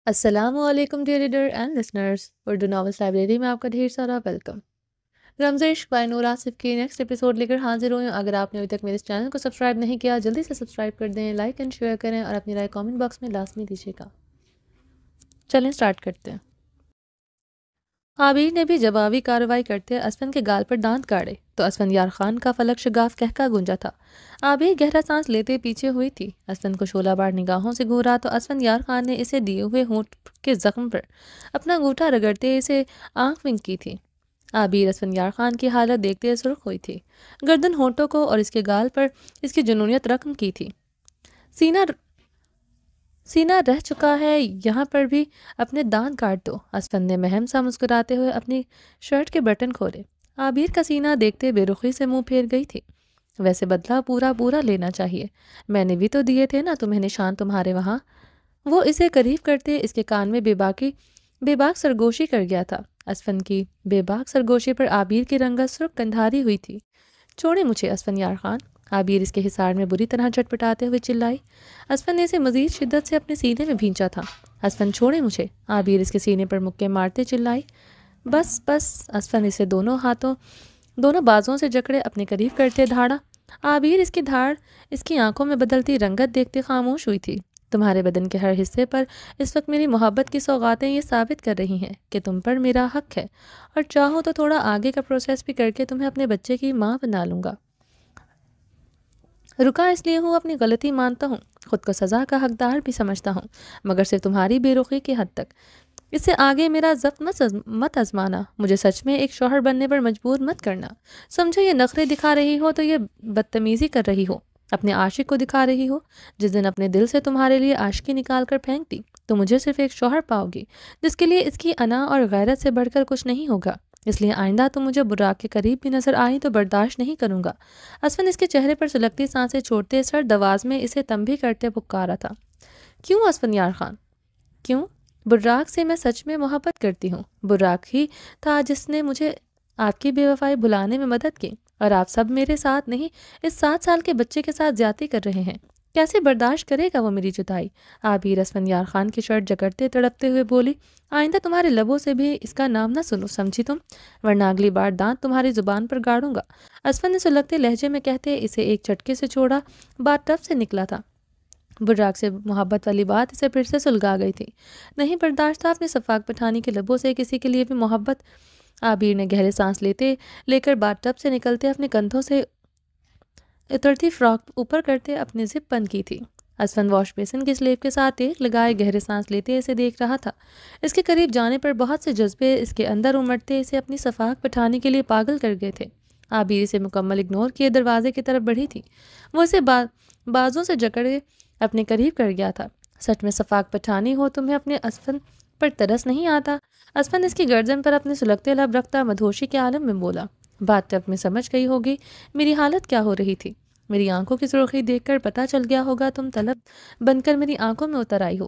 السلام علیکم dear reader and listeners, Urdu novels library میں آپ کا ڈھیر سارا ویلکم۔ رمز عشق بائی نور آصف کی نیکسٹ ایپیسوڈ لے کر حاضر ہوئے۔ اگر آپ نے ابھی تک میرے اس چینل کو سبسکرائب نہیں کیا، جلدی سے سبسکرائب کر دیں، لائک اینڈ شیئر کریں اور اپنی رائے کامنٹ باکس میں لازمی دیجیے گا۔ چلیں سٹارٹ کرتے ہیں۔ عابر نے بھی جوابی کارروائی کرتے اسفند کے گال پر دانت کاڑے تو اسفند یار خان کا فلک شگاف کہکا گونجا تھا۔ عابر گہرا سانس لیتے پیچھے ہوئی تھی۔ اسفند کو شعلہ بار نگاہوں سے گھورا تو اسفند یار خان نے اسے دیے ہوئے ہونٹ کے زخم پر اپنا انگوٹھا رگڑتے اسے آنکھ ونک کی تھی۔ عابر اسفند یار خان کی حالت دیکھتے سرخ ہوئی تھی۔ گردن ہونٹوں کو اور اس کے گال پر اس کی جنونیت رقم کی تھی۔ سینہ رہ چکا ہے، یہاں پر بھی اپنے دانت کاٹ دو۔ اسفند نے مہم سا مسکراتے ہوئے اپنی شرٹ کے بٹن کھولے۔ عابر کا سینہ دیکھتے بے رخی سے منہ پھیر گئی تھی۔ ویسے بدلہ پورا لینا چاہیے، میں نے بھی تو دیے تھے نا تمہیں نشان تمہارے وہاں۔ وہ اسے قریب کرتے اس کے کان میں بے باک سرگوشی کر گیا تھا۔ اسفند کی بے باک سرگوشی پر عابر کی رنگت سرخ کندھاری ہوئی تھی۔ چھوڑے مجھے اسفند یار خان، عابر اس کے حصار میں بری طرح چٹپٹاتے ہوئے چلائی۔ اسفند نے اسے مزید شدت سے اپنے سینے میں بھینچا تھا۔ اسفند چھوڑے مجھے، عابر اس کے سینے پر مکے مارتے چلائی۔ بس اسفند اسے دونوں بازوں سے جکڑے اپنے قریب کرتے دھاڑا۔ عابر اس کی دھاڑ اس کی آنکھوں میں بدلتی رنگت دیکھتے خاموش ہوئی تھی۔ تمہارے بدن کے ہر حصے پر اس وقت میری محبت کی سوغاتیں یہ ثابت کر رہی ہیں کہ تم پر میرا حق ہے، اور چاہو تو تھوڑا آگے کا پروسیس بھی کر کے تمہیں اپنے بچے کی ماں بنا لوں گا۔ رکا اس لیے ہوں، اپنی غلطی مانتا ہوں، خود کو سزا کا حقدار بھی سمجھتا ہوں، مگر صرف تمہاری بے رخی کی حد تک۔ اس سے آگے میرا ضبط مت آزمانا، مجھے سچ میں ایک شوہر بننے پر مجبور مت کرنا۔ سمجھو یہ نخرے دکھا رہی ہو تو یہ بدتمیزی کر رہی ہو، اپنے عاشق کو دکھا رہی ہو۔ جس دن اپنے دل سے تمہارے لیے عاشقی نکال کر پھینک دی تو مجھے صرف ایک شوہر پاؤ گی جس کے لیے اس کی انا اور غیرت سے بڑھ کر کچھ نہیں ہوگا۔ اس لیے آئندہ تم مجھے براق کے قریب بھی نظر آئی تو برداشت نہیں کروں گا۔ اسفند اس کے چہرے پر سلگتی سانسیں چھوڑتے سرد آواز میں اسے تنبیہ کرتے پکارا تھا۔ کیوں اسفند یار خان، کیوں؟ براق سے میں سچ میں محبت کرتی ہوں۔ براق ہی تھا جس نے مجھے آپ کی بے وفائی بھلانے میں مدد کی، اور آپ سب میرے ساتھ نہیں، اس 7 سال کے بچے کے ساتھ زیادتی کر رہے ہیں۔ کیسے برداشت کرے گا وہ میری جدائی؟ عابر اسفند یار خان کی شرٹ جکڑتے تڑپتے ہوئے بولی، آئندہ تمہارے لبوں سے بھی اس کا نام نہ سنو، سمجھی تم، ورنہ اگلی بار دانت تمہاری زبان پر گاڑوں گا۔ اسفند نے سلگتے لہجے میں کہتے اسے ایک چٹکے سے چھوڑا۔ بات ٹب سے نکلا تھا، براق سے محبت والی بات اسے پھر سے سلگا گئی تھی۔ نہیں برداشت تھا اپنے صفاق پٹھانی کے لبوں سے کسی کے لیے بھی محبت۔ عابر نے گہرے سانس لے کر بات ٹب سے نکلتے اپنے کندھوں سے اترتی فراک اوپر کرتے اپنے زپ بند کی تھی۔ اسفند واش بیسن کی سلیب کے ساتھ ایک لگائے گہرے سانس لیتے اسے دیکھ رہا تھا۔ اس کے قریب جانے پر بہت سے جذبے اس کے اندر امڑتے اسے اپنی صفاق پٹھانی کے لیے پاگل کر گئے تھے۔ عابر اسے مکمل اگنور کیے دروازے کی طرف بڑھی تھی۔ وہ اسے بازوں سے جکڑے اپنے قریب کر گیا تھا۔ سچ میں صفاق پٹھانی ہو تمہیں اپنے اسفند پر ترس نہیں آتا؟ اسفند اس کی گردن پر اپنے سلگتے لب رکھتا مدہوشی کے عالم میں بولا، بات تب میں سمجھ گئی ہوگی میری حالت کیا ہو رہی تھی۔ میری آنکھوں کی سرخی دیکھ کر پتہ چل گیا ہوگا تم طلب بن کر میری آنکھوں میں اتر آئی ہو۔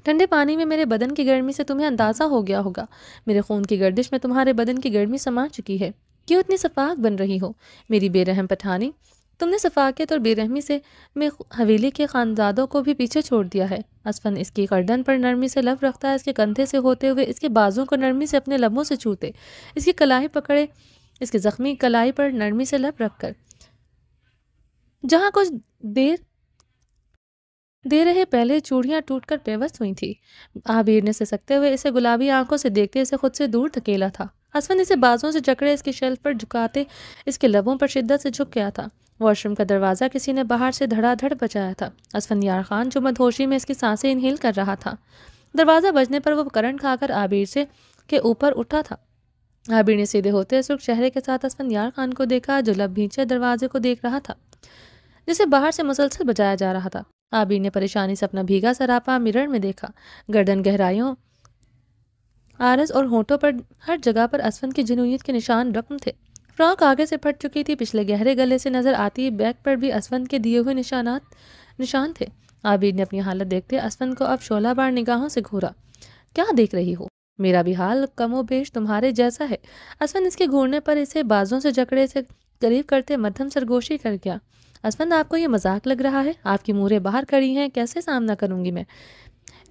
ٹھنڈے پانی میں میرے بدن کی گرمی سے تمہیں اندازہ ہو گیا ہوگا، میرے خون کی گردش میں تمہارے بدن کی گرمی سما چکی ہے۔ کیوں اتنی صفاق بن رہی ہو میری بے رحم پٹھانی؟ تم نے صفاقیت اور بے رحمی سے میں حویلی کے خانزادوں کو بھی پیچھے چھوڑ دیا ہے۔ اسفند اس کی گردن پر نرمی سے لب رکھتا ہے، اس کے کندھے سے ہوتے ہوئے اس کے بازوں کو نرمی سے اپنے لبوں سے چھوتے اس کی کلائی پکڑے، اس کے زخمی کلائی پر نرمی سے لب رکھ کر جہاں کچھ دے رہے پہلے چوڑیاں ٹوٹ کر پیوست ہوئی تھی۔ عابر نے سسکتے ہوئے اسے گلابی آنکھوں سے دیکھتے اسے خود سے دور دھکیلا تھا۔ اسفند اسے بازوں سے جکڑے اس کی شیلف پر جھکاتے اس کے لبوں پر شدت سے جھک گیا تھا۔ واش روم کا دروازہ کسی نے باہر سے دھڑا دھڑ بجایا تھا۔ اسفند یار خان جو مدہوشی میں اس کی سانسیں انہیل کر رہا تھا، دروازہ بجنے پر وہ کرنٹ کھا کر عابر سے کے اوپر اٹھا تھا۔ عابر نے سیدھے ہوتے سرخ چہرے کے ساتھ اسفند یار خان کو دیکھا جو لب بھینچے دروازے کو دیکھ رہا تھا جسے باہر سے مسلسل بجایا جا رہا تھا۔ عابر نے پریشانی سے اپنا بھیگا سراپا مرر میں دیکھا۔ گردن گہرائیوں، آرز اور ہونٹوں پر ہر جگہ پر اسفند کی جنونیت کے نشان رقم تھے۔ فراک آگے سے پھٹ چکی تھی، پچھلے گہرے گلے سے نظر آتی بیک پر بھی اسفند کے دیے ہوئے نشان تھے۔ عابر نے اپنی حالت دیکھتے اسفند کو اب شعلہ بار نگاہوں سے گھورا۔ کیا دیکھ رہی ہو؟ میرا بھی حال کم و بیش تمہارے جیسا ہے۔ اسفند اس کے گھورنے پر اسے بازوں سے جکڑے سے قریب کرتے مدھم سرگوشی کر گیا۔ اسفند آپ کو یہ مذاق لگ رہا ہے؟ آپ کی موریں باہر کھڑی ہیں، کیسے سامنا کروں گی میں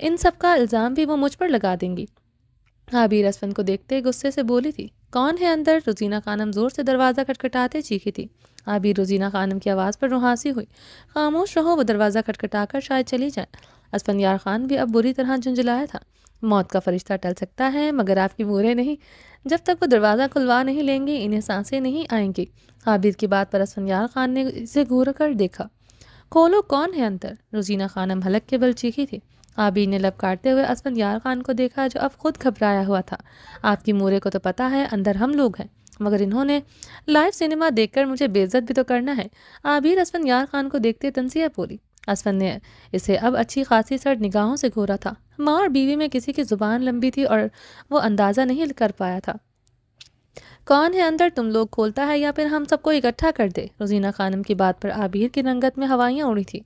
ان سب کا الزام بھی وہ مجھ پر لگا دیں گی۔ عابر اسفند کو دیکھتے غصے سے بولی تھی، کون ہے اندر؟ روزینہ خانم زور سے دروازہ کھٹکھٹاتے چیخی تھی۔ عابر روزینہ خانم کی آواز پر رہاسی ہوئی، خاموش رہو، وہ دروازہ کھٹکھٹا کر شاید چلی جائیں۔ اسفندیار خان بھی اب بری طرح جھنجھلایا تھا، موت کا فرشتہ ٹل سکتا ہے مگر آپ کی موریں نہیں، جب تک وہ دروازہ کھلوا نہیں لیں گی انہیں سانسیں نہیں آئیں گی۔ عابر کی بات پر اسفندیار خان نے اسے گھور کر دیکھا۔ کھولو، کون ہے اندر؟ روزینہ خانم حلق کے بل چیخی تھی۔ عابر نے لب کاٹتے ہوئے اسفندیار خان کو دیکھا جو اب خود گھبرایا ہوا تھا۔ آپ کی مورے کو تو پتہ ہے اندر ہم لوگ ہیں، مگر انہوں نے لائیو سینما دیکھ کر مجھے بے عزت بھی تو کرنا ہے۔ عابر اسفندیار خان کو دیکھتے تنزیہ بولی۔ اسفند نے اسے اب اچھی خاصی سرد نگاہوں سے گھورا تھا۔ ماں اور بیوی میں کسی کی زبان لمبی تھی اور وہ اندازہ نہیں کر پایا تھا۔ کون ہے اندر؟ تم لوگ کھولتا ہے یا پھر ہم سب کو اکٹھا کر دے؟ روزینہ خانم کی بات پر عابر کی رنگت میں ہوائیاں اڑی تھی۔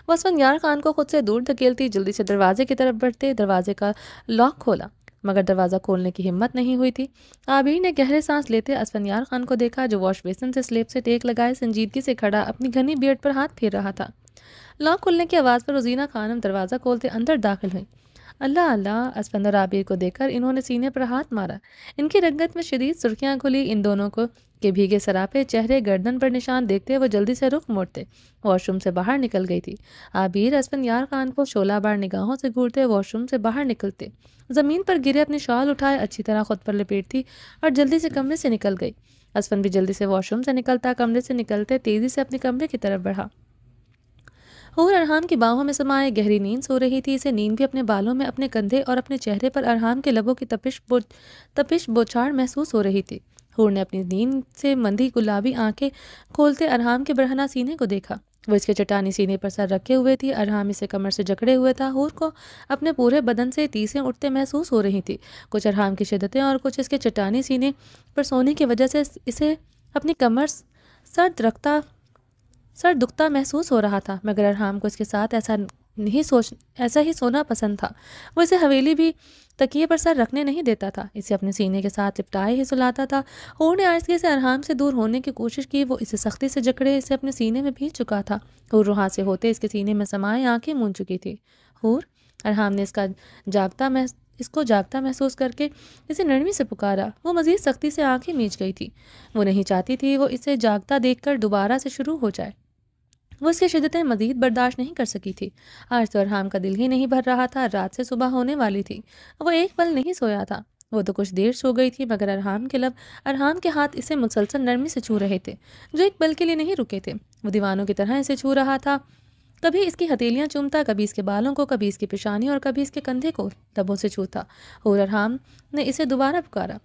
وہ اسفندیار خان کو خود سے دور دھکیلتی جلدی سے دروازے کی طرف بڑھتے دروازے کا لاک کھولا، مگر دروازہ کھولنے کی ہمت نہیں ہوئی تھی۔ عابر نے گہرے سانس لیتے اسفندیار خان کو دیکھا جو واش بیسن سے سلیب سے ٹیک لگائے سنجیدگی سے کھڑا اپنی گھنی بیئرڈ پر ہاتھ پھیر رہا تھا۔ لاک کھلنے کی آواز پر روزینہ خانم دروازہ کھولتے اندر داخل ہوئی۔ اللہ اللہ! اسفند اور عابر کو دیکھ کر انہوں نے سینے پر ہاتھ مارا۔ ان کی رنگت میں شدید سرخیاں کھلی۔ ان دونوں کو کے بھیگے سراپے چہرے گردن پر نشان دیکھتے وہ جلدی سے رخ موڑتے واش روم سے باہر نکل گئی تھی۔ عابر اسفندیار خان کو شعلہ بار نگاہوں سے گھورتے واش روم سے باہر نکلتے، زمین پر گرے اپنے شال اٹھائے اچھی طرح خود پر لپیٹتی اور جلدی سے کمرے سے نکل گئی۔ اسفند بھی جلدی سے واش روم سے نکلتا کمرے سے نکلتے تیزی سے اپنے کمرے کی طرف بڑھا۔ حور ارحام کی باہوں میں سمائے گہری نیند سو رہی تھی۔ اسے نیند بھی اپنے بالوں میں، اپنے کندھے اور اپنے چہرے پر ارحام کے لبوں کی تپش بوچھاڑ محسوس ہو رہی تھی۔ حور نے اپنی نیند سے مندی گلابی آنکھیں کھولتے ارحام کے برہنہ سینے کو دیکھا۔ وہ اس کے چٹانی سینے پر سر رکھے ہوئے تھی، ارحام اسے کمر سے جکڑے ہوئے تھا۔ حور کو اپنے پورے بدن سے ٹیسیں اٹھتے محسوس ہو رہی تھی، کچھ ارحام کی شدتیں اور کچھ اس کے چٹانی سینے پر سونے کی وجہ سے اسے اپنی کمر سر دکھتا محسوس ہو رہا تھا، مگر ارحام کو اس کے ساتھ ایسا ہی سونا پسند تھا۔ وہ اسے حویلی بھی تکیے پر سر رکھنے نہیں دیتا تھا، اسے اپنے سینے کے ساتھ لپٹائے ہی سلاتا تھا۔ حور نے آہستگی سے ارحام سے دور ہونے کی کوشش کی، وہ اسے سختی سے جکڑے اسے اپنے سینے میں بھیج چکا تھا۔ حور روحاں سے ہوتے اس کے سینے میں سمائے آنکھیں مون چکی تھی۔ حور! ارحام نے اس کو جاگتا محسوس کر کے اسے نرمی سے پکارا۔ وہ مزید سختی سے آنکھیں میچ گئی تھی، وہ نہیں چاہتی تھی وہ اسے جاگتا دیکھ کر دوبارہ سے شروع ہو جائے۔ وہ اس کی شدتیں مزید برداشت نہیں کر سکی تھی۔ آج تو ارحام کا دل ہی نہیں بھر رہا تھا، رات سے صبح ہونے والی تھی، وہ ایک پل نہیں سویا تھا۔ وہ تو کچھ دیر سو گئی تھی مگر ارحام کے لب، ارحام کے ہاتھ اسے مسلسل نرمی سے چھو رہے تھے، جو ایک پل کے لیے نہیں رکے تھے۔ وہ دیوانوں کی طرح اسے چھو رہا تھا، کبھی اس کی ہتھیلیاں چومتا، کبھی اس کے بالوں کو، کبھی اس کی پیشانی اور کبھی اس کے کندھے کو لبوں سے چھوتا۔ اور ارحام نے اسے دوبارہ پکارا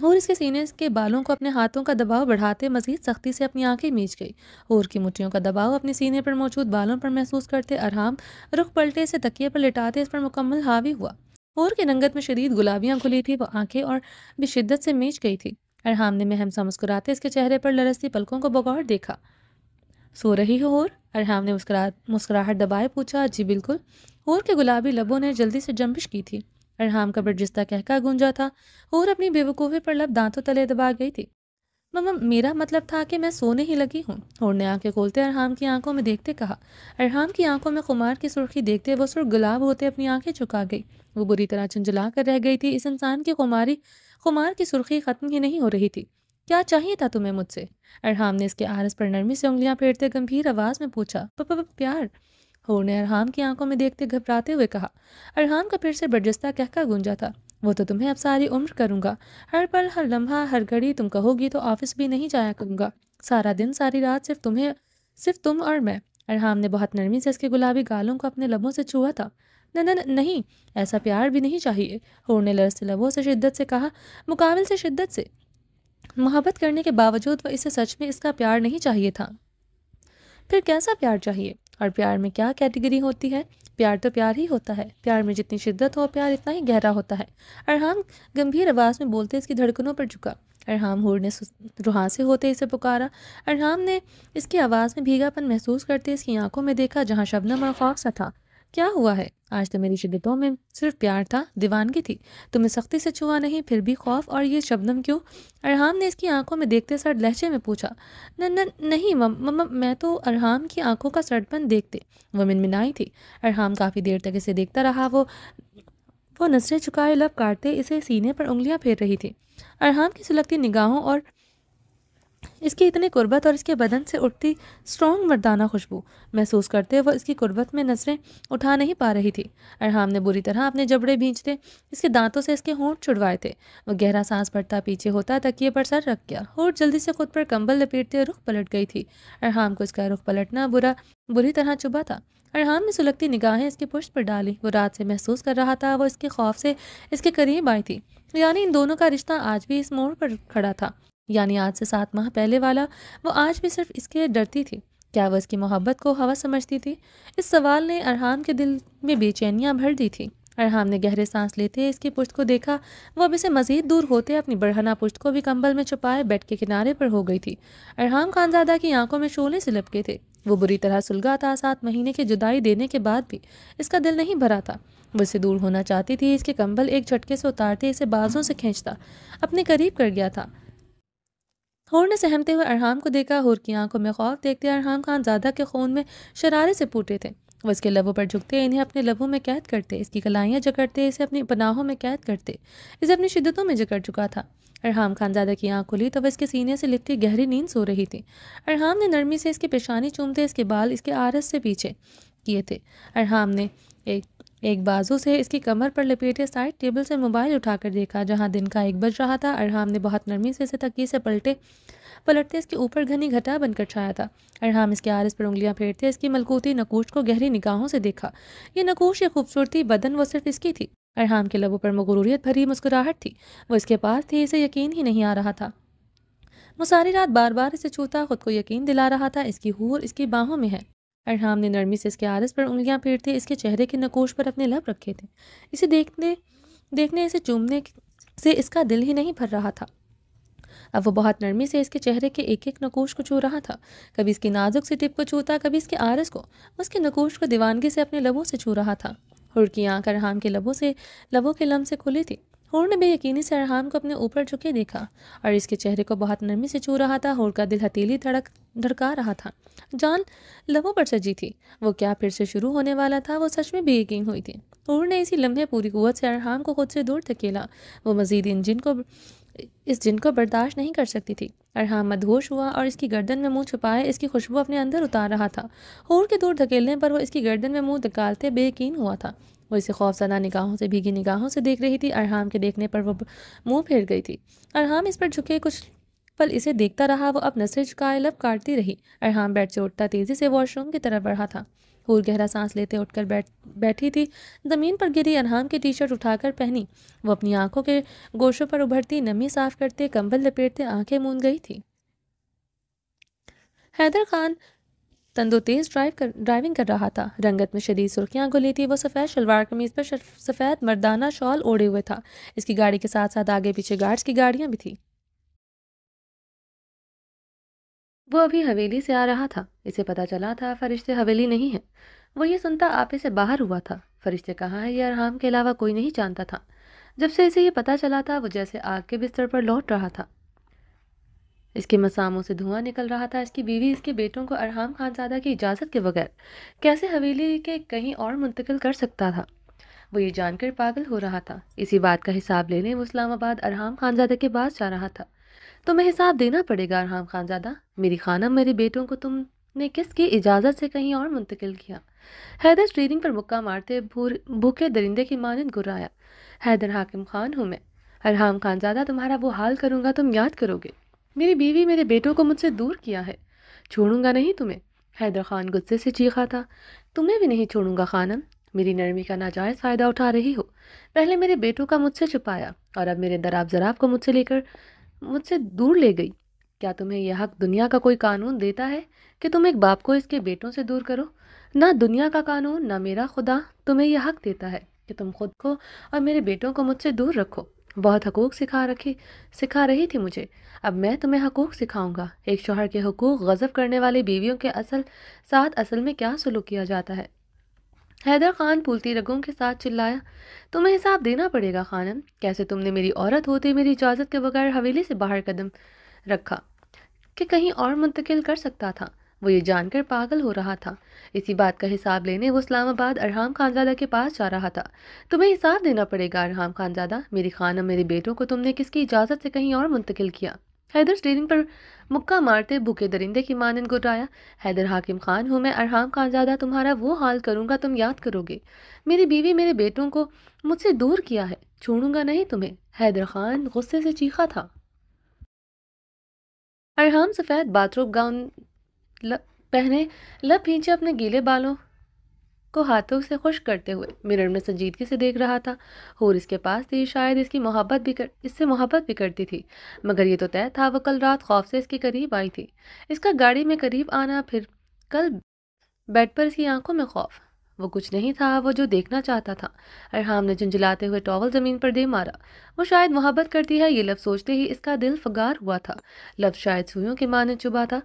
اور اس کے سینے کے بالوں کو اپنے ہاتھوں کا دباؤ بڑھاتے مزید سختی سے اپنی آنکھیں میچ گئی۔ اور کی مٹھیوں کا دباؤ اپنے سینے پر موجود بالوں پر محسوس کرتے ارحام رخ پلٹے سے تکیے پر لٹاتے اس پر مکمل حاوی ہوا۔ اور کی رنگت میں شدید گلابیاں کھلی تھی، وہ آنکھیں اور بھی شدت سے میچ گئی تھی۔ ارحام نے مہم سا مسکراتے اس کے چہرے پر لرزتی پلکوں کو بغور دیکھا۔ سو رہی ہو اور؟ ارحام نے مسکراہٹ دبائے پوچھا۔ جی بالکل۔ اور کے گلابی لبوں نے جلدی سے جنبش کی تھی۔ ارحام کا برجستہ کہکا گونجا تھا۔ اور اپنی بے وقوفی پر لب دانتوں تلے دبا گئی تھی۔ مما میرا مطلب تھا کہ میں سونے ہی لگی ہوں، اور نے آنکھیں کھولتے ارحام کی آنکھوں میں دیکھتے کہا۔ ارحام کی آنکھوں میں خمار کی سرخی دیکھتے وہ سرخ گلاب ہوتے اپنی آنکھیں چکا گئی۔ وہ بری طرح جھنجھلا کر رہ گئی تھی۔ اس انسان کی خمار کی سرخی ختم ہی نہیں ہو رہی تھی۔ کیا چاہیے تھا تمہیں مجھ سے؟ ارحام نے اس کے عارض پر نرمی سے انگلیاں پھیرتے گمبھیر آواز میں پوچھا۔ پیار؟ حور نے ارحام کی آنکھوں میں دیکھتے گھبراتے ہوئے کہا۔ ارحام کا پھر سے برجستہ کہکا گونجا تھا۔ وہ تو تمہیں اب ساری عمر کروں گا، ہر پل ہر لمحہ ہر گھڑی تم کہو گی تو آفس بھی نہیں جایا کروں گا، سارا دن ساری رات صرف تم اور میں۔ ارحام نے بہت نرمی سے اس کے گلابی گالوں کو اپنے لبوں سے چھوا تھا۔ نہیں، ایسا پیار بھی نہیں چاہیے، حور نے لرزتے لبوں سے شدت سے کہا، مقابل سے شدت سے۔ محبت کرنے کے باوجود وہ اسے سچ میں اس کا پیار نہیں چاہیے تھا۔ پھر کیسا پیار چاہیے؟ اور پیار میں کیا کیٹیگری ہوتی ہے؟ پیار تو پیار ہی ہوتا ہے، پیار میں جتنی شدت ہو پیار اتنا ہی گہرا ہوتا ہے۔ ارحام گمبھیر آواز میں بولتے اس کی دھڑکنوں پر جھکا۔ ارحام حور نے روحانسے ہوتے اسے پکارا۔ ارحام نے اس کی آواز میں بھیگا پن محسوس کرتے اس کی آنکھوں میں دیکھا جہاں شبنم اور خوف سا تھا۔ کیا ہوا ہے؟ آج تو میری شدتوں میں صرف پیار تھا، دیوانگی تھی، تمہیں سختی سے چھوا نہیں، پھر بھی خوف، اور یہ شبنم کیوں؟ ارحام نے اس کی آنکھوں میں دیکھتے سرد لہجے میں پوچھا۔ نہیں مما، میں تو ارحام کی آنکھوں کا سڑپن دیکھتے وہ منمنائی تھی۔ ارحام کافی دیر تک اسے دیکھتا رہا۔ وہ نظریں چکائے لب کاٹتے اسے سینے پر انگلیاں پھیر رہی تھی۔ ارحام کی سلگتی نگاہوں اور اس کی اتنی قربت اور اس کے بدن سے اٹھتی اسٹرانگ مردانہ خوشبو محسوس کرتے وہ اس کی قربت میں نظریں اٹھا نہیں پا رہی تھی۔ ارحام نے بری طرح اپنے جبڑے بھینچتے اس کے دانتوں سے اس کے ہونٹ چھڑوائے تھے۔ وہ گہرا سانس بھرتا پیچھے ہوتا تکیے پر سر رکھ گیا۔ ہونٹ جلدی سے خود پر کمبل لپیٹتے رخ پلٹ گئی تھی۔ ارحام کو اس کا رخ پلٹنا بری طرح چبھا تھا۔ ارحام نے سلگتی نگاہیں اس کے پشت پر ڈالی۔ وہ رات سے محسوس کر رہا تھا وہ اس کے خوف سے اس کے قریب آئی تھی، یعنی ان دونوں کا رشتہ آج بھی اس موڑ پر کھڑا تھا، یعنی آج سے 7 ماہ پہلے والا۔ وہ آج بھی صرف اس کے ڈرتی تھی۔ کیا وہ اس کی محبت کو ہوا سمجھتی تھی؟ اس سوال نے ارحام کے دل میں بے چینیاں بھر دی تھی۔ ارحام نے گہرے سانس لیتے اس کی پشت کو دیکھا۔ وہ اب اسے مزید دور ہوتے اپنی بڑھنا پشت کو بھی کمبل میں چھپائے بیڈ کے کنارے پر ہو گئی تھی۔ ارحام خانزادہ کی آنکھوں میں شعلے سے لپکے تھے۔ وہ بری طرح سلگا تھا۔ 7 مہینے کی جدائی دینے کے بعد بھی اس کا دل نہیں بھرا تھا۔ وہ اسے دور ہونا چاہتی تھی۔ اس کے کمبل ایک جھٹکے سے اتارتے اسے بازوں سے کھینچتا اپنے قریب کر گیا تھا۔ ہور نے سہمتے ہوئے ارحام کو دیکھا۔ ہور کی آنکھوں میں خوف دیکھتے ارحام خانزادہ کے خون میں شرارے سے پھوٹے تھے۔ وہ اس کے لبوں پر جھکتے، انہیں اپنے لبوں میں قید کرتے، اس کی کلائیاں جکڑتے، اسے اپنی پناہوں میں قید کرتے، اسے اپنی شدتوں میں جکڑ چکا تھا۔ ارحام خانزادہ کی آنکھ کھلی تو وہ اس کے سینے سے لپٹی گہری نیند سو رہی تھی۔ ارحام نے نرمی سے اس کی پیشانی چومتے اس کے بال اس کے آرس سے پیچھے کیے تھے۔ ارحام نے ایک بازو سے اس کی کمر پر لپیٹے سائڈ ٹیبل سے موبائل اٹھا کر دیکھا جہاں دن کا 1 بج رہا تھا۔ ارحام نے بہت نرمی سے اسے تکیے سے پلٹتے اس کے اوپر گھنی گھٹا بن کر چھایا تھا۔ ارحام اس کے آرس پر انگلیاں پھیرتے اس کی ملکوتی نقوش کو گہری نگاہوں سے دیکھا۔ یہ نقوش، یہ خوبصورتی بدن وہ صرف اس کی تھی۔ ارحام کے لبوں پر مغروریت بھری مسکراہٹ تھی۔ وہ اس کے پاس تھی، اسے یقین ہی نہیں آ رہا تھا۔ وہ ساری رات بار بار اسے چھوتا خود کو یقین دلا رہا تھا اس کی حور اس کی باہوں میں ہے۔ ارحام نے نرمی سے اس کے آرس پر انگلیاں پھیرتے اس کے چہرے کے نقوش پر اپنے لب رکھے تھے۔ اسے دیکھنے اسے چومنے سے اس کا دل ہی نہیں بھر رہا تھا۔ اب وہ بہت نرمی سے اس کے چہرے کے ایک ایک نقوش کو چھو رہا تھا۔ کبھی اس کی نازک سی ٹپ کو چھوتا، کبھی اس کے آرس کو۔ اس کے نقوش کو دیوانگی سے اپنے لبوں سے چھو رہا تھا۔ ہور کی آنکھ ارحام کے لبوں کے لم سے کھلی تھی۔ ہور نے بے یقینی سے ارحام کو اپنے اوپر جھکے دیکھا اور اس کے چہرے کو بہت نرمی سے چھو رہا تھا۔ ہور کا دل ہتیلی دھڑکا رہا تھا، جان لبوں پر سجی تھی۔ وہ کیا پھر سے شروع ہونے والا تھا؟ وہ سچ میں بے یقین ہوئی تھی۔ ہور نے اسی لمحے پوری قوت سے ارحام کو خود سے دور دھکیلا۔ وہ مزید اس جن کو برداشت نہیں کر سکتی تھی۔ ارحام مدہوش ہوا اور اس کی گردن میں منہ چھپائے اس کی خوشبو اپنے اندر اتار رہا تھا۔ ہور کے دور دھکیلنے پر وہ اس کی گردن میں منہ نکالتے بے یقین ہوا تھا۔ وہ اسے خوف زدہ نگاہوں سے بھیگی نگاہوں سے دیکھ رہی تھی۔ ارحام کے دیکھنے پر وہ منہ پھیر گئی تھی۔ ارحام اس پر جھکے کچھ پل اسے دیکھتا رہا۔ وہ اب نظریں چکائے لب کاٹتی رہی۔ ارحام بیڈ سے اٹھتا تیزی سے واش روم کی طرف بڑھا تھا۔ ہور گہرا سانس لیتے اٹھ کر بیٹھی تھی۔ زمین پر گری ارحام کی ٹی شرٹ اٹھا کر پہنی۔ وہ اپنی آنکھوں کے گوشوں پر ابھرتی نمی صاف کرتے کمبل لپیٹتے آنکھیں موند گئی تھی۔ حیدر خان تندو تیز ڈرائیونگ کر رہا تھا۔ رنگت میں شدید سرخیاں گھلی تھی۔ وہ سفید شلوار قمیض پر سفید مردانہ شال اوڑے ہوئے تھا۔ اس کی گاڑی کے ساتھ ساتھ آگے پیچھے گارڈز کی گاڑیاں بھی تھی۔ وہ ابھی حویلی سے آ رہا تھا۔ اسے پتا چلا تھا فرشتے حویلی نہیں ہیں۔ وہ یہ سنتا آپے سے باہر ہوا تھا۔ فرشتے کہاں ہے یہ ارحام کے علاوہ کوئی نہیں جانتا تھا۔ جب سے اسے یہ پتا چلا تھا وہ جیسے آگ کے بستر پر لوٹ رہا تھا۔ اس کے مساموں سے دھواں نکل رہا تھا۔ اس کی بیوی اس کے بیٹوں کو ارحام خانزادہ کی اجازت کے بغیر کیسے حویلی کے کہیں اور منتقل کر سکتا تھا؟ وہ یہ جان کر پاگل ہو رہا تھا۔ اسی بات کا حساب لینے وہ اسلام آباد ارحام خانزادہ کے پاس جا رہا تھا۔ تمہیں حساب دینا پڑے گا ارحام خانزادہ۔ میری خانم، میرے بیٹوں کو تم نے کس کی اجازت سے کہیں اور منتقل کیا؟ حیدر اسٹیئرنگ پر مکہ مارتے بھوکے درندے کی مانند گرایا۔ حیدر حاکم خان ہوں میں۔ ارحام خانزادہ، تمہارا وہ حال کروں گا تم یاد کرو گے۔ میری بیوی میرے بیٹوں کو مجھ سے دور کیا ہے، چھوڑوں گا نہیں تمہیں۔ حیدر خان غصے سے چیخا تھا۔ تمہیں بھی نہیں چھوڑوں گا خانم۔ میری نرمی کا ناجائز فائدہ اٹھا رہی ہو۔ پہلے میرے بیٹوں کا مجھ سے چھپایا اور اب میرے دراب زراب کو مجھ سے دور لے گئی۔ کیا تمہیں یہ حق دنیا کا کوئی قانون دیتا ہے کہ تم ایک باپ کو اس کے بیٹوں سے دور کرو؟ نہ دنیا کا قانون نہ میرا خدا تمہیں یہ حق دیتا ہے کہ تم خود کو اور میرے بیٹوں کو مجھ سے دور رکھو۔ بہت حقوق سکھا رہی تھی مجھے، اب میں تمہیں حقوق سکھاؤں گا۔ ایک شوہر کے حقوق، غضب کرنے والی بیویوں کے اصل میں کیا سلوک کیا جاتا ہے۔ حیدر خان پھولتی رگوں کے ساتھ چلایا، تمہیں حساب دینا پڑے گا خانم، کیسے تم نے میری عورت ہوتے میری اجازت کے بغیر حویلی سے باہر قدم رکھا کہ کہیں اور منتقل کر سکتا تھا؟ وہ یہ جان کر پاگل ہو رہا تھا۔ اسی بات کا حساب لینے وہ اسلام آباد ارحام خانزادہ کے پاس جا رہا تھا۔ تمہیں حساب دینا پڑے گا ارحام خانزادہ، میری خانم، میرے بیٹوں کو تم نے کس کی اجازت سے کہیں اور منتقل کیا؟ حیدر اسٹیئرنگ پر مکہ مارتے بھوکے درندے کی مانند گرایا۔ حیدر حاکم خان ہوں میں، ارحام خانزادہ، تمہارا وہ حال کروں گا تم یاد کرو گے۔ میری بیوی میرے بیٹوں کو مجھ سے دور کیا ہے، چھوڑوں گا نہیں تمہیں، حیدر خان غصے سے چیخا تھا۔ ارحام سفید باتھ گاؤن پہنے لب بھینچے اپنے گیلے بالوں کو ہاتھوں سے خشک کرتے ہوئے مرر میں سنجیدگی سے دیکھ رہا تھا۔ اور اس کے پاس تھی، شاید اس سے محبت بھی کرتی تھی، مگر یہ تو طے تھا وہ کل رات خوف سے اس کے قریب آئی تھی۔ اس کا گاڑی میں قریب آنا، پھر کل بیڈ پر اس کی آنکھوں میں خوف، وہ کچھ نہیں تھا وہ جو دیکھنا چاہتا تھا۔ ارحام نے جھنجھلاتے ہوئے ٹاول زمین پر دے مارا۔ وہ شاید محبت کرتی ہے، یہ لفظ سوچتے ہی اس کا دل فگار ہوا تھا۔ لفظ شاید سوئیوں کے مانند چبھا تھا۔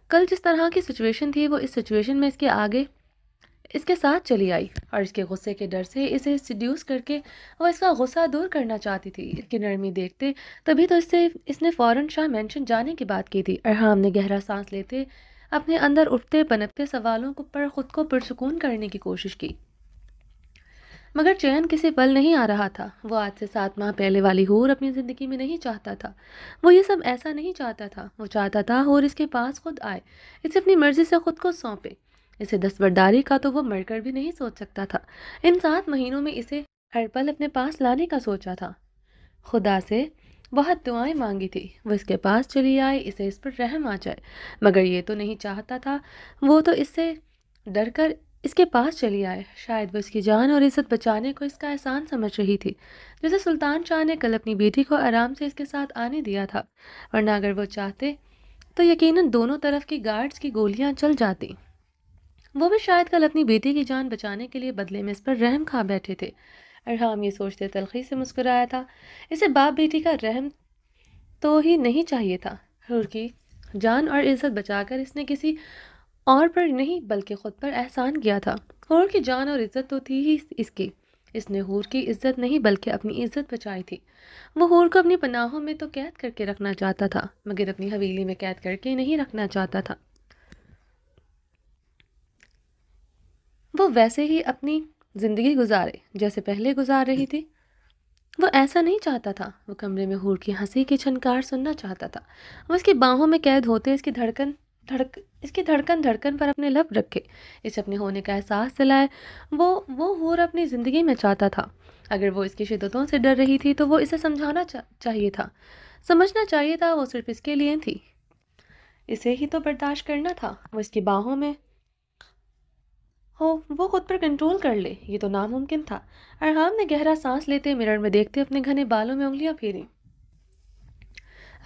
کل جس طرح کی سچویشن تھی وہ اس سچویشن میں اس کے آگے اس کے ساتھ چلی آئی، اور اس کے غصے کے ڈر سے اسے سیڈیوس کر کے وہ اس کا غصہ دور کرنا چاہتی تھی۔ اس کی نرمی دیکھتے تبھی تو اس نے فوراً شاہ مینشن جانے کی بات کی تھی۔ ارحام نے گہرا سانس لیتے اپنے اندر اٹھتے پنپتے سوالوں پر خود کو پرسکون کرنے کی کوشش کی، مگر چین کسی پل نہیں آ رہا تھا۔ وہ آج سے 7 ماہ پہلے والی حور اپنی زندگی میں نہیں چاہتا تھا۔ وہ یہ سب ایسا نہیں چاہتا تھا۔ وہ چاہتا تھا حور اس کے پاس خود آئے، اسے اپنی مرضی سے خود کو سونپے۔ اسے دستبرداری کا تو وہ مر کر بھی نہیں سوچ سکتا تھا۔ ان 7 مہینوں میں اسے ہر پل اپنے پاس لانے کا سوچا تھا۔ خدا سے بہت دعائیں مانگی تھی وہ اس کے پاس چلی آئے، اسے اس پر رحم آ جائے، مگر یہ تو نہیں چاہتا تھا۔ وہ تو اس سے ڈر کر اس کے پاس چلی آئے۔ شاید وہ اس کی جان اور عزت بچانے کو اس کا احسان سمجھ رہی تھی، جیسے سلطان شاہ نے کل اپنی بیٹی کو آرام سے اس کے ساتھ آنے دیا تھا، ورنہ اگر وہ چاہتے تو یقیناً دونوں طرف کی گارڈز کی گولیاں چل جاتی۔ وہ بھی شاید کل اپنی بیٹی کی جان بچانے کے لیے بدلے میں اس پر رحم کھا بیٹھے تھے۔ ارحام یہ سوچتے تلخی سے مسکرایا تھا، اسے باپ بیٹی کا رحم تو ہی نہیں چاہیے تھا۔ حور کی جان اور عزت بچا کر اس نے کسی اور پر نہیں بلکہ خود پر احسان کیا تھا۔ حور کی جان اور عزت تو تھی ہی اس کی، اس نے حور کی عزت نہیں بلکہ اپنی عزت بچائی تھی۔ وہ حور کو اپنی پناہوں میں تو قید کر کے رکھنا چاہتا تھا، مگر اپنی حویلی میں قید کر کے نہیں رکھنا چاہتا تھا۔ وہ ویسے ہی اپنی زندگی گزارے جیسے پہلے گزار رہی تھی۔ وہ ایسا نہیں چاہتا تھا۔ وہ کمرے میں حور کی ہنسی کی چھنکار سننا چاہتا تھا۔ وہ اس کی باہوں میں قید ہوتے اس کی دھڑکن پر اپنے لب رکھے، اسے اپنے ہونے کا احساس دلائے۔ وہ حور اپنی زندگی میں چاہتا تھا۔ اگر وہ اس کی شدتوں سے ڈر رہی تھی تو وہ اسے سمجھنا چاہیے تھا وہ صرف اس کے لیے تھی، اسے ہی تو برداشت کرنا تھا۔ وہ اس کی باہوں میں ہو، وہ خود پر کنٹرول کر لے، یہ تو ناممکن تھا۔ ارحام نے گہرا سانس لیتے مرر میں دیکھتے اپنے گھنے بالوں میں انگلیاں پھیری۔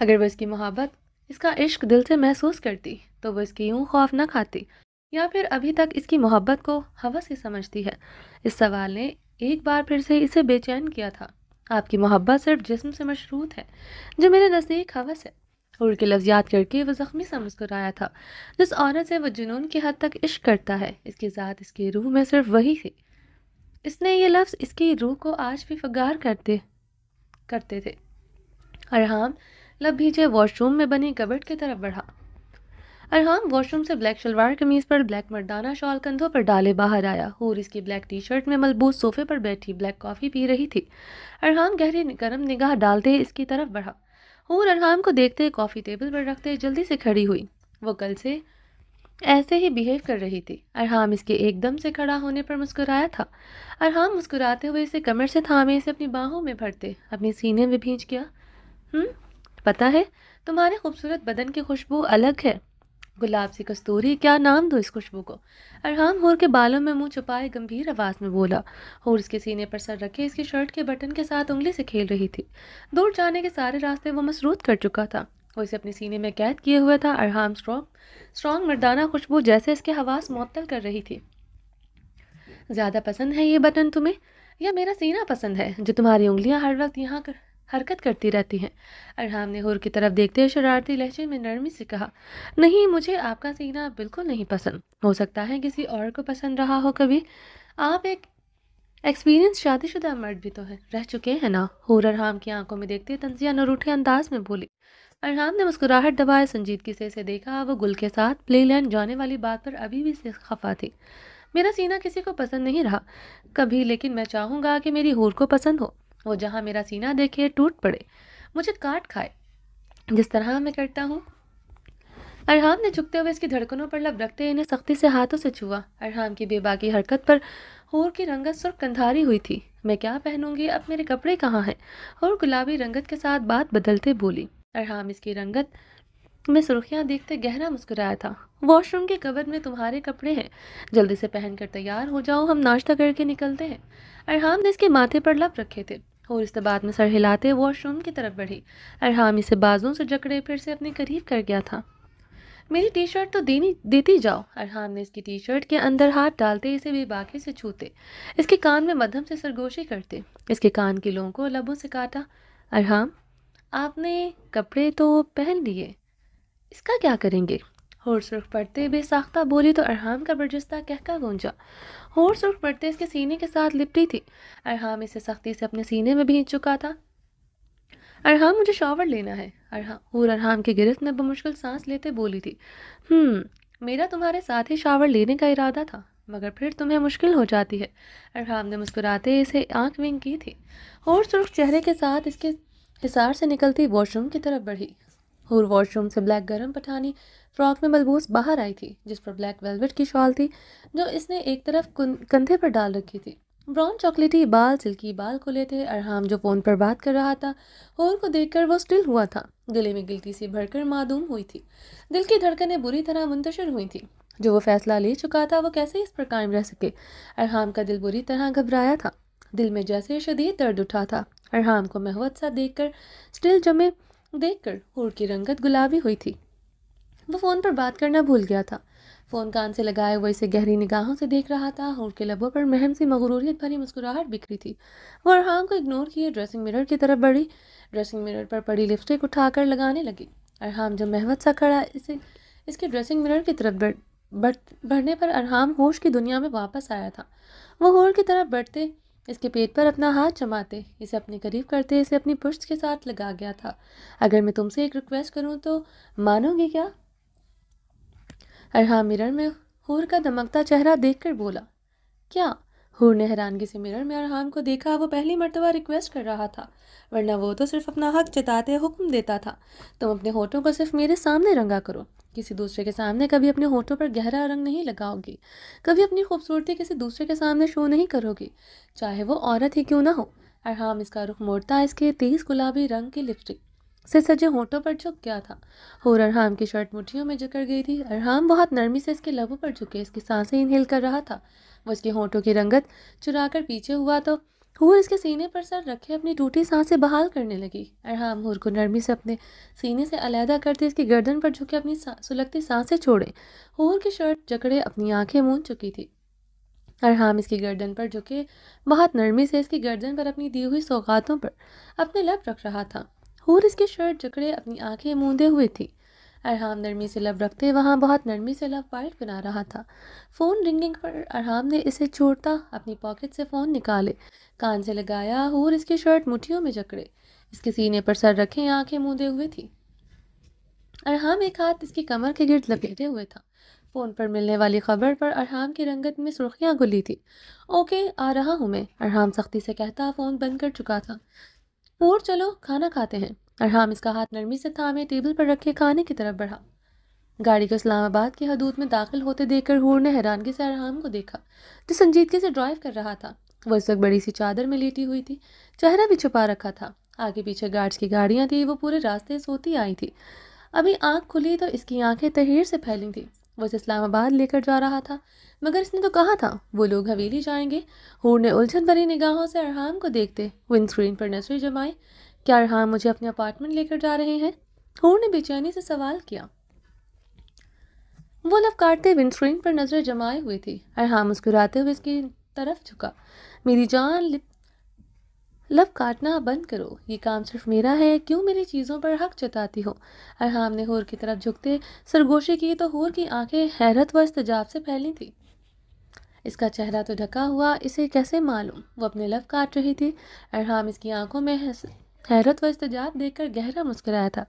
اگر وہ اس کی محبت، اس کا عشق دل سے محسوس کرتی تو وہ اس کی یوں خوف نہ کھاتی، یا پھر ابھی تک اس کی محبت کو ہوس ہی سمجھتی ہے؟ اس سوال نے ایک بار پھر سے اسے بے چین کیا تھا۔ آپ کی محبت صرف جسم سے مشروط ہے، جو میرے نزدیک ہوس ہے۔ حور کے لفظ یاد کر کے وہ زخمی سا مسکرایا تھا۔ جس عورت سے وہ جنون کی حد تک عشق کرتا ہے، اس کی ذات، اس کی روح میں صرف وہی تھی۔ اس نے یہ لفظ اس کی روح کو آج بھی فگار کرتے تھے۔ ارحام لب بھیجے واش روم میں بنی کبرٹ کی طرف بڑھا۔ ارحام واش روم سے بلیک شلوار قمیض پر بلیک مردانہ شال کندھوں پر ڈالے باہر آیا۔ حور اس کی بلیک ٹی شرٹ میں ملبوس صوفے پر بیٹھی بلیک کافی پی رہی تھی۔ ارحام گہری گرم نگاہ ڈالتے اس کی طرف بڑھا۔ حور ارحام کو دیکھتے کافی ٹیبل پر رکھتے جلدی سے کھڑی ہوئی۔ وہ کل سے ایسے ہی بیہیو کر رہی تھی۔ ارحام اس کے ایک دم سے کھڑا ہونے پر مسکرایا تھا۔ ارحام مسکراتے ہوئے اسے کمر سے تھامے اسے اپنی باہوں میں بھرتے اپنی سینے میں بھینچ گیا۔ پتہ ہے تمہارے خوبصورت بدن کی خوشبو الگ ہے، گلاب سی کستوری، کیا نام دو اس خوشبو کو؟ ارحام حور کے بالوں میں منہ چھپائے گمبھیر آواز میں بولا۔ حور اس کے سینے پر سر رکھے اس کی شرٹ کے بٹن کے ساتھ انگلی سے کھیل رہی تھی۔ دور جانے کے سارے راستے وہ مسرود کر چکا تھا۔ وہ اسے اپنے سینے میں قید کیے ہوئے تھا۔ ارحام اسٹرانگ مردانہ خوشبو جیسے اس کے حواس معطل کر رہی تھی۔ زیادہ پسند ہے یہ بٹن تمہیں، یا میرا سینہ پسند ہے جو تمہاری انگلیاں ہر وقت یہاں حرکت کرتی رہتی ہیں؟ ارحام نے حور کی طرف دیکھتے شرارتی لہجے میں نرمی سے کہا، نہیں، مجھے آپ کا سینہ بالکل نہیں پسند۔ ہو سکتا ہے کسی اور کو پسند رہا ہو کبھی، آپ ایک ایکسپیرینس شادی شدہ مرد بھی تو ہے، رہ چکے ہیں نا؟ حور ارحام کی آنکھوں میں دیکھتے تنزیہ نہ روٹھے انداز میں بولی۔ ارحام نے مسکراہٹ دبائے سنجیدگی سے اسے دیکھا، وہ گل کے ساتھ پلے لینڈ جانے والی بات پر ابھی بھی سے خفا تھی۔ میرا سینہ کسی کو پسند نہیں رہا کبھی، لیکن میں چاہوں گا کہ میری حور کو پسند ہو، وہ جہاں میرا سینہ دیکھے ٹوٹ پڑے، مجھے کاٹ کھائے، جس طرح میں کرتا ہوں۔ ارحام نے جھکتے ہوئے اس کی دھڑکنوں پر لب رکھتے انہیں سختی سے ہاتھوں سے چھوا۔ ارحام کی بے باکی حرکت پر حور کی رنگت سرخ کندھاری ہوئی تھی۔ میں کیا پہنوں گی؟ اب میرے کپڑے کہاں ہیں؟ اور گلابی رنگت کے ساتھ بات بدلتے بولی۔ ارحام اس کی رنگت میں سرخیاں دیکھتے گہرا مسکرایا تھا۔ واش روم کے کبرڈ میں تمہارے کپڑے ہیں، جلدی سے پہن کر تیار ہو جاؤ، ہم ناشتہ کر کے نکلتے ہیں۔ ارحام نے اس کے ماتھے پر لب رکھے تھے اور استباد میں سر ہلاتے واش روم کی طرف بڑھی۔ ارحام اسے بازوں سے جکڑے پھر سے اپنے قریب کر گیا تھا۔ میری ٹی شرٹ تو دیتی جاؤ۔ ارحام نے اس کی ٹی شرٹ کے اندر ہاتھ ڈالتے اسے بے باکی سے چھوتے، اس کے کان میں مدھم سے سرگوشی کرتے، اس کے کان کی لوں کو لبوں سے کاٹا۔ ارحام، آپ نے کپڑے تو پہن لیے، اس کا کیا کریں گے؟ ہور سرخ پڑتے بے ساختہ بولی تو ارحام کا برجستہ کہکا گونجا۔ ہور سرخ پڑتے اس کے سینے کے ساتھ لپٹی تھی۔ ارحام اسے سختی سے اپنے سینے میں بھینچ چکا تھا۔ ارحام، مجھے شاور لینا ہے۔ حور ارحام کی گرفت میں بمشکل سانس لیتے بولی تھی۔ میرا تمہارے ساتھ ہی شاور لینے کا ارادہ تھا، مگر پھر تمہیں مشکل ہو جاتی ہے۔ ارحام نے مسکراتے اسے آنکھ ونک کی تھی۔ حور سرخ چہرے کے ساتھ اس کے حصار سے نکلتی واش روم کی طرف بڑھی۔ حور واش روم سے بلیک گرم پٹھانی فراک میں ملبوس باہر آئی تھی، جس پر بلیک ویلوٹ کی شال تھی جو اس نے ایک طرف کندھے پر ڈال رکھی تھی۔ براؤن چاکلیٹی بال سلکی بال کھلے تھے۔ ارحام جو فون پر بات کر رہا تھا، حور کو دیکھ کر وہ سٹل ہوا تھا، گلے میں گلٹی سی بھر کر معدوم ہوئی تھی، دل کی دھڑکنیں بری طرح منتشر ہوئی تھیں۔ جو وہ فیصلہ لے چکا تھا وہ کیسے اس پر قائم رہ سکے؟ ارحام کا دل بری طرح گھبرایا تھا، دل میں جیسے شدید درد اٹھا تھا۔ ارحام کو مہوت سا دیکھ کر سٹل جمے دیکھ کر حور کی رنگت گلابی ہوئی تھی۔ وہ فون پر بات کرنا بھول گیا تھا۔ فون کان سے لگائے وہ اسے گہری نگاہوں سے دیکھ رہا تھا۔ حور کے لبوں پر مہم سی مغروریت بھری مسکراہٹ بکھری تھی۔ وہ ارحام کو اگنور کیے ڈریسنگ مرر کی طرف بڑھی، ڈریسنگ مرر پر پڑی لپسٹک اٹھا کر لگانے لگی۔ ارحام جب مہوت سا کھڑا اس کے ڈریسنگ مرر کی طرف بڑھنے پر ارحام ہوش کی دنیا میں واپس آیا تھا۔ وہ حور کی طرف بڑھتے اس کے پیٹ پر اپنا ہاتھ جماتے اسے اپنے قریب کرتے اسے اپنی پشت کے ساتھ لگا گیا تھا۔ اگر میں تم سے ایک ریکویسٹ کروں تو مانو گی کیا؟ ارحام مرر میں حور کا دمکتا چہرہ دیکھ کر بولا۔ کیا؟ حور نے حیرانگی سے مرر میں ارحام کو دیکھا۔ وہ پہلی مرتبہ ریکویسٹ کر رہا تھا، ورنہ وہ تو صرف اپنا حق جتاتے حکم دیتا تھا۔ تم اپنے ہونٹوں کو صرف میرے سامنے رنگا کرو، کسی دوسرے کے سامنے کبھی اپنے ہونٹوں پر گہرا رنگ نہیں لگاؤ گی، کبھی اپنی خوبصورتی کسی دوسرے کے سامنے شو نہیں کرو گی، چاہے وہ عورت ہی کیوں نہ ہو۔ ارحام اس کا رخ موڑتا اس کے تیز گلابی رنگ کی لپسٹک سے سجے ہونٹوں پر جھک گیا تھا۔ حور ارحام کی شرٹ مٹھیوں میں جکڑ گئی تھی۔ ارحام بہت نرمی سے اس کے لبوں پر جھکے اس کی سانسیں انہیل کر رہا تھا۔ وہ اس کے ہونٹوں کی رنگت چرا کر پیچھے ہوا تو حور اس کے سینے پر سر رکھے اپنی ٹوٹی سانسیں بحال کرنے لگی۔ ارحام حور کو نرمی سے اپنے سینے سے علیحدہ کرتے اس کی گردن پر جھکے اپنی سلگتی سانسیں چھوڑے۔ حور کی شرٹ جکڑے اپنی آنکھیں موند چکی تھی۔ ارحام اس کی گردن پر جھکے بہت نرمی سے اس کی گردن پر اپنی دی ہوئی سوغاتوں پر اپنے لب رکھ رہا تھا۔ حور اس کی شرٹ جکڑے اپنی آنکھیں موندے ہوئے تھی۔ ارحام نرمی سے لب رکھتے وہاں بہت نرمی سے لب بائٹ بنا رہا تھا۔ فون رنگنگ پر ارحام نے اسے چھوڑتا اپنی پاکٹ سے فون نکالے، کان سے لگایا۔ حور اس کی شرٹ مٹھیوں میں جکڑے اس کے سینے پر سر رکھے آنکھیں موندے ہوئے تھی۔ ارحام ایک ہاتھ اس کی کمر کے گرد لپیٹے ہوئے تھا۔ فون پر ملنے والی خبر پر ارحام کی رنگت میں سرخیاں گلی تھی۔ اوکے، آ رہا ہوں میں، ارحام سختی سے کہتا فون بند کر چکا تھا۔ حور، چلو کھانا کھاتے ہیں۔ ارحام اس کا ہاتھ نرمی سے تھامے ٹیبل پر رکھے کھانے کی طرف بڑھا۔ گاڑی کو اسلام آباد کی حدود میں داخل ہوتے دیکھ کر حور نے حیرانگی سے ارحام کو دیکھا، جو سنجیدگی سے ڈرائیو کر رہا تھا۔ وہ اس وقت بڑی سی چادر میں لیٹی ہوئی تھی، چہرہ بھی چھپا رکھا تھا۔ آگے پیچھے گارڈز کی گاڑیاں تھیں، وہ پورے راستے سوتی آئی تھی۔ ابھی آنکھ کھلی تو اس کی آنکھیں تحیر سے پھیلی تھیں۔ وہ اسے اسلام آباد لے کر جا رہا تھا، مگر اس نے تو کہا تھا وہ لوگ حویلی جائیں گے۔ حور نے الجھن بھری نگاہوں سے ارحام کو دیکھتے ونڈ اسکرین پر نظریں جمائی۔ کیا ارحام مجھے اپنے اپارٹمنٹ لے کر جا رہے ہیں؟ حور نے بے چینی سے سوال کیا۔ وہ لب کاٹتے ونڈ اسکرین پر نظریں جمائے ہوئے تھی۔ ارحام مسکراتے ہوئے اس کی طرف جھکا۔ میری جان، لب کاٹنا بند کرو، یہ کام صرف میرا ہے، کیوں میری چیزوں پر حق جتاتی ہو؟ ارحام نے حور کی طرف جھکتے سرگوشی کی تو حور کی آنکھیں حیرت و استعجاب سے پھیلی تھی۔ اس کا چہرہ تو ڈھکا ہوا، اسے کیسے معلوم؟ وہ اپنے لب کاٹ رہی تھی۔ ارحام اس کی آنکھوں میں حیرت و استجاب دیکھ کر گہرا مسکرایا تھا۔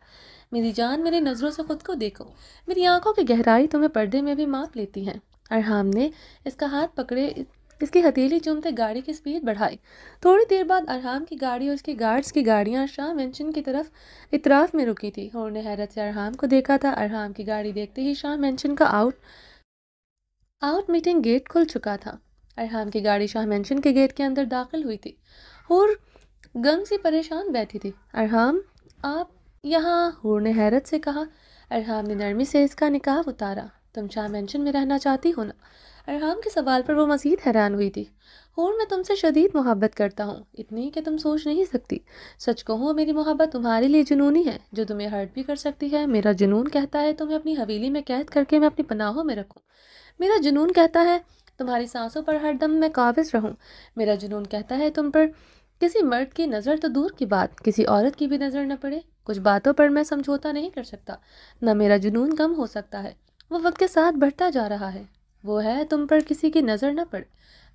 میری جان، میری نظروں سے خود کو دیکھو، میری آنکھوں کی گہرائی تمہیں پردے میں بھی ماپ لیتی ہے۔ ارحام نے اس کا ہاتھ پکڑے اس کی ہتھیلی چومتے گاڑی کی سپیڈ بڑھائی۔ تھوڑی دیر بعد ارحام کی گاڑی اور اس کی گارڈز کی گاڑیاں شاہ مینشن کی طرف اطراف میں رکی تھی۔ ہور نے حیرت سے ارحام کو دیکھا تھا۔ ارحام کی گاڑی دیکھتے ہی شاہ مینشن کا آؤٹ میٹنگ گیٹ کھل چکا تھا۔ ارحام کی گاڑی شاہ مینشن کے گیٹ کے اندر داخل ہوئی تھی۔ ہور گنگ سی پریشان بیٹھی تھی۔ ارحام، آپ یہاں؟ ہور نے حیرت سے کہا۔ ارحام نے نرمی سے اس کا نقاب اتارا۔ تم شاہ مینشن میں رہنا چاہتی ہو نا؟ ارحام کے سوال پر وہ مزید حیران ہوئی تھی۔ ہور، میں تم سے شدید محبت کرتا ہوں، اتنی کہ تم سوچ نہیں سکتی۔ سچ کہو، میری محبت تمہارے لیے جنونی ہے، جو تمہیں ہرٹ بھی کر سکتی ہے۔ میرا جنون کہتا ہے تمہیں اپنی حویلی میں قید کر کے میں اپنی پناہوں میں رکھوں۔ میرا جنون کہتا ہے تمہاری سانسوں پر ہر دم میں قابض رہوں۔ میرا جنون کہتا ہے تم پر کسی مرد کی نظر تو دور کی بات، کسی عورت کی بھی نظر نہ پڑے۔ کچھ باتوں پر میں سمجھوتا نہیں کر سکتا، نہ میرا جنون کم ہو سکتا ہے، وہ وقت کے ساتھ بڑھتا جا رہا ہے۔ وہ ہے تم پر کسی کی نظر نہ پڑے۔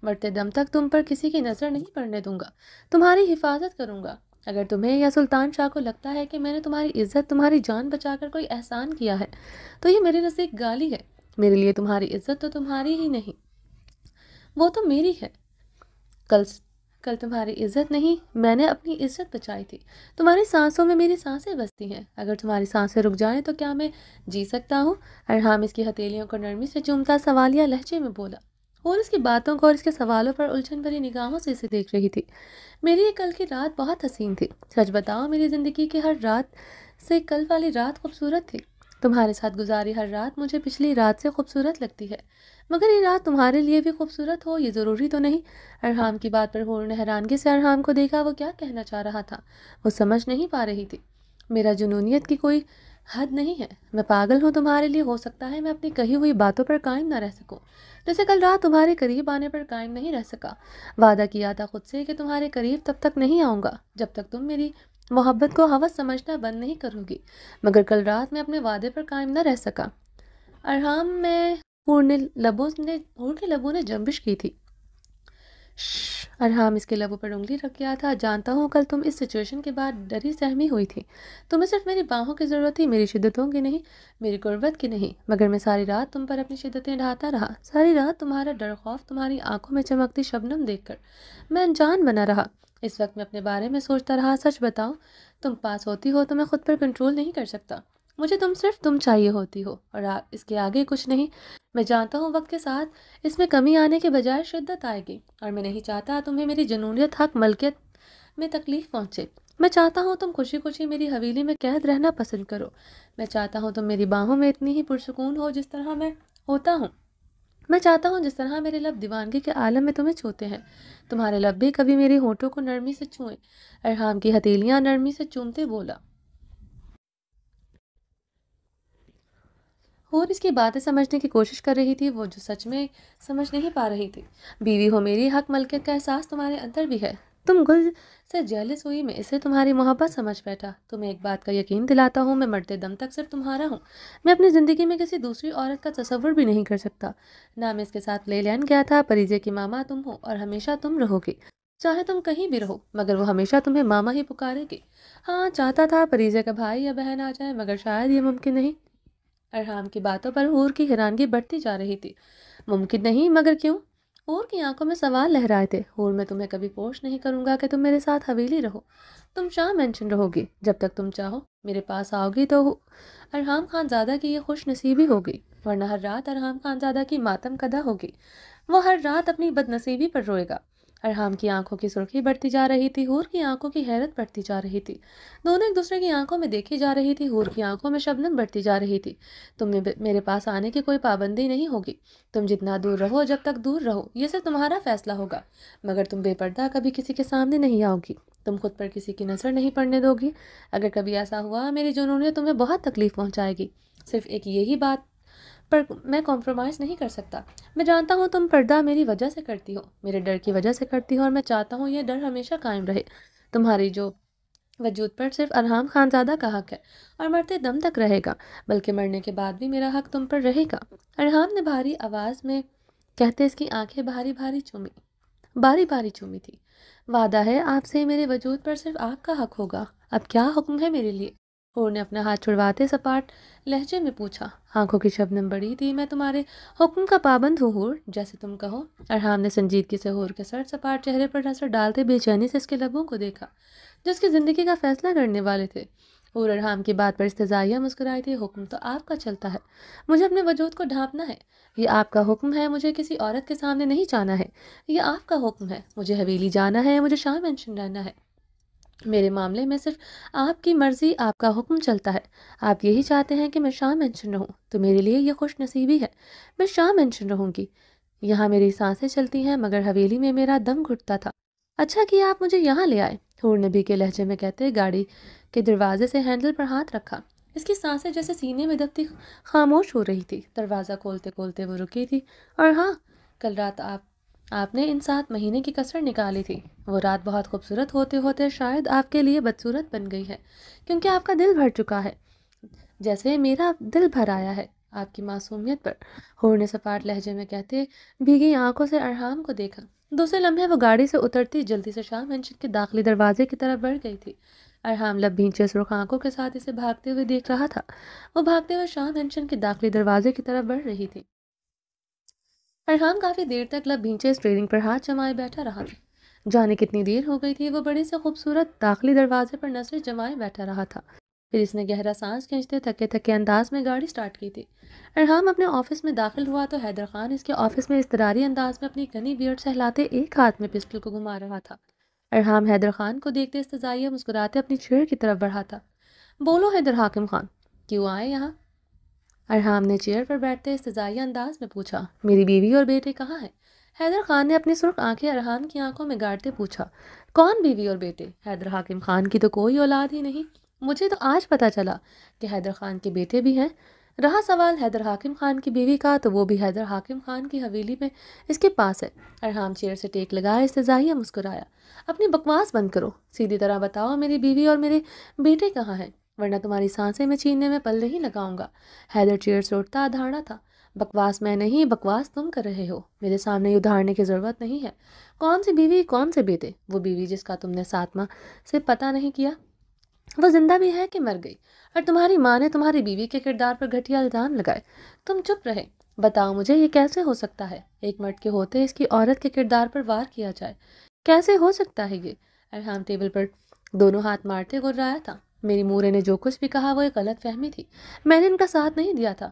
مرتے دم تک تم پر کسی کی نظر نہیں پڑنے دوں گا، تمہاری حفاظت کروں گا۔ اگر تمہیں یا سلطان شاہ کو لگتا ہے کہ میں نے تمہاری عزت، تمہاری جان بچا کر کوئی احسان کیا ہے، تو یہ میرے نزدیک گالی ہے۔ میرے لیے تمہاری عزت تو تمہاری ہی نہیں، وہ تو میری ہے۔ کل تمہاری عزت نہیں، میں نے اپنی عزت بچائی تھی۔ تمہاری سانسوں میں میری سانسیں بستی ہیں، اگر تمہاری سانسیں رک جائیں تو کیا میں جی سکتا ہوں؟ ارحام اس کی ہتھیلیوں کو نرمی سے چومتا سوالیہ لہجے میں بولا، اور اس کی باتوں کو اور اس کے سوالوں پر الجھن بھری نگاہوں سے اسے دیکھ رہی تھی۔ میری یہ کل کی رات بہت حسین تھی۔ سچ بتاؤ، میری زندگی کی ہر رات سے کل والی رات خوبصورت تھی۔ تمہارے ساتھ گزاری ہر رات مجھے پچھلی رات سے خوبصورت لگتی ہے، مگر یہ رات تمہارے لیے بھی خوبصورت ہو یہ ضروری تو نہیں۔ ارحام کی بات پر ہور نے حیرانگی سے ارحام کو دیکھا۔ وہ کیا کہنا چاہ رہا تھا وہ سمجھ نہیں پا رہی تھی۔ میرا جنونیت کی کوئی حد نہیں ہے، میں پاگل ہوں تمہارے لیے۔ ہو سکتا ہے میں اپنی کہی ہوئی باتوں پر قائم نہ رہ سکوں، جیسے کل رات تمہارے قریب آنے پر قائم نہیں رہ سکا۔ وعدہ کیا تھا خود سے کہ تمہارے قریب تب تک نہیں آؤں گا جب تک تم میری محبت کو ہوس سمجھنا بند نہیں کرو گی، مگر کل رات میں اپنے وعدے پر قائم نہ رہ سکا۔ ارحام میں ہور کے لبوں نے جنبش کی تھی۔ ارحام اس کے لبوں پر انگلی رکھ گیا تھا۔ جانتا ہوں کل تم اس سچویشن کے بعد ڈری سہمی ہوئی تھی، تمہیں صرف میری باہوں کی ضرورت تھی، میری شدتوں کی نہیں، میری قربت کی نہیں، مگر میں ساری رات تم پر اپنی شدتیں ڈھاتا رہا۔ ساری رات تمہارا ڈر خوف تمہاری آنکھوں میں چمکتی شبنم دیکھ کر میں انجان بنا رہا۔ اس وقت میں اپنے بارے میں سوچتا رہا۔ سچ بتاؤ، تم پاس ہوتی ہو تو میں خود پر کنٹرول نہیں کر سکتا، مجھے صرف تم چاہیے ہوتی ہو، اور اس کے آگے کچھ نہیں۔ میں جانتا ہوں وقت کے ساتھ اس میں کمی آنے کے بجائے شدت آئے گی، اور میں نہیں چاہتا تمہیں میری جنونیت حق ملکیت میں تکلیف پہنچے۔ میں چاہتا ہوں تم خوشی خوشی میری حویلی میں قید رہنا پسند کرو۔ میں چاہتا ہوں تم میری باہوں میں اتنی ہی پرسکون ہو جس طرح میں ہوتا ہوں۔ میں چاہتا ہوں جس طرح میرے لب دیوانگی کے عالم میں تمہیں چھوتے ہیں، تمہارے لب بھی کبھی میری ہونٹوں کو نرمی سے چھوئیں۔ ارحام کی ہتھیلیاں نرمی سے چومتے بولا۔ اور اس کی باتیں سمجھنے کی کوشش کر رہی تھی، وہ جو سچ میں سمجھ نہیں پا رہی تھی۔ بیوی ہو میری، حق ملکیت کا احساس تمہارے اندر بھی ہے۔ تم گل سے جیلس ہوئی، میں اسے تمہاری محبت سمجھ بیٹھا۔ تمہیں ایک بات کا یقین دلاتا ہوں، میں مرتے دم تک صرف تمہارا ہوں۔ میں اپنی زندگی میں کسی دوسری عورت کا تصور بھی نہیں کر سکتا۔ نہ میں اس کے ساتھ لے لین گیا تھا۔ پریزے کی ماما تم ہو اور ہمیشہ تم رہو گی، چاہے تم کہیں بھی رہو، مگر وہ ہمیشہ تمہیں ماما ہی پکارے گی۔ ہاں، چاہتا تھا پریزے کا بھائی یا بہن آ جائے، مگر شاید یہ ممکن نہیں۔ ارحام کی باتوں پر ہور کی حیرانگی بڑھتی جا رہی تھی۔ ممکن نہیں؟ مگر کیوں؟ ہور کی آنکھوں میں سوال لہرائے تھے۔ ہور، میں تمہیں کبھی فورس نہیں کروں گا کہ تم میرے ساتھ حویلی رہو، تم شاہ مینشن رہو گی جب تک تم چاہو۔ میرے پاس آؤ گی تو ارحام خانزادہ کی یہ خوش نصیبی ہوگی، ورنہ ہر رات ارحام خانزادہ کی ماتم کدہ ہوگی، وہ ہر رات اپنی بد نصیبی پر روئے گا۔ ارحام کی آنکھوں کی سرخی بڑھتی جا رہی تھی، ہور کی آنکھوں کی حیرت بڑھتی جا رہی تھی۔ دونوں ایک دوسرے کی آنکھوں میں دیکھی جا رہی تھی۔ ہور کی آنکھوں میں شبنم بڑھتی جا رہی تھی۔ تمہیں میرے پاس آنے کی کوئی پابندی نہیں ہوگی، تم جتنا دور رہو، جب تک دور رہو، یہ صرف تمہارا فیصلہ ہوگا، مگر تم بے پردہ کبھی کسی کے سامنے نہیں آؤ گی، تم خود پر کسی کی نظر نہیں پڑنے دو گی۔ اگر کبھی ایسا ہوا، میری جنونیت تمہیں بہت تکلیف پہنچائے گی۔ صرف ایک یہی بات پر میں کمپرومائز نہیں کر سکتا۔ میں جانتا ہوں تم پردہ میری وجہ سے کرتی ہو، میرے ڈر کی وجہ سے کرتی ہو، اور میں چاہتا ہوں یہ ڈر ہمیشہ قائم رہے۔ تمہاری جو وجود پر صرف ارحام خانزادہ کا حق ہے، اور مرتے دم تک رہے گا، بلکہ مرنے کے بعد بھی میرا حق تم پر رہے گا۔ ارحام نے بھاری آواز میں کہتے اس کی آنکھیں باری باری چومی تھی۔ وعدہ ہے آپ سے میرے وجود پر صرف آپ کا حق ہوگا، اب کیا حکم ہے میرے لیے؟ حور نے اپنا ہاتھ چھڑواتے سپاٹ لہجے میں پوچھا۔ آنکھوں کی شبنم بڑی تھی۔ میں تمہارے حکم کا پابند ہوں حور، جیسے تم کہو۔ ارحام نے سنجیدگی سے حور کے سر سپاٹ چہرے پر نظر ڈالتے بے چینی سے اس کے لبوں کو دیکھا جو اس کی زندگی کا فیصلہ کرنے والے تھے۔ حور ارحام کی بات پر استزائیہ مسکرائی تھی۔ حکم تو آپ کا چلتا ہے، مجھے اپنے وجود کو ڈھانپنا ہے۔ یہ آپ کا حکم ہے، مجھے کسی عورت کے سامنے نہیں جانا ہے۔ یہ آپ کا حکم ہے، مجھے حویلی جانا ہے، مجھے شاہ مینشن رہنا ہے۔ میرے معاملے میں صرف آپ کی مرضی، آپ کا حکم چلتا ہے۔ آپ یہی چاہتے ہیں کہ میں شاہ مینشن رہوں تو میرے لیے یہ خوش نصیبی ہے، میں شاہ مینشن رہوں گی۔ یہاں میری سانسیں چلتی ہیں مگر حویلی میں میرا دم گھٹتا تھا۔ اچھا کیا آپ مجھے یہاں لے آئے، حور نے بھی کے لہجے میں کہتے گاڑی کے دروازے سے ہینڈل پر ہاتھ رکھا۔ اس کی سانسیں جیسے سینے میں دبتی خاموش ہو رہی تھی۔ دروازہ کھولتے کھولتے وہ رکی تھی۔ اور ہاں، کل رات آپ نے ان 7 مہینے کی کسر نکالی تھی۔ وہ رات بہت خوبصورت ہوتے ہوتے شاید آپ کے لیے بدصورت بن گئی ہے، کیونکہ آپ کا دل بھر چکا ہے جیسے میرا دل بھر آیا ہے آپ کی معصومیت پر۔ حور نے سپاٹ لہجے میں کہتے بھیگی آنکھوں سے ارحام کو دیکھا۔ دوسرے لمحے وہ گاڑی سے اترتی جلدی سے شاہ مینشن کے داخلی دروازے کی طرف بڑھ گئی تھی۔ ارحام لب بھینچے سرخ آنکھوں کے ساتھ اسے بھاگتے ہوئے دیکھ رہا تھا۔ وہ بھاگتے ہوئے شاہ مینشن کے داخلی دروازے کی طرف بڑھ رہی تھی۔ ارحام کافی دیر تک لب بھینچے اسٹیئرنگ پر ہاتھ جمائے بیٹھا رہا تھا۔ جانے کتنی دیر ہو گئی تھی، وہ بڑے سے خوبصورت داخلی دروازے پر نظریں جمائے بیٹھا رہا تھا۔ پھر اس نے گہرا سانس کھینچتے تھکے تھکے انداز میں گاڑی سٹارٹ کی تھی۔ ارحام اپنے آفس میں داخل ہوا تو حیدر خان اس کے آفس میں اضطراری انداز میں اپنی گھنی بیئرڈ سہلاتے ایک ہاتھ میں پسٹل کو گھما رہا تھا۔ ارحام حیدر خان کو دیکھتے استزائیہ مسکراتے اپنی چیئر کی طرف بڑھا تھا۔ بولو حیدر حاکم خان، کیوں آئے یہاں؟ ارحام نے چیئر پر بیٹھتے استزائیہ انداز میں پوچھا۔ میری بیوی اور بیٹے کہاں ہیں؟ حیدر خان نے اپنی سرخ آنکھیں ارحام کی آنکھوں میں گاڑتے پوچھا۔ کون بیوی اور بیٹے؟ حیدر حاکم خان کی تو کوئی اولاد ہی نہیں، مجھے تو آج پتہ چلا کہ حیدر خان کے بیٹے بھی ہیں۔ رہا سوال حیدر حاکم خان کی بیوی کا تو وہ بھی حیدر حاکم خان کی حویلی میں اس کے پاس ہے۔ ارحام چیئر سے ٹیک لگائے استزائیہ مسکرایا۔ اپنی بکواس بند کرو، سیدھی طرح بتاؤ میری بیوی اور میرے بیٹے کہاں ہیں، ورنہ تمہاری سانسیں میں چھیننے میں پل نہیں لگاؤں گا۔ حیدر چیئر سے اٹھتا دھاڑا تھا۔ بکواس میں نہیں، بکواس تم کر رہے ہو، میرے سامنے یہ ادھارنے کی ضرورت نہیں ہے۔ کون سی بیوی، کون سے بیٹے؟ وہ بیوی جس کا تم نے 7 ماہ سے پتہ نہیں کیا وہ زندہ بھی ہے کہ مر گئی، اور تمہاری ماں نے تمہاری بیوی کے کردار پر گھٹیا الزام لگائے، تم چپ رہے۔ بتاؤ مجھے یہ کیسے ہو سکتا ہے، ایک مرد کے ہوتے اس کی عورت کے کردار پر وار کیا جائے، کیسے ہو سکتا ہے یہ؟ ارحام ٹیبل پر دونوں ہاتھ مارتے گرایا تھا۔ میری مورے نے جو کچھ بھی کہا وہ ایک غلط فہمی تھی، میں نے ان کا ساتھ نہیں دیا تھا۔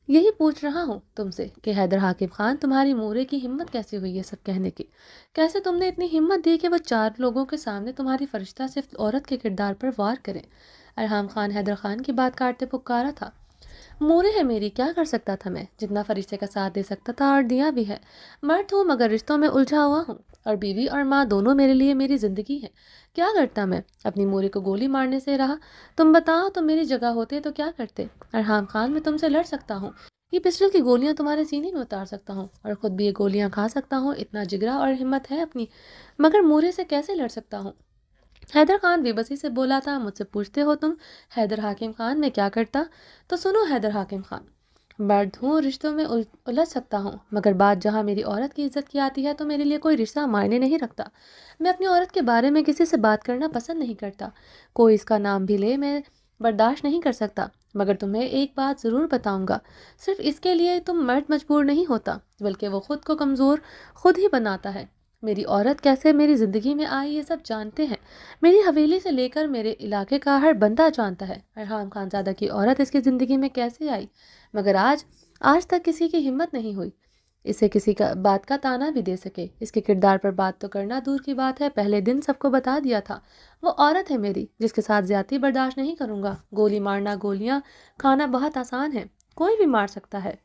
یہی پوچھ رہا ہوں تم سے کہ حیدر حاکم خان تمہاری مورے کی ہمت کیسے ہوئی یہ سب کہنے کی؟ کیسے تم نے اتنی ہمت دی کہ وہ 4 لوگوں کے سامنے تمہاری فرشتہ صرف عورت کے کردار پر وار کریں؟ ارحام خان حیدر خان کی بات کاٹتے پکارا تھا۔ مورے ہے میری، کیا کر سکتا تھا میں، جتنا فرشتے کا ساتھ دے سکتا تھا اور دیا بھی ہے۔ مرد ہوں مگر رشتوں میں الجھا ہوا ہوں، اور بیوی اور ماں دونوں میرے لیے میری زندگی ہے۔ کیا کرتا میں، اپنی مورے کو گولی مارنے سے رہا؟ تم بتاؤ، تم میری جگہ ہوتے تو کیا کرتے؟ ارحام خان میں تم سے لڑ سکتا ہوں، یہ پسٹل کی گولیاں تمہارے سینے میں اتار سکتا ہوں، اور خود بھی یہ گولیاں کھا سکتا ہوں، اتنا جگرا اور ہمت ہے اپنی، مگر مورے سے کیسے لڑ سکتا ہوں؟ حیدر خان بے بسی سے بولا تھا۔ مجھ سے پوچھتے ہو تم حیدر حاکم خان میں کیا کرتا؟ تو سنو حیدر حاکم خان، مرد ہوں، رشتوں میں الجھ سکتا ہوں، مگر بات جہاں میری عورت کی عزت کی آتی ہے تو میرے لیے کوئی رشتہ معنی نہیں رکھتا۔ میں اپنی عورت کے بارے میں کسی سے بات کرنا پسند نہیں کرتا، کوئی اس کا نام بھی لے میں برداشت نہیں کر سکتا، مگر تمہیں ایک بات ضرور بتاؤں گا، صرف اس کے لیے تم مرد مجبور نہیں ہوتا، بلکہ وہ خود کو کمزور خود ہی بناتا ہے۔ میری عورت کیسے میری زندگی میں آئی یہ سب جانتے ہیں، میری حویلی سے لے کر میرے علاقے کا ہر بندہ جانتا ہے ارحام خان زادہ کی عورت اس کی زندگی میں کیسے آئی، مگر آج تک کسی کی ہمت نہیں ہوئی اسے کسی کا بات کا تانا بھی دے سکے۔ اس کے کردار پر بات تو کرنا دور کی بات ہے، پہلے دن سب کو بتا دیا تھا، وہ عورت ہے میری جس کے ساتھ زیادتی برداشت نہیں کروں گا۔ گولی مارنا، گولیاں کھانا بہت آسان ہے، کوئی بھی مار سکتا ہے۔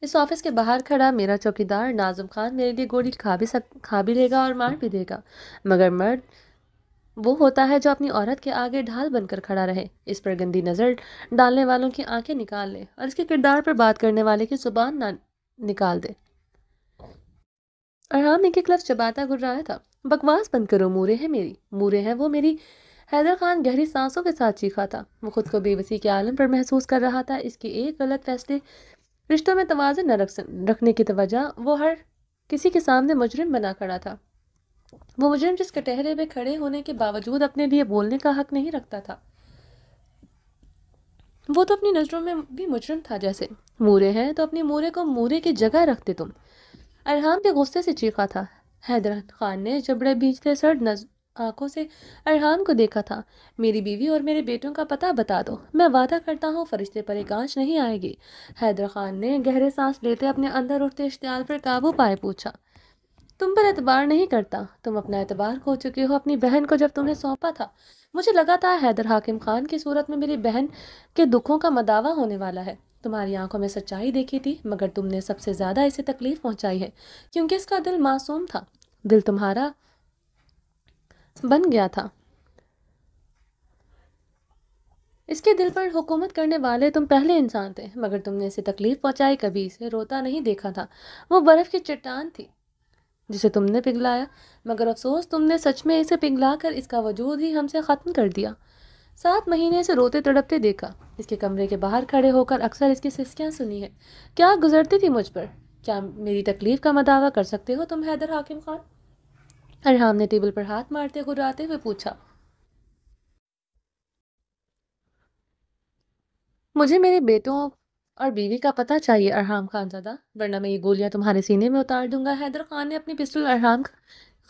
اس آفس کے باہر کھڑا میرا چوکیدار ناظم خان میرے لیے گولی کھا بھی لے گا اور مار بھی دے گا، مگر مرد وہ ہوتا ہے جو اپنی عورت کے آگے ڈھال بن کر کھڑا رہے، اس پر گندی نظر ڈالنے والوں کی آنکھیں نکال لے اور اس کے کردار پر بات کرنے والے کی زبان نہ نکال دے۔ ارحام ایک لفظ چباتا گرایا تھا۔ بکواس بند کرو، مورے ہے میری، مورے ہیں وہ میری۔ حیدر خان گہری سانسوں کے ساتھ چیخا تھا، وہ خود کو بے بسی کے عالم پر محسوس کر رہا تھا۔ اس کے ایک غلط فیصلے رشتوں میں توازن نہ رکھنے کی توجہ وہ ہر کسی کے سامنے مجرم بنا کھڑا تھا، وہ مجرم جس کٹہرے پہ کھڑے ہونے کے باوجود اپنے لیے بولنے کا حق نہیں رکھتا تھا۔ وہ تو اپنی نظروں میں بھی مجرم تھا، جیسے مورے ہیں تو اپنی مورے کو مورے کی جگہ رکھتے تم۔ ارحام کے غصے سے چیخا تھا۔ حیدر خان نے جبڑے بیچتے سرد آنکھوں سے ارحام کو دیکھا تھا۔ میری بیوی اور میرے بیٹوں کا پتہ بتا دو، میں وعدہ کرتا ہوں فرشتے پر ایک آنچ نہیں آئے گی۔ حیدر خان نے گہرے سانس لیتے اپنے اندر اٹھتے اشتعال پر قابو پائے پوچھا، تم پر اعتبار نہیں کرتا، تم اپنا اعتبار کھو چکے ہو اپنی بہن کو جب تمہیں سونپا تھا۔ مجھے لگا تھا حیدر حاکم خان کی صورت میں میری بہن کے دکھوں کا مداوع ہونے والا ہے۔ تمہاری آنکھوں میں سچائی دیکھی تھی، مگر تم نے سب سے زیادہ اسے تکلیف پہنچائی ہے، کیونکہ اس کا دل معصوم تھا، دل تمہارا بن گیا تھا۔ اس کے دل پر حکومت کرنے والے تم پہلے انسان تھے، مگر تم نے اسے تکلیف پہنچائی، کبھی اسے روتا نہیں دیکھا تھا۔ وہ برف کی چٹان تھی جسے تم نے پگھلایا، مگر افسوس تم نے سچ میں اسے پگھلا کر اس کا وجود ہی ہم سے ختم کر دیا۔ 7 مہینے سے روتے تڑپتے دیکھا، اس کے کمرے کے باہر کھڑے ہو کر اکثر اس کی سسکیاں سنی ہے۔ کیا گزرتی تھی مجھ پر؟ کیا میری تکلیف کا مداوع کر سکتے ہو تم حیدر حاکم خان؟ ارحام نے ٹیبل پر ہاتھ مارتے گراتے ہوئے پوچھا۔ مجھے میرے بیٹوں اور بیوی کا پتہ چاہیے ارحام خان زادہ، ورنہ میں یہ گولیاں تمہارے سینے میں اتار دوں گا۔ حیدر خان نے اپنی پسٹل ارحام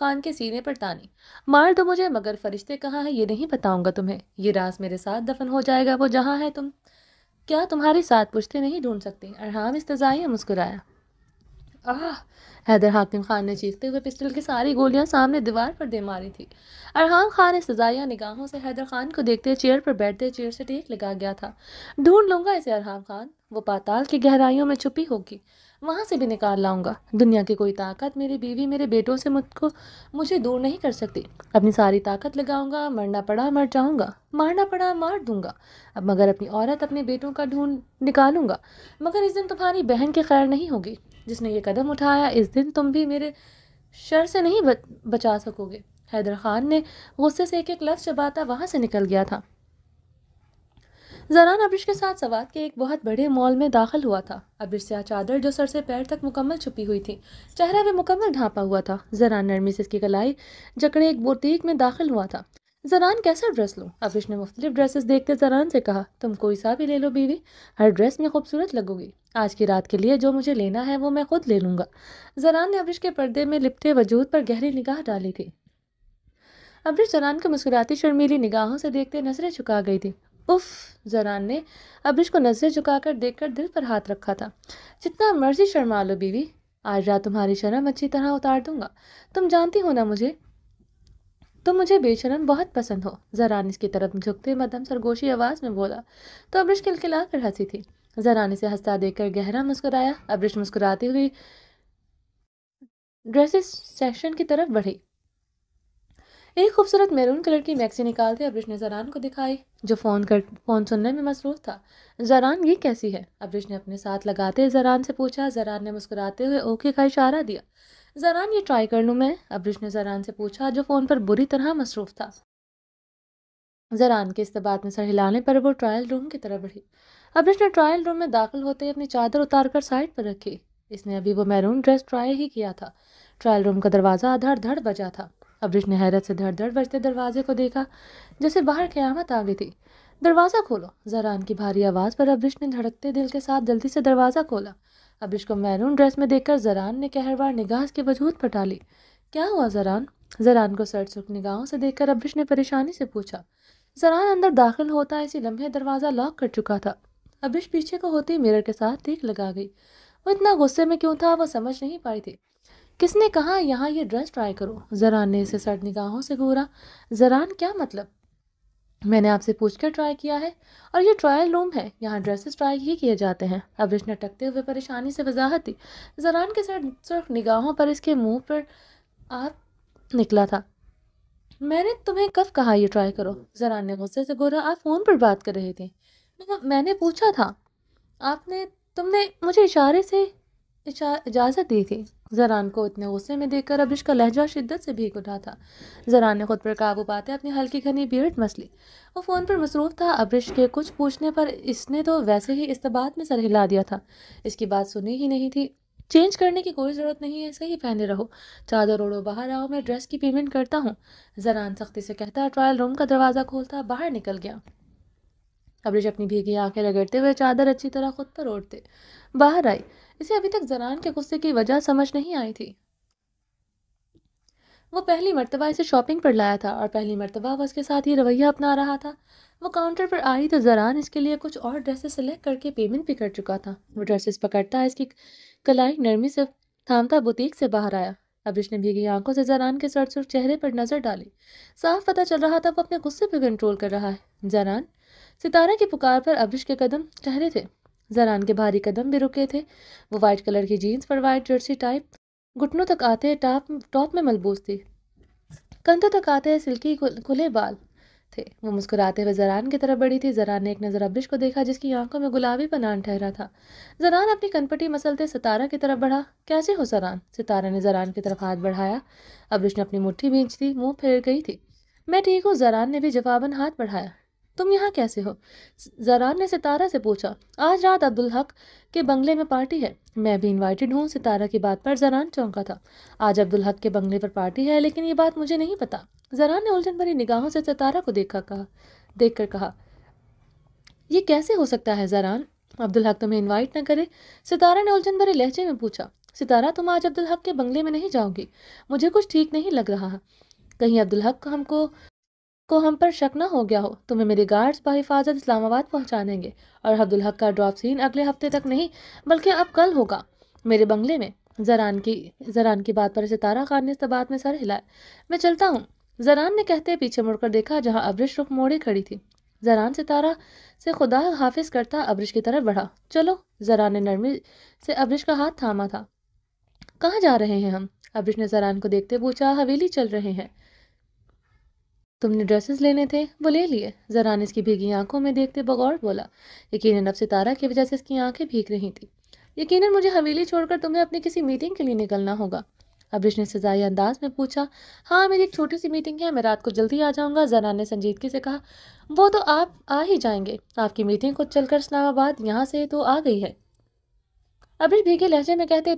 خان کے سینے پر تانی۔ مار دو مجھے، مگر فرشتے کہاں ہیں یہ نہیں بتاؤں گا تمہیں، یہ راز میرے ساتھ دفن ہو جائے گا، وہ جہاں ہے تم کیا تمہاری 7 پشتے نہیں ڈھونڈ سکتی؟ ارحام استزائیہ مسکرایا۔ آہ! حیدر حاکم خان نے چیختے ہوئے پسٹل کی ساری گولیاں سامنے دیوار پر دے ماری تھی۔ ارحام خان استزائیہ نگاہوں سے حیدر خان کو دیکھتے چیئر پر بیٹھتے چیئر سے ٹیک لگا گیا تھا۔ ڈھونڈ لوں گا اسے ارحام خان، وہ پاتال کی گہرائیوں میں چھپی ہوگی، وہاں سے بھی نکال لاؤں گا۔ دنیا کی کوئی طاقت میری بیوی میرے بیٹوں سے مجھے دور نہیں کر سکتی۔ اپنی ساری طاقت لگاؤں گا، مرنا پڑا مر جاؤں گا، مارنا پڑا مار دوں گا، اب مگر اپنی عورت اپنے بیٹوں کا ڈھونڈ نکالوں گا۔ مگر اس دن تمہاری بہن کی خیر نہیں ہوگی، جس نے یہ قدم اٹھایا، اس دن تم بھی میرے شر سے نہیں بچا سکو گے۔ حیدر خان نے غصے سے ایک ایک لفظ چباتا وہاں سے نکل گیا تھا۔ زران ابرش کے ساتھ سوات کے ایک بہت بڑے مال میں داخل ہوا تھا۔ ابرش سیاہ چادر جو سر سے پیر تک مکمل چھپی ہوئی تھی، چہرہ بھی مکمل ڈھانپا ہوا تھا۔ زران نرمی سے اس کی کلائی جکڑے ایک بوتیک میں داخل ہوا تھا۔ زران کیسا ڈریس لوں؟ ابرش نے مختلف ڈریسز دیکھتے زران سے کہا۔ تم کوئی سا بھی لے لو بیوی، ہر ڈریس میں خوبصورت لگو گی۔ آج کی رات کے لیے جو مجھے لینا ہے وہ میں خود لے لوں گا۔ زران نے ابرش کے پردے میں لپٹے وجود پر گہری نگاہ ڈالی تھی۔ ابرش زران کو مسکراتی شرمیلی نگاہوں سے دیکھتے نظریں چکا گئی تھی۔ اف! زران نے ابرش کو نظریں چکا کر دیکھ کر دل پر ہاتھ رکھا تھا۔ جتنا مرضی شرما لو بیوی، آج رات تمہاری شرم اچھی طرح اتار دوں گا۔ تم جانتی ہو نا تم مجھے بے شرم بہت پسند ہو۔ زران اس کی طرف جھکتے مدھم سرگوشی آواز میں بولا تو ابرش کلکلا کر ہنسی تھی۔ زران اسے ہنستا دیکھ کر گہرا مسکرایا۔ ابرش مسکراتی ہوئی ڈریسز سیکشن کی طرف بڑھی۔ ایک خوبصورت میرون کلر کی میکسی نکالتے ابرش نے زران کو دکھائی، جو فون سننے میں مصروف تھا۔ زران یہ کیسی ہے؟ ابرش نے اپنے ساتھ لگاتے زران سے پوچھا۔ زران نے مسکراتے ہوئے اوکے کا اشارہ دیا۔ زران یہ ٹرائی کر لوں میں؟ ابرش نے زران سے پوچھا، جو فون پر بری طرح مصروف تھا۔ زران کے استبات میں سر ہلانے پر وہ ٹرائل روم کی طرف بڑھی۔ ابرش نے ٹرائل روم میں داخل ہوتے ہی اپنی چادر اتار کر سائڈ پر رکھی۔ اس نے ابھی وہ میرون ڈریس ٹرائی ہی کیا تھا۔ ٹرائل روم کا دروازہ دھڑ دھڑ بجا تھا۔ ابرش نے حیرت سے دھڑ دھڑ بجتے دروازے کو دیکھا، جیسے باہر قیامت آ گئی تھی۔ دروازہ کھولو! زران کی بھاری آواز پر ابرش نے دھڑکتے دل کے ساتھ جلدی سے دروازہ کھولا۔ ابرش کو میرون ڈریس میں دیکھ کر زران نے قہربار نگاہ اس کے وجود پر ڈالی۔ کیا ہوا زران؟ زران کو سرد سرخ نگاہوں سے دیکھ کر ابرش نے پریشانی سے پوچھا۔ زران اندر داخل ہوتا اسی لمحے دروازہ لاک کر چکا تھا۔ ابرش پیچھے کو ہوتی میرر کے ساتھ ٹیک لگا گئی۔ وہ اتنا غصے میں کیوں تھا وہ سمجھ نہیں پائی تھی۔ کس نے کہا یہاں یہ ڈریس ٹرائی کرو؟ زران نے اسے سرد نگاہوں سے گھورا۔ زران کیا مطلب؟ میں نے آپ سے پوچھ کر ٹرائی کیا ہے، اور یہ ٹرائل روم ہے، یہاں ڈریسز ٹرائی ہی کیے جاتے ہیں۔ ابرش نے ٹکتے ہوئے پریشانی سے وضاحت دی۔ زران کے سرد سرخ نگاہوں پر اس کے منہ پر آپ نکلا تھا۔ میں نے تمہیں کب کہا یہ ٹرائی کرو؟ زران نے غصے سے گھورا۔ آپ فون پر بات کر رہے تھے، میں نے پوچھا تھا، تم نے مجھے اشارے سے اجازت دی تھی۔ زران کو اتنے غصے میں دیکھ کر ابرش کا لہجہ شدت سے بھیگ اٹھا تھا۔ زران نے خود پر قابو پاتے اپنی ہلکی گھنی بیئرڈ مسلی۔ وہ فون پر مصروف تھا۔ ابرش کے کچھ پوچھنے پر اس نے تو ویسے ہی استبات میں سر ہلا دیا تھا، اس کی بات سنی ہی نہیں تھی۔ چینج کرنے کی کوئی ضرورت نہیں ہے، صحیح پہنے رہو، چادر اوڑو، باہر آؤ، میں ڈریس کی پیمنٹ کرتا ہوں، زران سختی سے کہتا ٹرائل روم کا دروازہ کھولتا باہر نکل گیا۔ ابرش اپنی بھیگی آنکھیں رگڑتے ہوئے چادر اچھی طرح خود پر اوڑھتے باہر آئی۔ اسے ابھی تک زران کے غصے کی وجہ سمجھ نہیں آئی تھی۔ وہ پہلی مرتبہ اسے شاپنگ پر لایا تھا اور پہلی مرتبہ وہ اس کے ساتھ یہ رویہ اپنا رہا تھا۔ وہ کاؤنٹر پر آئی تو زران اس کے لیے کچھ اور ڈریسز سلیکٹ کر کے پیمنٹ بھی کر چکا تھا۔ وہ ڈریسز پکڑتا اس کی کلائی نرمی سے تھامتا بوتیک سے باہر آیا۔ ابرش نے بھیگی آنکھوں سے زران کے سرسبز چہرے پر نظر ڈالی۔ صاف پتہ چل رہا تھا وہ اپنے غصے پہ کنٹرول کر رہا ہے۔ زران، ستارہ کی پکار پر ابرش کے قدم ٹھہرے تھے۔ زران کے بھاری قدم بھی رکے تھے۔ وہ وائٹ کلر کی جینز پر وائٹ جرسی ٹائپ گھٹنوں تک آتے ٹاپ میں ملبوس تھی، کندھوں تک آتے سلکی کھلے بال تھے۔ وہ مسکراتے ہوئے زران کی طرف بڑھی تھی۔ زران نے ایک نظر ابرش کو دیکھا جس کی آنکھوں میں گلابی پنان ٹھہرا تھا۔ زران اپنی کنپٹی مسلتے ستارہ کی طرف بڑھا۔ کیسے ہو زران؟ ستارہ نے زران کی طرف ہاتھ بڑھایا۔ ابرش نے اپنی مٹھی بھینچ دی، منہ پھیر گئی تھی۔ میں ٹھیک ہوں، زران نے بھی جواباً ہاتھ بڑھایا۔ تم یہاں کیسے ہو؟ زران نے ستارہ سے پوچھا۔ آج رات عبدالحق کے بنگلے میں پارٹی ہے، میں بھی انوائٹڈ ہوں۔ ستارہ کی بات پر زران چونکا تھا۔ آج عبدالحق کے بنگلے پر پارٹی ہے، لیکن یہ بات مجھے نہیں پتا۔ زران نے الجھن بھری نگاہوں سے ستارہ کو دیکھ کر کہا، یہ کیسے ہو سکتا ہے زران؟ عبدالحق تمہیں انوائٹ نہ کرے؟ ستارہ نے الجھن بھرے لہجے میں پوچھا۔ ستارہ، تم آج عبدالحق کے بنگلے میں نہیں جاؤ گی، مجھے کچھ ٹھیک نہیں لگ رہا۔ کہیں عبدالحق کو ہم پر شک نہ ہو گیا ہو۔ تمہیں میرے گارڈز بحفاظت اسلام آباد پہنچا دیں گے، اور عبدالحق کا ڈراپ سین اگلے ہفتے تک نہیں بلکہ اب کل ہوگا میرے بنگلے میں۔ زران کی بات پر ستارہ خان نے استبات میں سر ہلایا۔ میں چلتا ہوں، زران نے کہتے پیچھے مڑ کر دیکھا جہاں ابرش رخ موڑے کھڑی تھی۔ زران ستارہ سے خدا حافظ کرتا ابرش کی طرف بڑھا۔ چلو، زران نے نرمی سے ابرش کا ہاتھ تھاما تھا۔ کہاں جا رہے ہیں ہم؟ ابرش نے زران کو دیکھتے پوچھا۔ حویلی چل رہے ہیں۔ تم نے ڈریسز لینے تھے، وہ لے لیے؟ زران اس کی بھیگی آنکھوں میں دیکھتے بغور بولا۔ یقیناً اب ستارہ کی وجہ سے اس کی آنکھیں بھیگ رہی تھی۔ یقیناً مجھے حویلی چھوڑ کر تمہیں اپنی کسی میٹنگ کے لیے نکلنا ہوگا، ابرش نے سزائی انداز میں پوچھا۔ ہاں، میری ایک چھوٹی سی میٹنگ ہے، میں رات کو جلدی آ جاؤں گا، زران نے سنجیدگی سے کہا۔ وہ تو آپ آ ہی جائیں گے، آپ کی میٹنگ خود چل کر اسلام آباد یہاں سے تو آ گئی ہے، ابرش بھیگے لہجے میں کہتے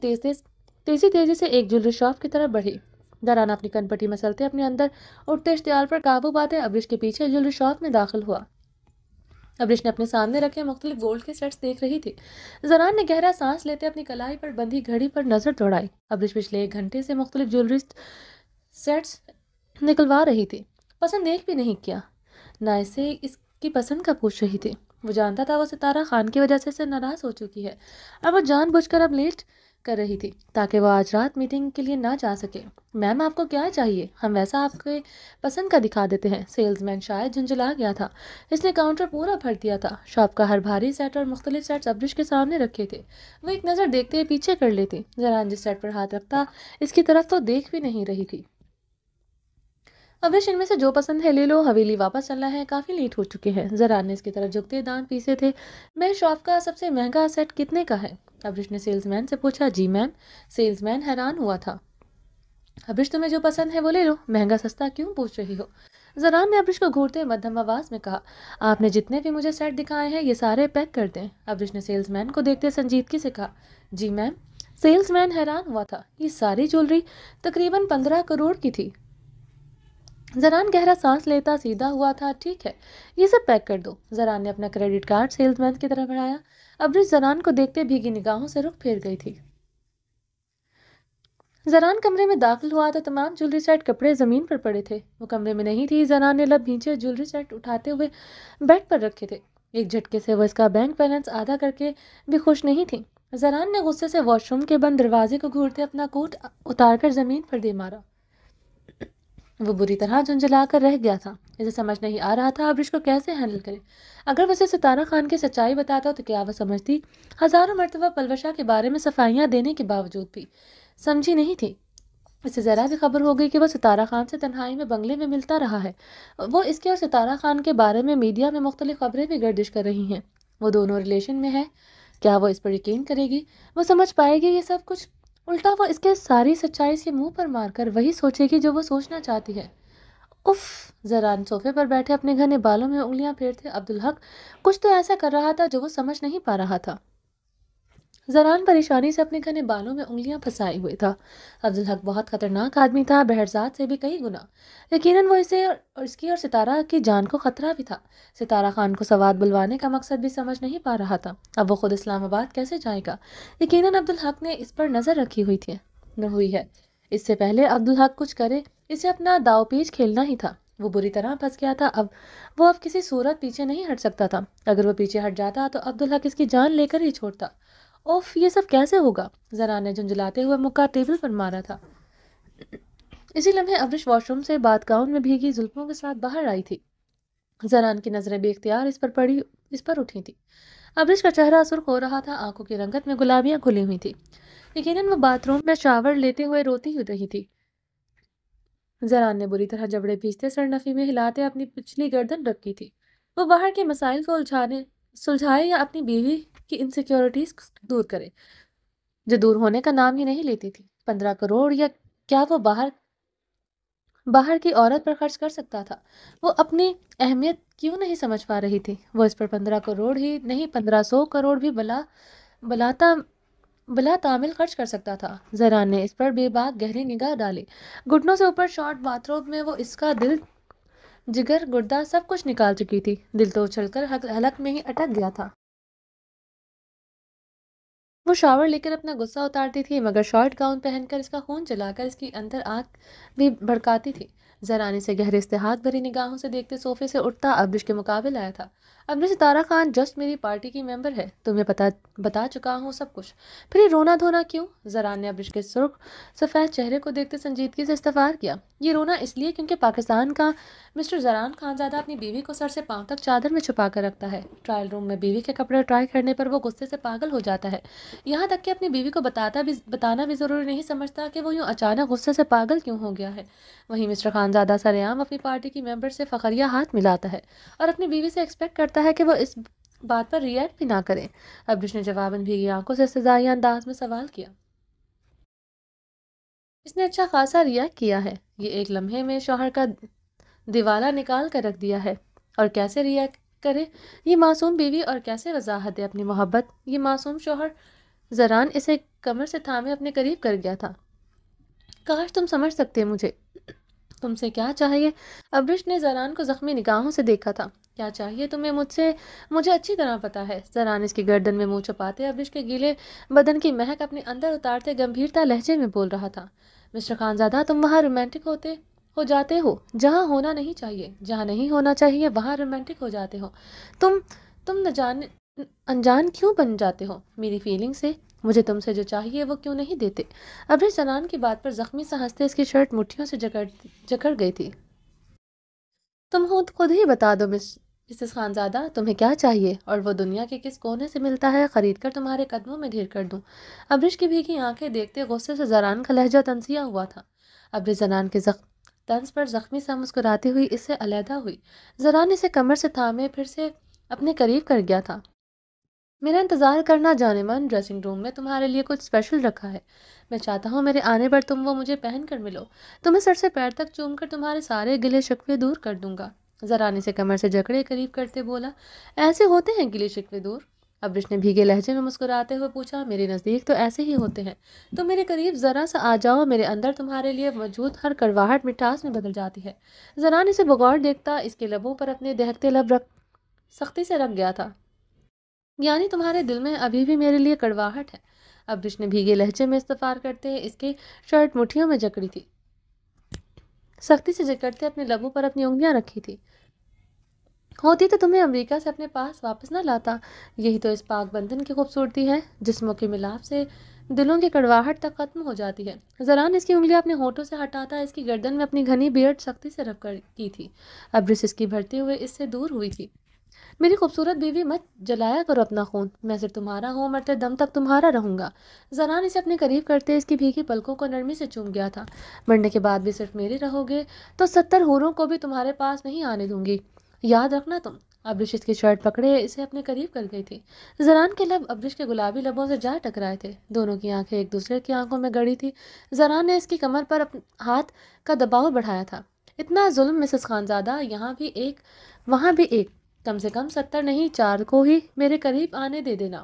تیزی سے ایک جولری شاپ کی طرف بڑھی۔ زران اپنی کنپٹی مسلتے اپنے اندر اٹھتے اشتعال پر قابو پاتے ابرش کے پیچھے جولری شاپ میں داخل ہوا۔ ابرش نے اپنے سامنے رکھے مختلف گولڈ کے سیٹس دیکھ رہی تھی۔ زران نے گہرا سانس لیتے اپنی کلائی پر بندھی گھڑی پر نظر دوڑائی۔ ابرش پچھلے 1 گھنٹے سے مختلف جولری سیٹس نکلوا رہی تھی، پسند ایک بھی نہیں کیا، نہ اسے اس کی پسند کا پوچھ رہی تھی۔ وہ جانتا تھا وہ ستارہ خان کی وجہ سے ناراض ہو چکی ہے، اور وہ جان بوجھ کر اب لیٹ کر رہی تھی تاکہ وہ آج رات میٹنگ کے لیے نہ جا سکے۔ میم، آپ کو کیا چاہیے؟ ہم ویسا آپ کے پسند کا دکھا دیتے ہیں۔ سیلز مین شاید جھنجھلا گیا تھا، اس نے کاؤنٹر پورا بھر دیا تھا۔ شاپ کا ہر بھاری سیٹ اور مختلف سیٹس ابرش کے سامنے رکھے تھے۔ وہ ایک نظر دیکھتے ہی پیچھے کر لیتی۔ زران جس سیٹ پر ہاتھ رکھتا اس کی طرف تو دیکھ بھی نہیں رہی تھی۔ ابرش، ان میں سے جو پسند ہے لے لو، حویلی واپس چلنا ہے، کافی لیٹ ہو چکے ہیں۔ زران نے اس کی طرف جھکتے دانت پیسے تھے۔ میں شاپ کا سب سے مہنگا سیٹ کتنے کا ہے؟ ابرش نے سیلز مین سے پوچھا۔ جی میم، سیلز مین حیران ہوا تھا۔ ابرش، تمہیں جو پسند ہے وہ لے لو، مہنگا سستا کیوں پوچھ رہی ہو؟ زران نے ابرش کو گھورتے مدھم آواز میں کہا۔ آپ نے جتنے بھی مجھے سیٹ دکھائے ہیں یہ سارے پیک کر دیں۔ ابرش نے سیلز مین کو دیکھتے سنجیدگی سے کہا۔ جی میم۔ سیلز مین حیران ہوا تھا۔ یہ ساری جولری تقریباً 15 کروڑ کی تھی۔ زران گہرا سانس لیتا سیدھا ہوا تھا۔ ٹھیک ہے، یہ سب پیک کر دو۔ زران نے اپنا کریڈٹ کارڈ سیلز مین کی طرف بڑھایا۔ ابرش زران کو دیکھتے بھیگی نگاہوں سے رخ پھیر گئی تھی۔ زران کمرے میں داخل ہوا تو تمام جولری سیٹ کپڑے زمین پر پڑے تھے۔ وہ کمرے میں نہیں تھی۔ زران نے لب بھینچے جولری سیٹ اٹھاتے ہوئے بیڈ پر رکھے تھے۔ ایک جھٹکے سے وہ اس کا بینک بیلنس آدھا کر کے بھی خوش نہیں تھی۔ زران نے غصے سے واش روم کے بند دروازے کو گھورتے اپنا کوٹ اتار کر زمین پر دے مارا۔ وہ بری طرح جھنجھلا کر رہ گیا تھا۔ اسے سمجھ نہیں آ رہا تھا ابرش کو کیسے ہینڈل کرے۔ اگر وہ اسے ستارہ خان کی سچائی بتاتا تو کیا وہ سمجھتی؟ ہزاروں مرتبہ پلوشا کے بارے میں صفائیاں دینے کے باوجود بھی سمجھی نہیں تھی۔ اسے ذرا بھی خبر ہو گئی کہ وہ ستارہ خان سے تنہائی میں بنگلے میں ملتا رہا ہے۔ وہ اس کے اور ستارہ خان کے بارے میں میڈیا میں مختلف خبریں بھی گردش کر رہی ہیں۔ وہ دونوں ریلیشن میں ہے کیا وہ اس پر یقین کرے گی؟ وہ سمجھ پائے گی یہ سب کچھ؟ الٹا وہ اس کے ساری سچائی اس کے منہ پر مار کر وہی سوچے گی جو وہ سوچنا چاہتی ہے۔ اف! زران صوفے پر بیٹھے اپنے گھنے بالوں میں انگلیاں پھیرتے عبدالحق کچھ تو ایسا کر رہا تھا جو وہ سمجھ نہیں پا رہا تھا۔ زران پریشانی سے اپنے گھنے بالوں میں انگلیاں پھنسائے ہوئے تھا۔ عبدالحق بہت خطرناک آدمی تھا، بہرزاد سے بھی کئی گنا۔ یقیناً وہ اسے اور اس کی اور ستارہ کی جان کو خطرہ بھی تھا۔ ستارہ خان کو سوات بلوانے کا مقصد بھی سمجھ نہیں پا رہا تھا۔ اب وہ خود اسلام آباد کیسے جائے گا؟ یقیناً عبدالحق نے اس پر نظر رکھی ہوئی ہے۔ اس سے پہلے عبدالحق کچھ کرے اسے اپنا داؤ پیچ کھیلنا ہی تھا۔ وہ بری طرح پھنس گیا تھا۔ وہ اب کسی صورت پیچھے نہیں ہٹ سکتا تھا۔ اگر وہ پیچھے ہٹ جاتا تو عبدالحق اس کی جان لے کر ہی چھوڑتا۔ اوف! یہ سب کیسے ہوگا؟ زران نے جھنجھلاتے ہوئے مکہ ٹیبل پر مارا تھا۔ اسی لمحے ابرش واش روم سے بات گاؤن میں بھیگی زلفوں کے ساتھ باہر آئی تھی۔ زران کی نظریں بے اختیار اس پر اٹھی تھی۔ ابرش کا چہرہ سرخ ہو رہا تھا، آنکھوں کی رنگت میں گلابیاں کھلی ہوئی تھی۔ یقیناً وہ باتھ روم میں شاور لیتے ہوئے روتی رہی تھی۔ زران نے بری طرح جبڑے بھیجتے سر نفی میں ہلاتے اپنی پچھلی گردن رکھی تھی۔ وہ باہر کے مسائل کو سلجھائے یا اپنی بیوی کی انسیکیورٹیز دور کرے جو دور ہونے کا نام ہی نہیں لیتی تھی۔ 15 کروڑ یا کیا وہ باہر کی عورت پر خرچ کر سکتا تھا؟ وہ اپنی اہمیت کیوں نہیں سمجھ پا رہی تھی؟ وہ اس پر 15 کروڑ ہی نہیں 1500 کروڑ بھی بلا تعمل خرچ کر سکتا تھا۔ زران نے اس پر بے باک گہری نگاہ ڈالی۔ گھٹنوں سے اوپر شارٹ باتھ روب میں وہ اس کا دل جگر گردہ سب کچھ نکال چکی تھی۔ دل تو اچھل کر حلق میں ہی اٹک گیا تھا۔ وہ شاور لے کر اپنا غصہ اتارتی تھی مگر شارٹ گاؤن پہن کر اس کا خون جلا کر اس کی اندر آگ بھی بھڑکاتی تھی۔ زرانی سے گہرے استحاق بھری نگاہوں سے دیکھتے صوفے سے اٹھتا ابرش کے مقابل آیا تھا۔ ابرش ستارہ خان جسٹ میری پارٹی کی ممبر ہے، تمہیں بتا چکا ہوں سب کچھ، پھر یہ رونا دھونا کیوں؟ زران نے ابرش کے سرخ سفید چہرے کو دیکھتے سنجیدگی سے استفسار کیا۔ یہ رونا اس لیے کیونکہ پاکستان کا مسٹر زران خانزادہ اپنی بیوی کو سر سے پاؤں تک چادر میں چھپا کر رکھتا ہے۔ ٹرائل روم میں بیوی کے کپڑے ٹرائی کرنے پر وہ غصے سے پاگل ہو جاتا ہے، یہاں تک کہ اپنی بیوی کو بتانا بھی ضروری نہیں سمجھتا کہ وہ یوں اچانک غصے سے پاگل کیوں ہو گیا ہے۔ وہیں مسٹر خانزادہ سرعام اپنی پارٹی کی ممبر سے فخریہ ہاتھ ملاتا ہے اور اپنی بیوی سے ایکسپیکٹ کرتا ہے کہ وہ اس بات پر ریئیکٹ بھی نہ کرے۔ ابرش نے جواباً بھیگی آنکھوں سے استضائی انداز میں سوال کیا۔ اس نے اچھا خاصا ریئیکٹ کیا ہے، یہ ایک لمحے میں شوہر کا دیوالا نکال کر رکھ دیا ہے، اور کیسے ریئیکٹ کرے یہ معصوم بیوی، اور کیسے وضاحت دے اپنی محبت یہ معصوم شوہر۔ زران اسے کمر سے تھامے اپنے قریب کر گیا تھا۔ کاش تم سمجھ سکتے مجھے تم سے کیا چاہیے۔ ابرش نے زران کو زخمی نگاہوں سے دیکھا تھا۔ کیا چاہیے تمہیں مجھے اچھی طرح پتا ہے۔ زران اس کی گردن میں منہ چھپاتے ابرش کے گیلے بدن کی مہک اپنے اندر اتارتے گمبھیرتا لہجے میں بول رہا تھا۔ مسٹر خانزادہ تم وہاں رومانٹک ہو جاتے ہو جہاں ہونا نہیں چاہیے، جہاں نہیں ہونا چاہیے وہاں رومانٹک ہو جاتے ہو۔ تم نہ جانے انجان کیوں بن جاتے ہو میری فیلنگ سے؟ مجھے تم سے جو چاہیے وہ کیوں نہیں دیتے؟ ابرش زران کی بات پر زخمی سا ہنستے اس کی شرٹ مٹھیوں سے جکڑ گئی تھی۔ تم خود ہی بتا دو مسز خانزادہ تمہیں کیا چاہیے، اور وہ دنیا کے کس کونے سے ملتا ہے خرید کر تمہارے قدموں میں ڈھیر کر دوں۔ ابرش کی بھیگی آنکھیں دیکھتے غصے سے زران کا لہجہ تنزیہ ہوا تھا۔ ابرش زران کے طنز پر زخمی سا مسکراتی ہوئی اس سے علیحدہ ہوئی۔ زران اسے کمر سے تھامے پھر سے اپنے قریب کر گیا تھا۔ میرا انتظار کرنا جانے من، ڈریسنگ روم میں تمہارے لیے کچھ اسپیشل رکھا ہے، میں چاہتا ہوں میرے آنے پر تم وہ مجھے پہن کر ملو، تمہیں سر سے پیر تک چوم کر تمہارے سارے گلے شکوے دور کر دوں گا۔ زران اسے کمر سے جکڑے قریب کرتے بولا، ایسے ہوتے ہیں گلے شکوے دور؟ ابرش نے بھیگے لہجے میں مسکراتے ہوئے پوچھا، میرے نزدیک تو ایسے ہی ہوتے ہیں۔ تم میرے قریب ذرا سا آ جاؤ، میرے اندر تمہارے لیے موجود ہر کڑواہٹ مٹھاس میں بدل جاتی ہے۔ زران اسے بغور دیکھتا اس کے لبوں پر اپنے دہکتے لب سختی سے رکھ گیا تھا۔ یعنی تمہارے دل میں ابھی بھی میرے لیے کڑواہٹ ہے؟ ابرش نے بھیگے لہجے میں استفسار کرتے اس کی شرٹ مٹھیوں میں جکڑی تھی، سختی سے جکڑتے اپنے لبوں پر اپنی انگلیاں رکھی تھی۔ ہوتی تو تمہیں امریکہ سے اپنے پاس واپس نہ لاتا، یہی تو اس پاک بندھن کی خوبصورتی ہے، جسموں کے ملاپ سے دلوں کی کڑواہٹ تک ختم ہو جاتی ہے۔ زران اس کی انگلیاں اپنے ہونٹوں سے ہٹاتا اس کی گردن میں اپنی گھنی بیئرڈ سختی سے رب کی تھی۔ ابرش اس کی بھرتے ہوئے اس سے دور ہوئی تھی۔ میری خوبصورت بیوی مت جلایا کرو اپنا خون، میں صرف تمہارا ہوں، مرتے دم تک تمہارا رہوں گا۔ زران اسے اپنے قریب کرتے اس کی بھیگی پلکوں کو نرمی سے چوم گیا تھا۔ مرنے کے بعد بھی صرف میری رہو گے تو 70 حوروں کو بھی تمہارے پاس نہیں آنے دوں گی، یاد رکھنا تم ابرش اس کی شرٹ پکڑے اسے اپنے قریب کر گئی تھی۔ زران کے لب ابرش کے گلابی لبوں سے جا ٹکرائے تھے، دونوں کی آنکھیں ایک دوسرے کی آنکھوں میں گڑی تھی۔ زران نے اس کی کمر پر ہاتھ کا دباؤ بڑھایا تھا۔ اتنا ظلم مسز خانزادہ، یہاں بھی ایک وہاں بھی ایک، کم سے کم 70 نہیں 4 کو ہی میرے قریب آنے دے دینا۔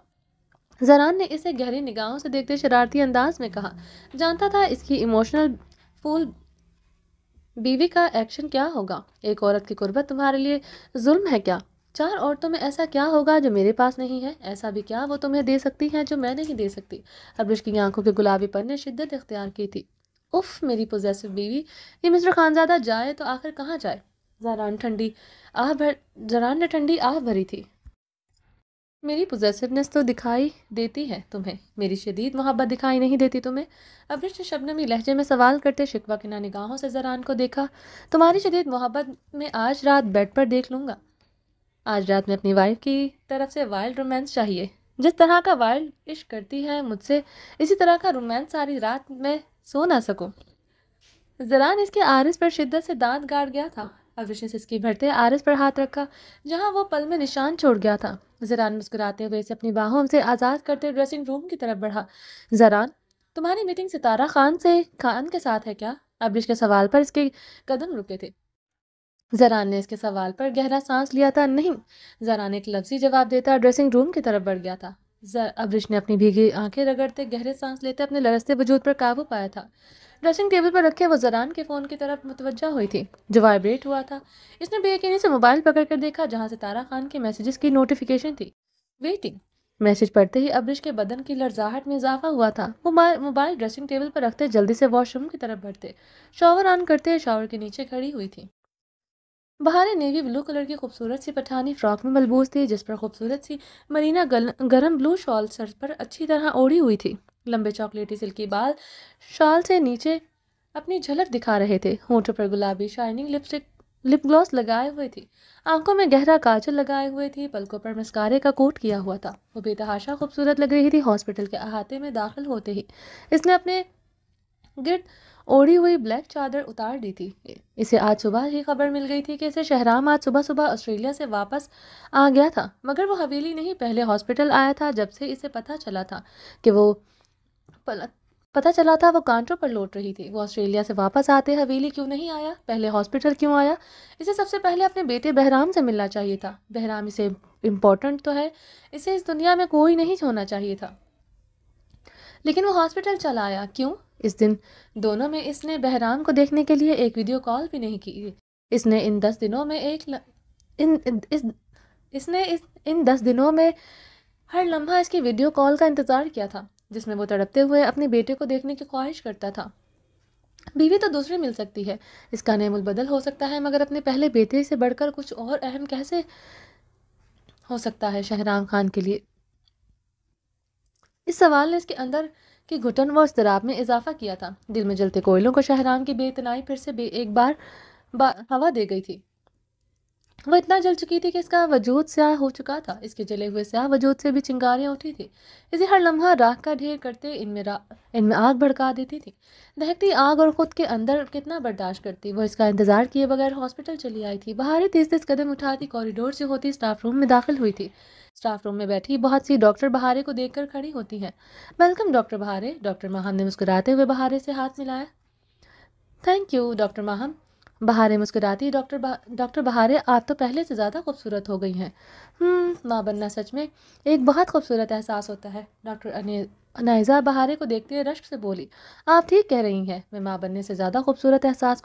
زران نے اسے گہری نگاہوں سے دیکھتے شرارتی انداز میں کہا۔ جانتا تھا اس کی ایموشنل پھول بیوی کا ایکشن کیا ہوگا۔ ایک عورت کی قربت تمہارے لیے ظلم ہے کیا؟ 4 عورتوں میں ایسا کیا ہوگا جو میرے پاس نہیں ہے؟ ایسا بھی کیا وہ تمہیں دے سکتی ہیں جو میں نہیں دے سکتی؟ ابرش کی آنکھوں کے گلابی پن نے شدت اختیار کی تھی۔ اف میری پوزیسو بیوی، یہ مسٹر خانزادہ جائے تو آخر کہاں جائے؟ زران نے ٹھنڈی آہ بھری تھی۔ میری پوزیسونیس تو دکھائی دیتی ہے تمہیں، میری شدید محبت دکھائی نہیں دیتی تمہیں؟ ابرش نے شبنمی لہجے میں سوال کرتے شکوہ کی نگاہوں سے زران کو دیکھا۔ تمہاری شدید محبت میں آج رات بیڈ پر دیکھ لوں گا۔ آج رات میں اپنی وائف کی طرف سے وائلڈ رومانس چاہیے، جس طرح کا وائلڈ عشق کرتی ہے مجھ سے، اسی طرح کا رومانس ساری رات میں سو نہ سکوں۔ زران اس کے عارض پر شدت سے دانت گاڑ گیا تھا۔ ابرش نے سسکی بھرتے عارض پر ہاتھ رکھا جہاں وہ پل میں نشان چھوڑ گیا تھا۔ زران مسکراتے ہوئے اسے اپنی باہوں سے آزاد کرتے ڈریسنگ روم کی طرف بڑھا۔ زران، تمہاری میٹنگ ستارہ خان کے ساتھ ہے کیا؟ ابرش کے سوال پر اس کے قدم رکے تھے۔ زران نے اس کے سوال پر گہرا سانس لیا تھا۔ نہیں۔ زران ایک لفظی جواب دیتا ڈریسنگ روم کی طرف بڑھ گیا تھا۔ ابرش نے اپنی بھیگی آنکھیں رگڑتے گہرے سانس لیتے اپنے لرزتے وجود پر قابو پایا تھا۔ ڈریسنگ ٹیبل پر رکھے وہ زران کے فون کی طرف متوجہ ہوئی تھی جو وائبریٹ ہوا تھا۔ اس نے بے یقینی سے موبائل پکڑ کر دیکھا جہاں ستارہ خان کے میسیجز کی نوٹیفیکیشن تھی۔ ویٹنگ۔ میسیج پڑھتے ہی ابرش کے بدن کی لرزاہٹ میں اضافہ ہوا تھا۔ موبائل ڈریسنگ ٹیبل پر رکھتے جلدی سے واش روم کی طرف بڑھتے، شاور آن کرتے شاور کے نیچے کھڑی ہوئی تھی۔ بہاریں نیوی بلو کلر کی خوبصورت سی پٹھانی فراک میں ملبوس تھی جس پر خوبصورت سی مرینا گرم بلو شال سر پر اچھی طرح اوڑھی ہوئی تھی۔ لمبے چاکلیٹی سلکی بال شال سے نیچے اپنی جھلک دکھا رہے تھے۔ ہونٹوں پر گلابی شائننگ لپ گلوس لگائے ہوئے تھی، آنکھوں میں گہرا کاجل لگائے ہوئے تھی، پلکوں پر مسکارے کا کوٹ کیا ہوا تھا۔ وہ بے تحاشا خوبصورت لگ رہی تھی۔ ہاسپٹل کے احاطے میں داخل ہوتے ہی اس نے اپنے گرد اوڑھی ہوئی بلیک چادر اتار دی تھی۔ اسے آج صبح ہی خبر مل گئی تھی کہ اسے شہرام آج صبح آسٹریلیا سے واپس آ گیا تھا، مگر وہ حویلی نہیں پہلے ہاسپٹل آیا تھا۔ جب سے اسے پتہ چلا تھا وہ کانٹوں پر لوٹ رہی تھی۔ وہ آسٹریلیا سے واپس آتے حویلی کیوں نہیں آیا؟ پہلے ہاسپٹل کیوں آیا؟ اسے سب سے پہلے اپنے بیٹے بہرام سے ملنا چاہیے تھا۔ بہرام اسے امپورٹنٹ تو ہے، اسے اس دنیا میں کوئی نہیں ہونا چاہیے تھا، لیکن وہ ہاسپٹل چلا آیا کیوں؟ اس دن دونوں میں اس نے بہرام کو دیکھنے کے لیے ایک ویڈیو کال بھی نہیں کی۔ اس نے ان 10 دنوں میں ہر لمحہ اس کی ویڈیو کال کا انتظار کیا تھا جس میں وہ تڑپتے ہوئے اپنے بیٹے کو دیکھنے کی خواہش کرتا تھا۔ بیوی تو دوسری مل سکتی ہے، اس کا نیم البدل ہو سکتا ہے، مگر اپنے پہلے بیٹے سے بڑھ کر کچھ اور اہم کیسے ہو سکتا ہے شہرام خان کے لیے؟ اس سوال نے اس کے اندر کی گھٹن و اضطراب میں اضافہ کیا تھا۔ دل میں جلتے کوئلوں کو شہرام کی بے اتنائی پھر سے ایک بار ہوا دے گئی تھی۔ وہ اتنا جل چکی تھی کہ اس کا وجود سیاہ ہو چکا تھا۔ اس کے جلے ہوئے سیاہ وجود سے بھی چنگاریاں اٹھی تھی، اسے ہر لمحہ راکھ کا ڈھیر کرتے ان میں آگ بھڑکا دیتی تھی۔ دہکتی آگ اور خود کے اندر کتنا برداشت کرتی۔ وہ اس کا انتظار کیے بغیر ہاسپٹل چلی آئی تھی۔ بہاریں تیز تیز قدم اٹھاتی کوریڈور سے ہوتی اسٹاف روم میں داخل ہوئی تھی۔ اسٹاف روم میں بیٹھی بہت سی ڈاکٹر بہارے کو دیکھ کر کھڑی ہوتی ہیں۔ Welcome doctor Bahare. Doctor Maham نے مسکراتے ہوئے بہارے سے ہاتھ ملایا۔ Thank you doctor Maham. بہاریں مسکراتی ڈاکٹر بہارے، آپ تو پہلے سے زیادہ خوبصورت ہو گئی ہیں۔ ماں بننا سچ میں ایک بہت خوبصورت احساس ہوتا ہے۔ ڈاکٹر انائزہ بہارے کو دیکھتے ہوئے رشک سے بولی، آپ ٹھیک کہہ رہی ہیں، میں ماں بننے سے زیادہ خوبصورت احساس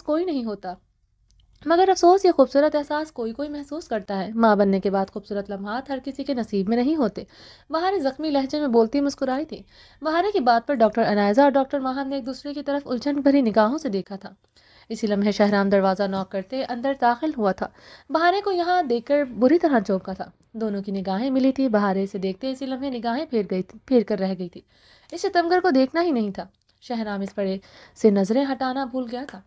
کوئی نہیں ہوتا، مگر افسوس یہ خوبصورت احساس کوئی محسوس کرتا ہے۔ ماں بننے کے بعد خوبصورت لمحات ہر کسی کے نصیب میں نہیں ہوتے۔ بہاریں زخمی لہجے میں بولتی مسکرائی تھی۔ بہارے کی بات پر ڈاکٹر انائزہ اور ڈاکٹر ماہم نے ایک دوسرے کی طرف الجھن بھری نگاہوں سے دیکھا تھا۔ اسی لمحے شہرام دروازہ نوک کرتے اندر داخل ہوا تھا۔ بہارے کو یہاں دیکھ کر بری طرح چونکا تھا۔ دونوں کی نگاہیں ملی تھی۔ بہارے اسے دیکھتے اسی لمحے نگاہیں پھیر کر رہ گئی تھی۔ اس ستمگر کو دیکھنا ہی نہیں تھا۔ شہرام اس پر سے نظریں ہٹانا بھول گیا تھا۔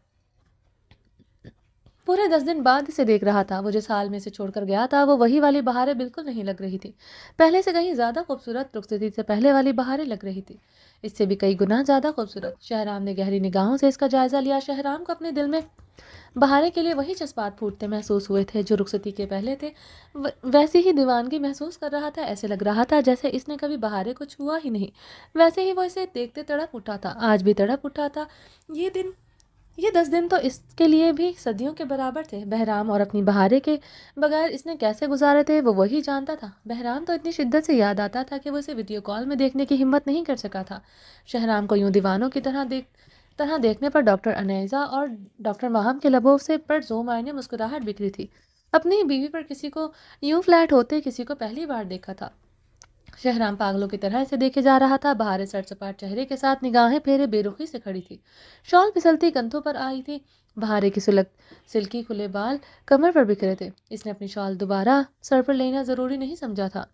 پورے 10 دن بعد اسے دیکھ رہا تھا۔ وہ جس حال میں اسے چھوڑ کر گیا تھا وہ وہی والی بہاریں بالکل نہیں لگ رہی تھی۔ پہلے سے کہیں زیادہ خوبصورت، رخصتی سے پہلے والی بہاریں لگ رہی تھی، اس سے بھی کئی گنا زیادہ خوبصورت۔ شہرام نے گہری نگاہوں سے اس کا جائزہ لیا۔ شہرام کو اپنے دل میں بہارے کے لیے وہی جذبات پھوٹتے محسوس ہوئے تھے جو رخصتی کے پہلے تھے، ویسی ہی دیوانگی محسوس کر رہا تھا۔ ایسے لگ رہا تھا جیسے اس نے کبھی بہارے کو چھوا ہی نہیں، ویسے ہی وہ اسے دیکھتے تڑپ اٹھا تھا، آج بھی تڑپ اٹھا تھا۔ یہ 10 دن تو اس کے لیے بھی صدیوں کے برابر تھے۔ بہرام اور اپنی بہارے کے بغیر اس نے کیسے گزارے تھے وہ وہی جانتا تھا۔ بہرام تو اتنی شدت سے یاد آتا تھا کہ وہ اسے ویڈیو کال میں دیکھنے کی ہمت نہیں کر سکا تھا۔ شہرام کو یوں دیوانوں کی طرح دیکھنے پر ڈاکٹر انیزہ اور ڈاکٹر ماہم کے لبوں سے پر زو معنی مسکراہٹ بکھری تھی۔ اپنی بیوی پر کسی کو یوں فلیٹ ہوتے کسی کو پہلی بار دیکھا تھا۔ شہرام پاگلوں کی طرح اسے دیکھے جا رہا تھا۔ بہارے سر سپاٹ چہرے کے ساتھ نگاہیں پھیرے بے رخی سے کھڑی تھی، شال پھسلتی کندھوں پر آئی تھی۔ بہارے کی سلکی کھلے بال کمر پر بکھرے تھے۔ اس نے اپنی شال دوبارہ سر پر لینا ضروری نہیں سمجھا تھا۔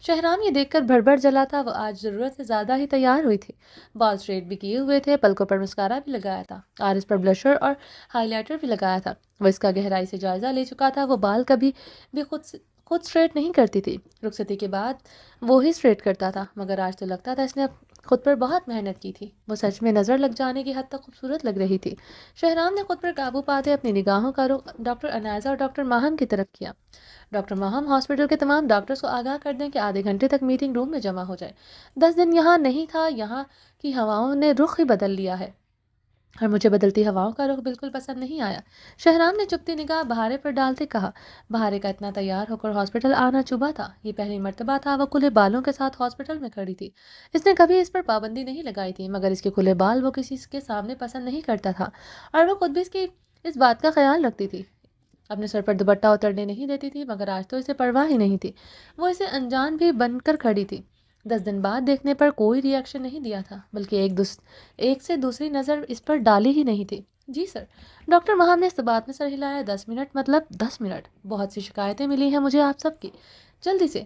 شہرام یہ دیکھ کر بھڑبڑ جلا تھا۔ وہ آج ضرورت سے زیادہ ہی تیار ہوئی تھی، بال اسٹریٹ بھی کیے ہوئے تھے، پلکوں پر مسکارا بھی لگایا تھا، آرس پر بلشر اور ہائی لائٹر بھی لگایا تھا۔ وہ اس کا گہرائی سے جائزہ لے چکا تھا۔ وہ بال کبھی بھی خود اسٹریٹ نہیں کرتی تھی، رخصتی کے بعد وہ ہی اسٹریٹ کرتا تھا، مگر آج تو لگتا تھا اس نے خود پر بہت محنت کی تھی۔ وہ سچ میں نظر لگ جانے کی حد تک خوبصورت لگ رہی تھی۔ شہرام نے خود پر قابو پاتے اپنی نگاہوں کا رخ ڈاکٹر انیزہ اور ڈاکٹر ماہم کی طرف کیا۔ ڈاکٹر ماہم ہاسپٹل کے تمام ڈاکٹرز کو آگاہ کر دیں کہ آدھے گھنٹے تک میٹنگ روم میں جمع ہو جائے۔ 10 دن یہاں نہیں تھا، یہاں کی ہواؤں نے رخ ہی بدل لیا ہے اور مجھے بدلتی ہواؤں کا رخ بالکل پسند نہیں آیا۔ شہرام نے چپتی نگاہ بہارے پر ڈالتے کہا۔ بہارے کا اتنا تیار ہو کر ہاسپٹل آنا چبھا تھا، یہ پہلی مرتبہ تھا وہ کھلے بالوں کے ساتھ ہاسپٹل میں کھڑی تھی۔ اس نے کبھی اس پر پابندی نہیں لگائی تھی، مگر اس کے کھلے بال وہ کسی کے سامنے پسند نہیں کرتا تھا، اور وہ خود بھی اس بات کا خیال رکھتی تھی۔ اپنے سر پر دوپٹہ اترنے نہیں دیتی تھی، مگر آج تو اسے پرواہ ہی نہیں تھی۔ وہ اسے انجان بھی بن کر کھڑی تھی۔ 10 دن بعد دیکھنے پر کوئی ری ایکشن نہیں دیا تھا، بلکہ ایک سے دوسری نظر اس پر ڈالی ہی نہیں تھی۔ جی سر، ڈاکٹر ماہم نے اس بات میں سر ہلایا۔ 10 منٹ مطلب 10 منٹ، بہت سی شکایتیں ملی ہیں مجھے آپ سب کی، جلدی سے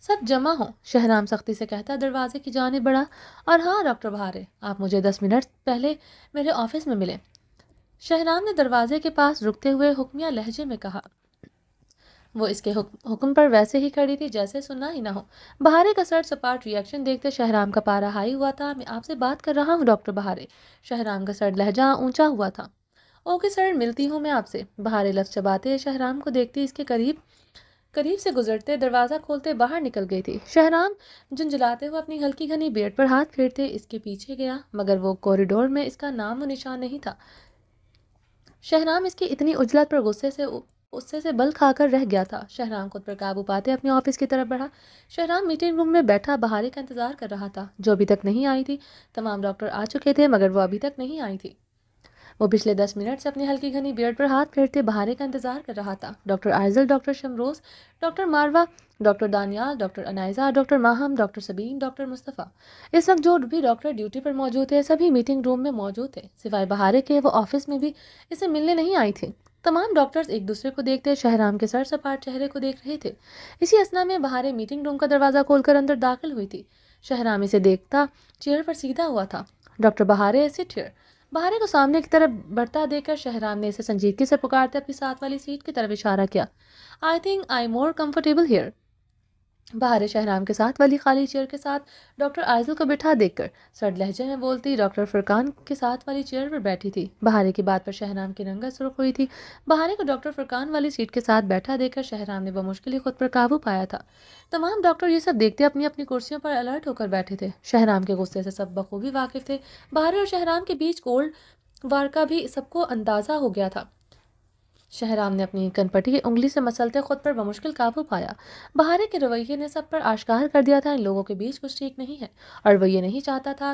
سب جمع ہوں، شہرام سختی سے کہتا دروازے کی جانب بڑھا۔ اور ہاں ڈاکٹر بہارے، آپ مجھے 10 منٹ پہلے میرے آفس میں ملیں، شہرام نے دروازے کے پاس رکتے ہوئے حکمیہ لہجے میں کہا۔ وہ اس کے حکم پر ویسے ہی کھڑی تھی جیسے سننا ہی نہ ہو۔ بہارے کا سر سپاٹ ری ایکشن دیکھتے شہرام کا پارا ہائی ہوا تھا۔ میں آپ سے بات کر رہا ہوں ڈاکٹر بہارے، شہرام کا سر لہجہ اونچا ہوا تھا۔ اوکے سر، ملتی ہوں میں آپ سے، بہارے لفظ چباتے شہرام کو دیکھتی اس کے قریب سے گزرتے دروازہ کھولتے باہر نکل گئی تھی۔ شہرام جھنجھلاتے ہوئے اپنی ہلکی گھنی بیٹ پر ہاتھ پھیرتے اس کے پیچھے گیا، مگر وہ کوریڈور میں اس کا نام و نشان نہیں تھا۔ شہرام اس کی اتنی عجلت پر غصے سے بل کھا کر رہ گیا تھا۔ شہرام خود پر قابو پاتے اپنے آفس کی طرف بڑھا۔ شہرام میٹنگ روم میں بیٹھا بہارے کا انتظار کر رہا تھا، جو ابھی تک نہیں آئی تھی۔ تمام ڈاکٹر آ چکے تھے، مگر وہ ابھی تک نہیں آئی تھی۔ وہ پچھلے 10 منٹ سے اپنی ہلکی گھنی بیئرڈ پر ہاتھ پھیرتے بہارے کا انتظار کر رہا تھا۔ Doctor Aizal, doctor Shamroz, doctor Marwa, doctor Daniyal, doctor Anaiza, doctor Maham, doctor Sabeen, doctor Mustafa, اس وقت جو بھی ڈاکٹر ڈیوٹی پر موجود تھے سبھی میٹنگ روم میں موجود تھے، سوائے بہارے کے۔ وہ آفس میں بھی اسے ملنے نہیں آئی تھی۔ تمام ڈاکٹرز ایک دوسرے کو دیکھتے شہرام کے سر سپاٹ چہرے کو دیکھ رہے تھے۔ اسی اثنا میں بہارے میٹنگ روم کا دروازہ کھول کر اندر داخل ہوئی تھی۔ شہرام اسے دیکھتا چیئر پر سیدھا ہوا تھا۔ ڈاکٹر بہارے، سٹ ہیئر۔ بہارے کو سامنے کی طرف بڑھتا دیکھ کر شہرام نے اسے سنجیدگی سے پکارتے اپنی ساتھ والی سیٹ کی طرف اشارہ کیا۔ I think I more comfortable here. Bahare Shahram کے ساتھ والی خالی چیئر کے ساتھ ڈاکٹر آئزل کو بٹھا دیکھ کر سرد لہجے میں بولتی ڈاکٹر فرقان کے ساتھ والی چیئر پر بیٹھی تھی۔ بہارے کی بات پر شہرام کی رنگت سرخ ہوئی تھی۔ بہارے کو ڈاکٹر فرقان والی سیٹ کے ساتھ بیٹھا دیکھ کر شہرام نے بمشکل ہی خود پر قابو پایا تھا۔ تمام ڈاکٹر یہ سب دیکھتے اپنی اپنی کرسیوں پر الرٹ ہو کر بیٹھے تھے۔ شہرام کے غصے سے سب بخوبی واقف تھے۔ بہارے اور شہرام کے بیچ کولڈ وار کا بھی سب کو اندازہ ہو گیا تھا۔ شہرام نے اپنی کنپٹی انگلی سے مسلتے خود پر بمشکل قابو پایا۔ بہارے کے رویے نے سب پر آشکار کر دیا تھا ان لوگوں کے بیچ کچھ ٹھیک نہیں ہے، اور وہ یہ نہیں چاہتا تھا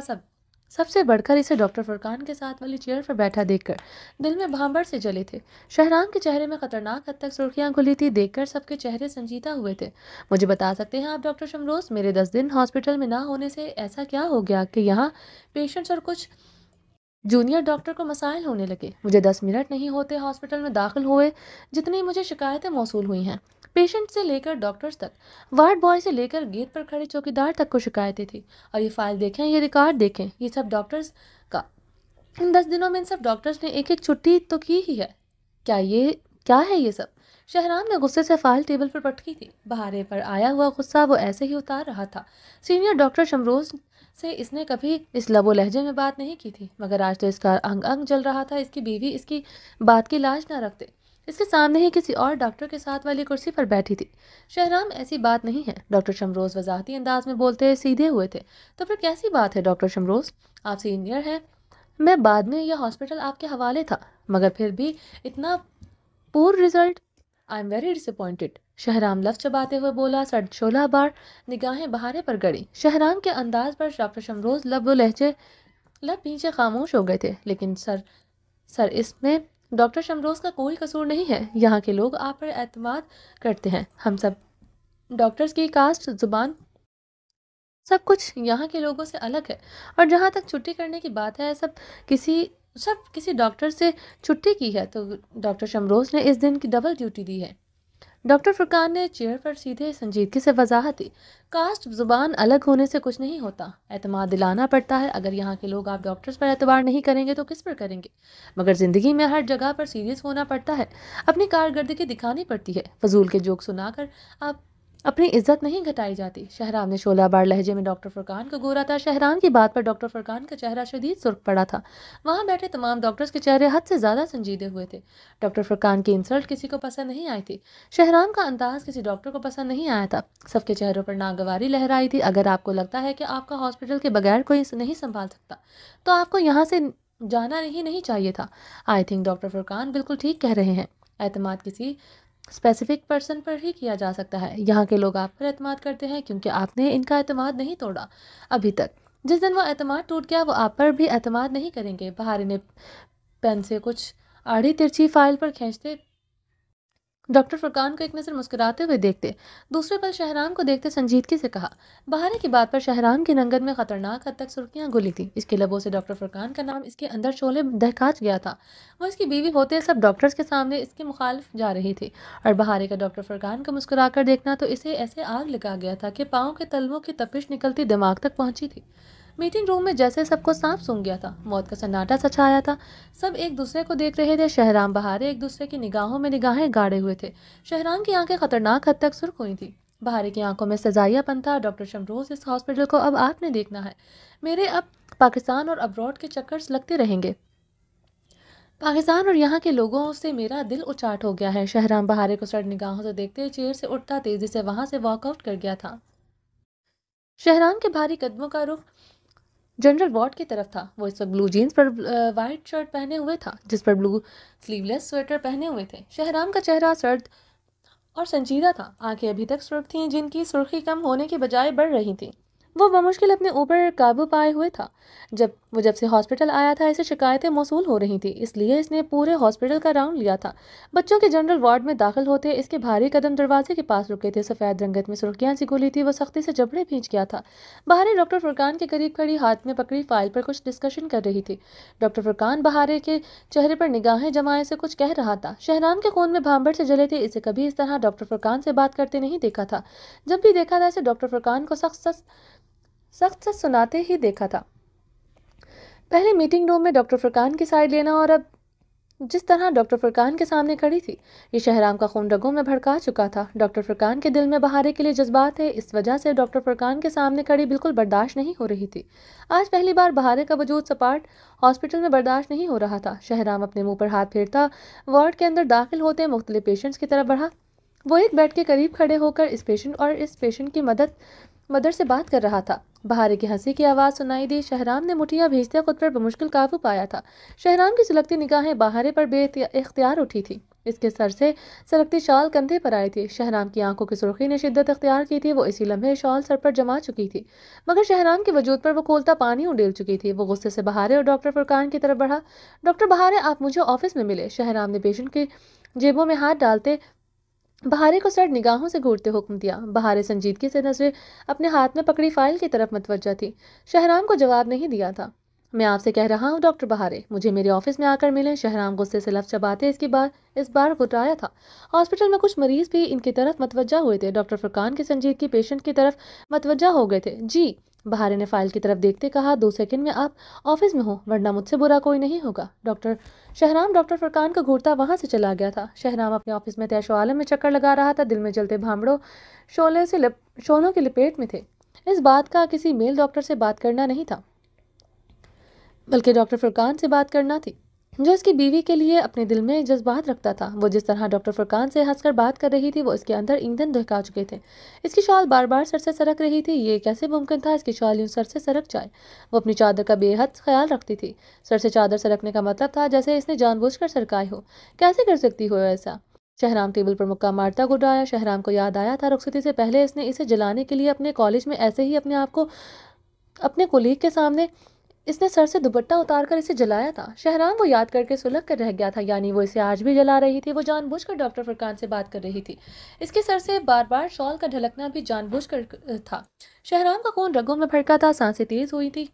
سب سے بڑھ کر اسے ڈاکٹر فرقان کے ساتھ والی چیئر پر بیٹھا دیکھ کر دل میں بھانبڑ سے جلے تھے۔ شہرام کے چہرے میں خطرناک حد تک سرخیاں گھلی تھی، دیکھ کر سب کے چہرے سنجیدہ ہوئے تھے۔ مجھے بتا سکتے ہیں آپ ڈاکٹر شمروز، میرے 10 دن ہاسپٹل میں نہ ہونے سے ایسا کیا ہو گیا کہ یہاں پیشنٹس اور کچھ جونیئر ڈاکٹر کو مسائل ہونے لگے؟ مجھے 10 منٹ نہیں ہوتے ہاسپٹل میں داخل ہوئے جتنی مجھے شکایتیں موصول ہوئی ہیں، پیشنٹ سے لے کر ڈاکٹرز تک، وارڈ بوائے سے لے کر گیٹ پر کھڑے چوکیدار تک کو شکایتیں تھیں۔ اور یہ فائل دیکھیں، یہ ریکارڈ دیکھیں، یہ سب ڈاکٹرز کا۔ ان 10 دنوں میں ان سب ڈاکٹرز نے ایک ایک چھٹی تو کی ہی ہے۔ کیا ہے یہ سب؟ شہرام نے غصے سے فائل ٹیبل پر پٹکی تھی. بہارے پر آیا ہوا غصہ وہ ایسے ہی اتار رہا تھا. سینئر ڈاکٹر شمروز سے اس نے کبھی اس لب و لہجے میں بات نہیں کی تھی، مگر آج تو اس کا انگ انگ جل رہا تھا. اس کی بیوی اس کی بات کی لاج نہ رکھتے. اس کے سامنے ہی کسی اور ڈاکٹر کے ساتھ والی کرسی پر بیٹھی تھی. شہرام ایسی بات نہیں ہے. ڈاکٹر شمروز وضاحتی انداز میں بولتے سیدھے ہوئے تھے. تو پھر کیسی بات ہے ڈاکٹر شمروز؟ آپ سینئر ہیں. میں بعد میں یہ ہاسپٹل آپ کے حوالے تھا، مگر پھر بھی اتنا poor result. I am very disappointed. Shahram لفظ چباتے ہوئے بولا. سرد شعلہ بار نگاہیں بہارے پر گڑی. شہرام کے انداز پر ڈاکٹر شمروز لب پیچھے خاموش ہو گئے تھے. لیکن سر اس میں ڈاکٹر شمروز کا کوئی قصور نہیں ہے. یہاں کے لوگ آپ پر اعتماد کرتے ہیں. ہم سب ڈاکٹرز کی کاسٹ، زبان، سب کچھ یہاں کے لوگوں سے الگ ہے. اور جہاں تک چھٹی کرنے کی بات ہے، سب کسی ڈاکٹر سے چھٹی کی ہے تو ڈاکٹر شمروز نے اس دن کی ڈبل ڈیوٹی دی ہے. ڈاکٹر فرقان نے چیئر پر سیدھے سنجیدگی سے وضاحت دی. کاسٹ، زبان الگ ہونے سے کچھ نہیں ہوتا. اعتماد دلانا پڑتا ہے. اگر یہاں کے لوگ آپ ڈاکٹرز پر اعتبار نہیں کریں گے تو کس پر کریں گے؟ مگر زندگی میں ہر جگہ پر سیریس ہونا پڑتا ہے. اپنی کارکردگی دکھانی پڑتی ہے. فضول کے جوک سنا کر آپ اپنی عزت نہیں گھٹائی جاتی. شہرام نے شعلہ بار لہجے میں ڈاکٹر فرقان کو گورا تھا. شہرام کی بات پر ڈاکٹر فرقان کا چہرہ شدید سرخ پڑا تھا. وہاں بیٹھے تمام ڈاکٹرز کے چہرے حد سے زیادہ سنجیدے ہوئے تھے. ڈاکٹر فرقان کی انسلٹ کسی کو پسند نہیں آئی تھی. شہرام کا انداز کسی ڈاکٹر کو پسند نہیں آیا تھا. سب کے چہروں پر ناگواری لہرائی تھی. اگر آپ کو لگتا ہے کہ آپ کا ہاسپٹل کے بغیر کوئی نہیں سنبھال سکتا تو آپ کو یہاں سے جانا ہی نہیں چاہیے تھا. آئی تھنک ڈاکٹر فرقان بالکل ٹھیک کہہ رہے ہیں. اعتماد کسی اسپیسیفک پرسن پر ہی کیا جا سکتا ہے. یہاں کے لوگ آپ پر اعتماد کرتے ہیں کیونکہ آپ نے ان کا اعتماد نہیں توڑا ابھی تک. جس دن وہ اعتماد ٹوٹ گیا وہ آپ پر بھی اعتماد نہیں کریں گے. بہارے نے پین سے کچھ آڑی ترچھی فائل پر کھینچتے ڈاکٹر فرقان کو ایک نظر مسکراتے ہوئے دیکھتے، دوسرے پل شہرام کو دیکھتے سنجیدگی سے کہا. بہارے کی بات پر شہرام کی رنگت میں خطرناک حد تک سرخیاں گھلی تھی. اس کے لبوں سے ڈاکٹر فرقان کا نام اس کے اندر شعلے دہکاچ گیا تھا. وہ اس کی بیوی ہوتے سب ڈاکٹرز کے سامنے اس کے مخالف جا رہی تھی، اور بہارے کا ڈاکٹر فرقان کو مسکرا کر دیکھنا تو اسے ایسے آگ لگا گیا تھا کہ پاؤں کے تلووں کی تپش نکلتی دماغ تک پہنچی تھی. میٹنگ روم میں جیسے سب کو سانپ سونگھ گیا تھا. موت کا سناٹا سا چھایا تھا. سب ایک دوسرے کو دیکھ رہے تھے. شہرام بہارے ایک دوسرے کی نگاہوں میں نگاہیں گاڑے ہوئے تھے. شہرام کی آنکھیں خطرناک حد تک سرخ ہوئی تھیں. بہارے کی آنکھوں میں سزائیہ پن تھا. ڈاکٹر شمروز، اس ہاسپٹل کو اب آپ نے دیکھنا ہے. میرے اب پاکستان اور ابروڈ کے چکرز لگتے رہیں گے. پاکستان اور یہاں کے لوگوں سے میرا دل اچاٹ ہو گیا ہے. شہرام بہارے کو سرد نگاہوں سے دیکھتے چیئر سے اٹھتا تیزی سے وہاں سے واک آؤٹ کر گیا تھا. شہرام کے بھاری قدموں کا رخ جنرل وارڈ کی طرف تھا. وہ اس وقت بلو جینز پر وائٹ شرٹ پہنے ہوئے تھا جس پر بلو سلیو لیس سویٹر پہنے ہوئے تھے. شہرام کا چہرہ سرد اور سنجیدہ تھا. آنکھیں ابھی تک سرخ تھیں جن کی سرخی کم ہونے کے بجائے بڑھ رہی تھیں. وہ بمشکل اپنے اوپر قابو پائے ہوئے تھا. جب سے ہاسپٹل آیا تھا اسے شکایتیں موصول ہو رہی تھیں، اس لیے اس نے پورے ہاسپٹل کا راؤنڈ لیا تھا. بچوں کے جنرل وارڈ میں داخل ہوتے اس کے بھاری قدم دروازے کے پاس رکے تھے. سفید رنگت میں سرخیاں سی گھلی تھی. وہ سختی سے جبڑے بھینچ گیا تھا. بہارے ڈاکٹر فرقان کے قریب کھڑی ہاتھ میں پکڑی فائل پر کچھ ڈسکشن کر رہی تھی. ڈاکٹر فرقان بہارے کے چہرے پر نگاہیں جمائے سے کچھ کہہ رہا تھا. شہرام کے خون میں بھانبڑ سے جلے تھے. اسے کبھی اس طرح ڈاکٹر فرقان سے بات کرتے نہیں دیکھا تھا. جب بھی دیکھا تھا اسے ڈاکٹر فرقان کو سخت سناتے ہی دیکھا تھا. پہلے میٹنگ روم میں ڈاکٹر فرقان کی سائیڈ لینا اور اب جس طرح ڈاکٹر فرقان کے سامنے کھڑی تھی، یہ شہرام کا خون رگوں میں بھڑکا چکا تھا. ڈاکٹر فرقان کے دل میں بہارے کے لیے جذبات ہے. اس وجہ سے ڈاکٹر فرقان کے سامنے کھڑی بالکل برداشت نہیں ہو رہی تھی. آج پہلی بار بہارے کا وجود سپاٹ ہاسپٹل میں برداشت نہیں ہو رہا تھا. شہرام اپنے منہ پر ہاتھ پھیرتا وارڈ کے اندر داخل ہوتے مختلف پیشنٹس کی طرف بڑھا. وہ ایک بیڈ کے قریب کھڑے ہو کر اس پیشنٹ کی مدر سے بات کر رہا تھا. بہارے کی ہنسی کی آواز سنائی دی. شہرام نے مٹھیاں بھیجتے خود پر بمشکل قابو پایا تھا. شہرام کی سلگتی نگاہیں بہارے پر بے اختیار اٹھی تھی. اس کے سر سے سلگتی شال کندھے پر آئی تھی. شہرام کی آنکھوں کی سرخی نے شدت اختیار کی تھی. وہ اسی لمحے شال سر پر جما چکی تھی، مگر شہرام کے وجود پر وہ کھولتا پانی اڈیل چکی تھی. وہ غصے سے بہارے اور ڈاکٹر فرقان کی طرف بڑھا. ڈاکٹر بہارے، آپ مجھے آفس میں ملے. شہرام نے پیشنٹ کی جیبوں میں ہاتھ ڈالتے بہارے کو سرد نگاہوں سے گھورتے حکم دیا. بہارے سنجیدگی سے نظریں اپنے ہاتھ میں پکڑی فائل کی طرف متوجہ تھی. شہرام کو جواب نہیں دیا تھا. میں آپ سے کہہ رہا ہوں ڈاکٹر بہارے، مجھے میرے آفس میں آ کر ملیں۔ شہرام غصے سے لفظ چباتے اس بار گھٹرایا تھا۔ ہاسپٹل میں کچھ مریض بھی ان کی طرف متوجہ ہوئے تھے۔ ڈاکٹر فرقان کی سنجیدگی پیشنٹ کی طرف متوجہ ہو گئے تھے۔ جی، بہارے نے فائل کی طرف دیکھتے کہا، 2 سیکنڈ میں آپ آفس میں ہوں، ورنہ مجھ سے برا کوئی نہیں ہوگا۔ ڈاکٹر فرقان کا گھورتا وہاں سے چلا گیا تھا۔ شہرام اپنے آفس میں طیش و عالم میں چکر لگا رہا تھا، دل میں جلتے بھانبڑوں شعلوں کی لپیٹ میں تھے۔ اس بات کا کسی میل ڈاکٹر سے بات کرنا نہیں تھا، بلکہ ڈاکٹر فرقان سے بات کرنا تھی، جو اس کی بیوی کے لیے اپنے دل میں جذبات رکھتا تھا۔ وہ جس طرح ڈاکٹر فرقان سے ہنس کر بات کر رہی تھی، وہ اس کے اندر ایندھن دہکا چکے تھے۔ اس کی شال بار بار سر سے سرک رہی تھی۔ یہ کیسے ممکن تھا اس کی شال یوں سر سے سرک جائے؟ وہ اپنی چادر کا بے حد خیال رکھتی تھی۔ سر سے چادر سرکنے کا مطلب تھا جیسے اس نے جان بوجھ کر سرکائی ہو۔ کیسے کر سکتی ہو ایسا؟ شہرام ٹیبل پر مکہ مارتا گڈرایا۔ شہرام کو یاد آیا تھا رخصتی سے پہلے اس نے اسے جلانے کے لیے اپنے کالج میں ایسے ہی اپنے آپ کو اپنے کولیگ کے سامنے اس نے سر سے دوپٹہ اتار کر اسے جلایا تھا۔ شہرام وہ یاد کر کے سلگ کر رہ گیا تھا، یعنی وہ اسے آج بھی جلا رہی تھی۔ وہ جان بوجھ کر ڈاکٹر فرقان سے بات کر رہی تھی۔ اس کے سر سے بار بار شال کا ڈھلکنا بھی جان بوجھ کر تھا۔ شہرام کا خون رگوں میں بھڑکا تھا، سانسیں تیز ہوئی تھی۔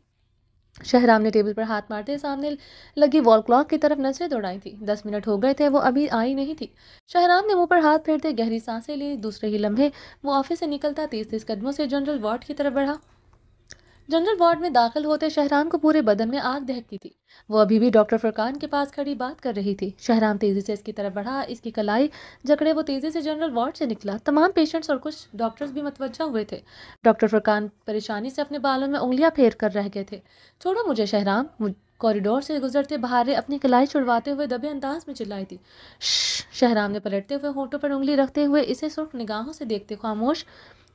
شہرام نے ٹیبل پر ہاتھ مارتے سامنے لگی وال کلاک کی طرف نظریں دوڑائی تھی۔ 10 منٹ ہو گئے تھے، وہ ابھی آئی نہیں تھی۔ شہرام نے منہ پر ہاتھ پھیرتے گہری سانسیں لی۔ دوسرے ہی لمحے وہ آفس سے نکلتا تیز قدموں سے جنرل وارڈ کی طرف بڑھا۔ جنرل وارڈ میں داخل ہوتے شہرام کو پورے بدن میں آگ دہکتی تھی۔ وہ ابھی بھی ڈاکٹر فرقان کے پاس کھڑی بات کر رہی تھی۔ شہرام تیزی سے اس کی طرف بڑھا، اس کی کلائی جکڑے وہ تیزی سے جنرل وارڈ سے نکلا۔ تمام پیشنٹس اور کچھ ڈاکٹرز بھی متوجہ ہوئے تھے۔ ڈاکٹر فرقان پریشانی سے اپنے بالوں میں انگلیاں پھیر کر رہ گئے تھے۔ چھوڑو مجھے شہرام، کوریڈور سے گزرتے بہارے اپنی کلائی چھڑواتے ہوئے دبے انداز میں چلائی تھی۔ شہرام نے پلٹتے ہوئے ہونٹوں پر انگلی رکھتے ہوئے اسے سرخ نگاہوں سے دیکھتے خاموش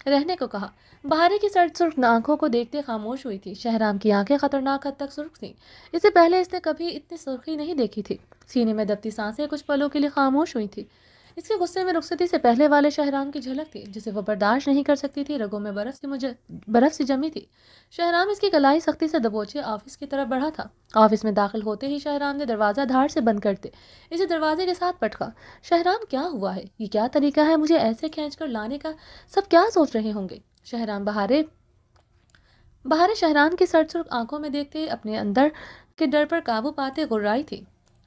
رہنے کو کہا۔ بہارے کی سرد سرخ آنکھوں کو دیکھتے خاموش ہوئی تھی۔ شہرام کی آنکھیں خطرناک حد تک سرخ تھیں۔ اس سے پہلے اس نے کبھی اتنی سرخی نہیں دیکھی تھی۔ سینے میں دبتی سانسیں کچھ پلوں کے لیے خاموش ہوئی تھی۔ اس کے غصے میں رخصتی سے پہلے والے شہرام کی جھلک تھی، جسے وہ برداشت نہیں کر سکتی تھی۔ رگوں میں برف سی جمی تھی۔ شہرام اس کی کلائی سختی سے دبوچے آفس کی طرف بڑھا تھا۔ آفس میں داخل ہوتے ہی شہرام نے دروازہ دھاڑ سے بند کرتے اسے دروازے کے ساتھ پٹکا۔ شہرام، کیا ہوا ہے؟ یہ کیا طریقہ ہے مجھے ایسے کھینچ کر لانے کا؟ سب کیا سوچ رہے ہوں گے؟ شہرام بہارے شہرام کی سرد سرخ آنکھوں میں دیکھتے اپنے اندر کے ڈر پر قابو پاتے گرائی تھی۔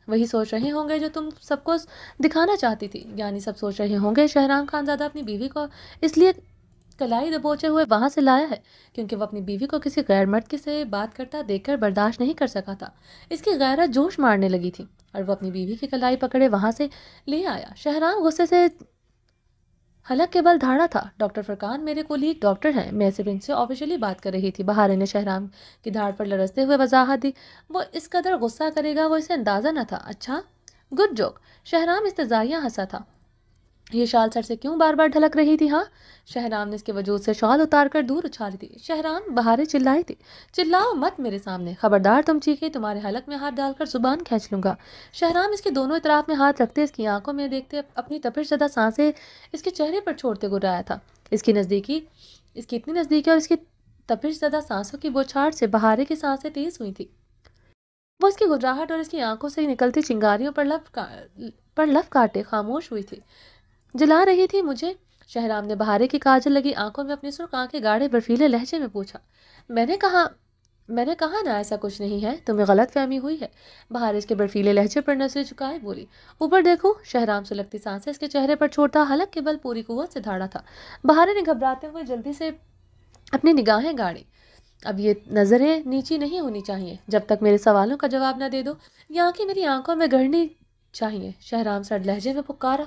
وہی سوچ رہے ہوں گے جو تم سب کو دکھانا چاہتی تھی، یعنی سب سوچ رہے ہوں گے شہرام خانزادہ اپنی بیوی کو اس لیے کلائی دبوچے ہوئے وہاں سے لایا ہے کیونکہ وہ اپنی بیوی کو کسی غیر مرد کے سے بات کرتا دیکھ کر برداشت نہیں کر سکا تھا۔ اس کی غیرت جوش مارنے لگی تھی اور وہ اپنی بیوی کی کلائی پکڑے وہاں سے لے آیا۔ شہرام غصے سے حلق کے بل دھاڑا تھا۔ ڈاکٹر فرقان میرے کولیگ ڈاکٹر ہیں، میں صرف ان سے آفیشلی بات کر رہی تھی۔ بہارے نے شہرام کی دھاڑ پر لرزتے ہوئے وضاحت دی۔ وہ اس قدر غصہ کرے گا وہ اسے اندازہ نہ تھا۔ اچھا، گڈ جوک۔ شہرام استہزائیہ ہنسا تھا۔ یہ شال سر سے کیوں بار بار ڈھلک رہی تھی؟ ہاں؟ شہرام نے اس کے وجود سے شال اتار کر دور اچھالی تھی۔ شہرام، بہارے چلائی تھی۔ چلاؤ مت میرے سامنے، خبردار تم چیخے تمہارے حلق میں ہاتھ ڈال کر زبان کھینچ لوں گا۔ شہرام اس کے دونوں اطراف میں ہاتھ رکھتے اس کی آنکھوں میں دیکھتے اپنی تپش زدہ سانسیں اس کے چہرے پر چھوڑتے گرایا تھا۔ اس کی اتنی نزدیکی اور اس کی تپش زدہ سانسوں کی بوچھاڑ سے بہارے کی سانسیں تیز ہوئی تھی۔ وہ اس کی گھبراہٹ اور اس کی آنکھوں سے نکلتی چنگاریوں پر لف کاٹے خاموش ہوئی تھی۔ جلا رہی تھی مجھے؟ شہرام نے بہارے کی کاجل لگی آنکھوں میں اپنی سرخ آنکھیں گاڑے برفیلے لہجے میں پوچھا۔ میں نے کہا نا ایسا کچھ نہیں ہے، تمہیں غلط فہمی ہوئی ہے۔ بہارے اس کے برفیلے لہجے پر نظریں جھکائے بولی۔ اوپر دیکھو۔ شہرام سلگتی سانسیں اس کے چہرے پر چھوڑتا حلق کے بل پوری قوت سے دھاڑا تھا۔ بہارے نے گھبراتے ہوئے جلدی سے اپنی نگاہیں گاڑی۔ اب یہ نظریں نیچی نہیں ہونی چاہیے جب تک میرے سوالوں کا جواب نہ دے دو۔ یہ آنکھیں میری آنکھوں میں گڑنی چاہیے۔ شہرام سرد لہجے میں پکارا۔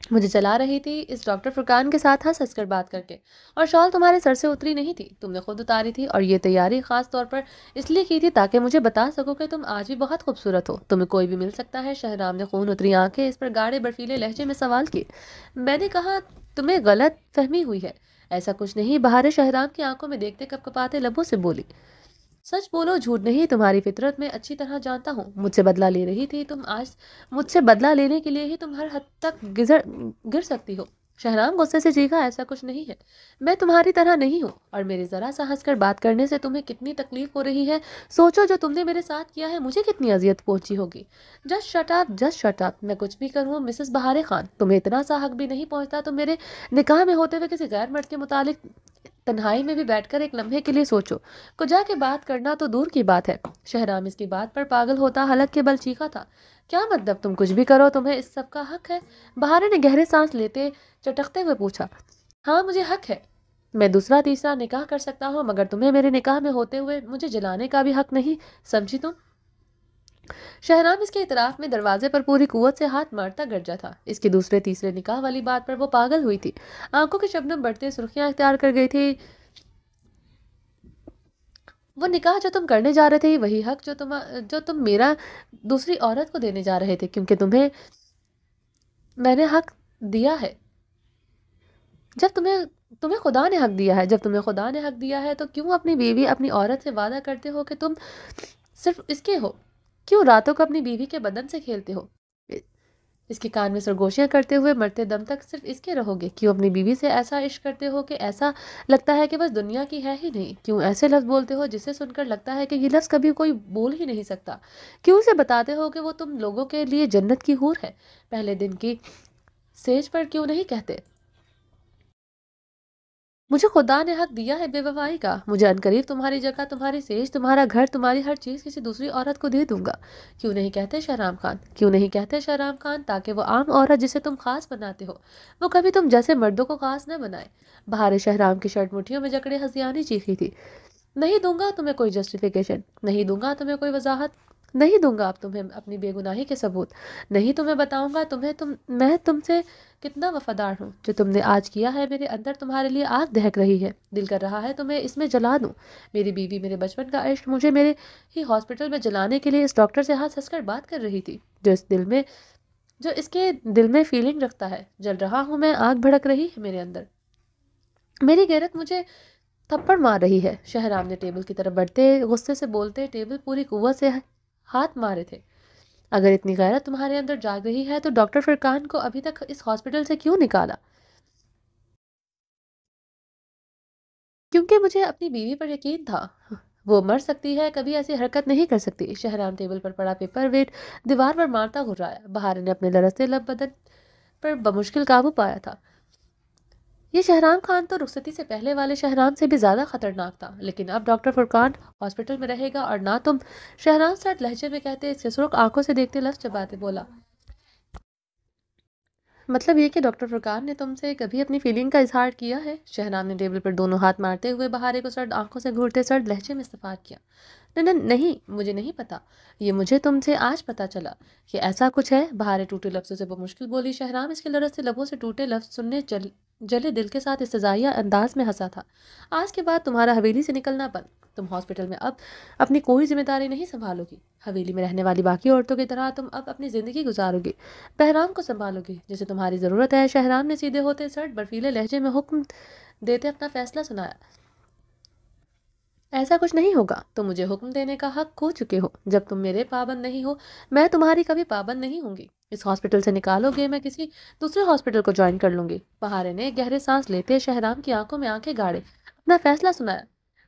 مجھے چلا رہی تھی اس ڈاکٹر فرقان کے ساتھ ہنس کر بات کر کے، اور شال تمہارے سر سے اتری نہیں تھی، تم نے خود اتاری تھی، اور یہ تیاری خاص طور پر اس لیے کی تھی تاکہ مجھے بتا سکو کہ تم آج بھی بہت خوبصورت ہو، تمہیں کوئی بھی مل سکتا ہے۔ شہرام نے خون اتری آنکھیں اس پر گاڑے برفیلے لہجے میں سوال کیے۔ میں نے کہا تمہیں غلط فہمی ہوئی ہے، ایسا کچھ نہیں۔ بہارے شہرام کی آنکھوں میں دیکھتے کپ کپاتے لبوں سے بولی۔ سچ بولو، جھوٹ نہیں، تمہاری فطرت میں اچھی طرح جانتا ہوں۔ مجھ سے بدلہ لے رہی تھی تم آج، مجھ سے بدلہ لینے کے لیے ہی تم ہر حد تک گر سکتی ہو۔ شہرام غصے سے چیخا۔ ایسا کچھ نہیں ہے، میں تمہاری طرح نہیں ہوں، اور میرے ذرا سا ہنس کر بات کرنے سے تمہیں کتنی تکلیف ہو رہی ہے، سوچو جو تم نے میرے ساتھ کیا ہے مجھے کتنی اذیت پہنچی ہوگی۔ جسٹ شٹ اپ، میں کچھ بھی کروں مسز بہارے خان، تمہیں اتنا سا حق بھی نہیں پہنچتا، تم میرے نکاح میں ہوتے ہوئے کسی غیر مرد کے متعلق تنہائی میں بھی بیٹھ کر ایک لمحے کے لیے سوچو، کجا کے بات کرنا تو دور کی بات ہے۔ شہرام اس کی بات پر پاگل ہوتا حلق کے بل چیخا تھا۔ کیا مطلب؟ تم کچھ بھی کرو، تمہیں اس سب کا حق ہے؟ بہارے نے گہرے سانس لیتے چٹکتے ہوئے پوچھا۔ ہاں مجھے حق ہے، میں دوسرا تیسرا نکاح کر سکتا ہوں، مگر تمہیں میرے نکاح میں ہوتے ہوئے مجھے جلانے کا بھی حق نہیں، سمجھی تم؟ شہرام اس کے اعتراف میں دروازے پر پوری قوت سے ہاتھ مارتا گرجا تھا۔ اس کی دوسرے تیسرے نکاح والی بات پر وہ پاگل ہوئی تھی۔ آنکھوں کے شبنم بڑھتے سرخیاں اختیار کر گئی تھی۔ وہ نکاح جو تم کرنے جا رہے تھے، وہی حق جو تم میرا دوسری عورت کو دینے جا رہے تھے، کیونکہ میں نے حق دیا ہے۔ جب تمہیں خدا نے حق دیا ہے، جب تمہیں خدا نے حق دیا ہے تو کیوں اپنی بیوی، اپنی عورت سے وعدہ کرتے ہو کہ تم صرف اس کے ہو؟ کیوں راتوں کو اپنی بیوی کے بدن سے کھیلتے ہو؟ اس کے کان میں سرگوشیاں کرتے ہوئے مرتے دم تک صرف اس کے رہو گے؟ کیوں اپنی بیوی سے ایسا عشق کرتے ہو کہ ایسا لگتا ہے کہ بس دنیا کی ہے ہی نہیں؟ کیوں ایسے لفظ بولتے ہو جسے سن کر لگتا ہے کہ یہ لفظ کبھی کوئی بول ہی نہیں سکتا؟ کیوں اسے بتاتے ہو کہ وہ تم لوگوں کے لیے جنت کی حور ہے؟ پہلے دن کی سیج پر کیوں نہیں کہتے؟ مجھے خدا نے حق دیا ہے بے وفائی کا، مجھے عنقریب تمہاری جگہ، تمہاری سیج، تمہارا گھر، تمہاری ہر چیز کسی دوسری عورت کو دے دوں گا۔ کیوں نہیں کہتے شہرام خان؟ کیوں نہیں کہتے شہرام خان؟ تاکہ وہ عام عورت جسے تم خاص بناتے ہو، وہ کبھی تم جیسے مردوں کو خاص نہ بنائے۔ بہار شہرام کی شرٹ مٹھیوں میں جکڑے ہنسیانی چیخی تھی۔ نہیں دوں گا تمہیں کوئی جسٹیفیکیشن، نہیں دوں گا تمہیں کوئی وضاحت، نہیں دوں گا اب تمہیں اپنی بے گناہی کے ثبوت، نہیں تمہیں بتاؤں گا میں تم سے کتنا وفادار ہوں۔ جو تم نے آج کیا ہے میرے اندر تمہارے لیے آگ دہک رہی ہے، دل کر رہا ہے تمہیں اس میں جلا دوں۔ میری بیوی، میرے بچپن کا عشق مجھے میرے ہی ہاسپٹل میں جلانے کے لیے اس ڈاکٹر سے ہنس ہنس کر بات کر رہی تھی، جو اس کے دل میں فیلنگ رکھتا ہے۔ جل رہا ہوں میں، آگ بھڑک رہی ہے میرے اندر، میری غیرت مجھے تھپڑ مار رہی ہے۔ شہرام نے ٹیبل کی طرف بڑھتے غصے سے بولتے ٹیبل پوری قوت سے ہاتھ مارے تھے۔ اگر اتنی غیرت تمہارے اندر جاگ رہی ہے تو ڈاکٹر فرقان کو ابھی تک اس ہاسپٹل سے کیوں نکالا؟ کیونکہ مجھے اپنی بیوی پر یقین تھا، وہ مر سکتی ہے، کبھی ایسی حرکت نہیں کر سکتی۔ شہرام ٹیبل پر پڑا پیپر ویٹ دیوار پر مارتا گھرایا۔ بہار نے اپنے لرزتے لب بدن پر بمشکل قابو پایا تھا۔ یہ شہرام خان تو رخصتی سے پہلے والے شہرام سے بھی زیادہ خطرناک تھا، لیکن اب ڈاکٹر فرقان ہاسپٹل میں رہے گا اور نہ تم۔ شہرام سرد لہجے میں کہتے، اس کے سرخ آنکھوں سے دیکھتے لفظ چباتے بولا، مطلب یہ کہ ڈاکٹر فرقان نے تم سے کبھی اپنی فیلنگ کا اظہار کیا ہے؟ شہرام نے ٹیبل پر دونوں ہاتھ مارتے ہوئے بہارے کو سرد آنکھوں سے گھورتے سرد لہجے میں استفاد کیا۔ نہیں، مجھے نہیں پتا، یہ مجھے تم سے آج پتا چلا کہ ایسا کچھ ہے۔ بہارے ٹوٹے لفظوں سے بمشکل بولی۔ شہرام اس کے لرزتے لبوں سے ٹوٹے لفظ سننے جلے دل کے ساتھ استزائیہ انداز میں ہنسا تھا۔ آج کے بعد تمہارا حویلی سے نکلنا بند، تم ہاسپٹل میں اب اپنی کوئی ذمہ داری نہیں سنبھالو گی، حویلی میں رہنے والی باقی عورتوں کی طرح تم اب اپنی زندگی گزارو گی، بہرام کو سنبھالو گی جسے تمہاری ضرورت ہے۔ شہرام نے سیدھے ہوتے سرد برفیلے لہجے میں حکم دیتے اپنا فیصلہ سنایا۔ ایسا کچھ نہیں ہوگا، تم مجھے حکم دینے کا حق کھو چکے ہو۔ جب تم میرے پابند نہیں ہو، میں تمہاری کبھی پابند نہیں ہوں گی۔ اس ہاسپٹل سے نکالو گے، میں کسی دوسرے ہاسپٹل کو جوائن کر لوں گی۔ بہارے نے گہرے سانس لیتے شہرام کی آنکھوں میں آنکھیں گاڑے اپنا فیصلہ سنایا۔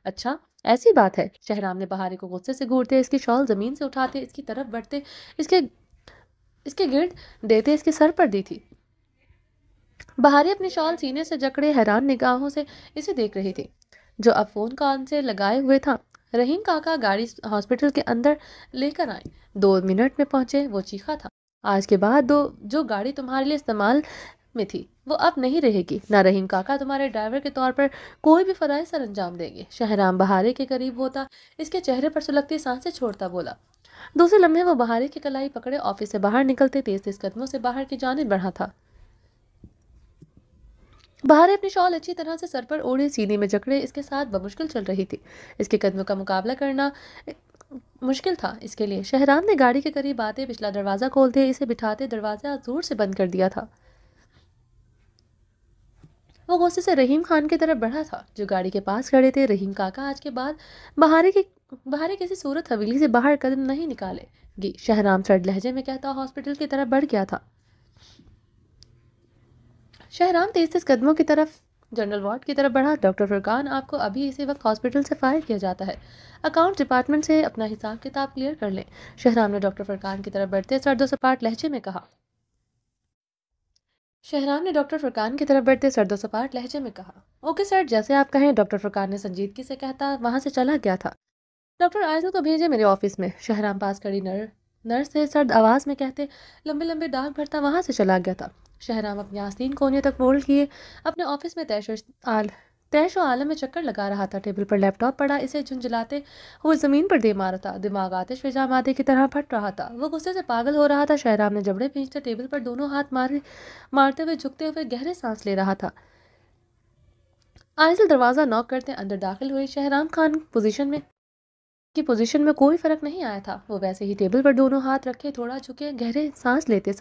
اچھا ایسی بات ہے؟ شہرام نے بہارے کو غصے سے گھورتے اس کی شال زمین سے اٹھاتے اس کی طرف بڑھتے اس کے گرد دیتے اس کے سر پر دی تھی۔ بہارے اپنی شال سینے سے جکڑے حیران نگاہوں سے اسے دیکھ رہی تھی، جو اب فون کان سے لگائے ہوئے تھا۔ رحیم کاکا گاڑی ہاسپٹل کے اندر لے کر آئے، 2 منٹ میں پہنچے، وہ چیخا تھا۔ آج کے بعد جو گاڑی تمہارے لیے استعمال میں تھی وہ اب نہیں رہے گی، نہ رحیم کاکا تمہارے ڈرائیور کے طور پر کوئی بھی فرائض سر انجام دیں گے۔ شہرام بہارے کے قریب ہوتا اس کے چہرے پر سلگتی سانسیں چھوڑتا بولا۔ دوسرے لمحے وہ بہارے کی کلائی پکڑے آفس سے باہر نکلتے تیز تیز قدموں سے باہر کی جانب بڑھا تھا۔ بہارے اپنی شال اچھی طرح سے سر پر اوڑھے سینے میں جکڑے اس کے ساتھ بمشکل چل رہی تھی۔ اس کے قدموں کا مقابلہ کرنا مشکل تھا اس کے لیے۔ شہرام نے گاڑی کے قریب آتے پچھلا دروازہ کھولتے اسے بٹھاتے دروازہ زور سے بند کر دیا تھا۔ وہ غصے سے رحیم خان کی طرف بڑھا تھا جو گاڑی کے پاس کھڑے تھے۔ رحیم کاکا آج کے بعد بہارے کسی صورت حویلی سے باہر قدم نہیں نکالے گی، شہرام سرد لہجے میں کہتا ہاسپٹل کی طرف بڑھ گیا تھا۔ شہرام تیز تیز قدموں کی طرف جنرل وارڈ کی طرف بڑھا۔ ڈاکٹر فرقان، آپ کو ابھی اسی وقت ہاسپٹل سے فائر کیا جاتا ہے، اکاؤنٹ ڈپارٹمنٹ سے اپنا حساب کتاب کلیئر کر لیں۔ شہرام نے ڈاکٹر فرقان کی طرف بڑھتے سرد و سپاٹ لہجے میں کہا۔ شہرام نے ڈاکٹر فرقان کی طرف بڑھتے سرد و سپاٹ لہجے میں کہا۔ اوکے سر، جیسے آپ کہیں، ڈاکٹر فرقان نے سنجیدگی سے کہتا وہاں سے چلا گیا تھا۔ ڈاکٹر آئزل کو بھیجے میرے آفس میں، شہرام پاس کھڑی نرس سے سرد آواز میں کہتے لمبے لمبے ڈاک بھرتا وہاں سے چلا گیا تھا۔ شہرام اپنی آستین کونے تک فولڈ کیے اپنے آفس میں تیش و عالم میں چکر لگا رہا تھا۔ ٹیبل پر لیپ ٹاپ پڑا اسے جھنجھلاتے ہوئے زمین پر دے مارا تھا۔ دماغ آتش فشاں مادے کی طرح پھٹ رہا تھا، وہ غصے سے پاگل ہو رہا تھا۔ شہرام نے جبڑے بھینچتے ٹیبل پر دونوں ہاتھ مارتے ہوئے جھکتے ہوئے گہرے سانس لے رہا تھا۔ آئزل دروازہ نوک کرتے اندر داخل ہوئی۔ شہرام خان کی پوزیشن میں کوئی فرق نہیں آیا تھا، وہ ویسے ہی ٹیبل پر دونوں ہاتھ رکھے تھوڑا جھکے گہرے سانس لیتے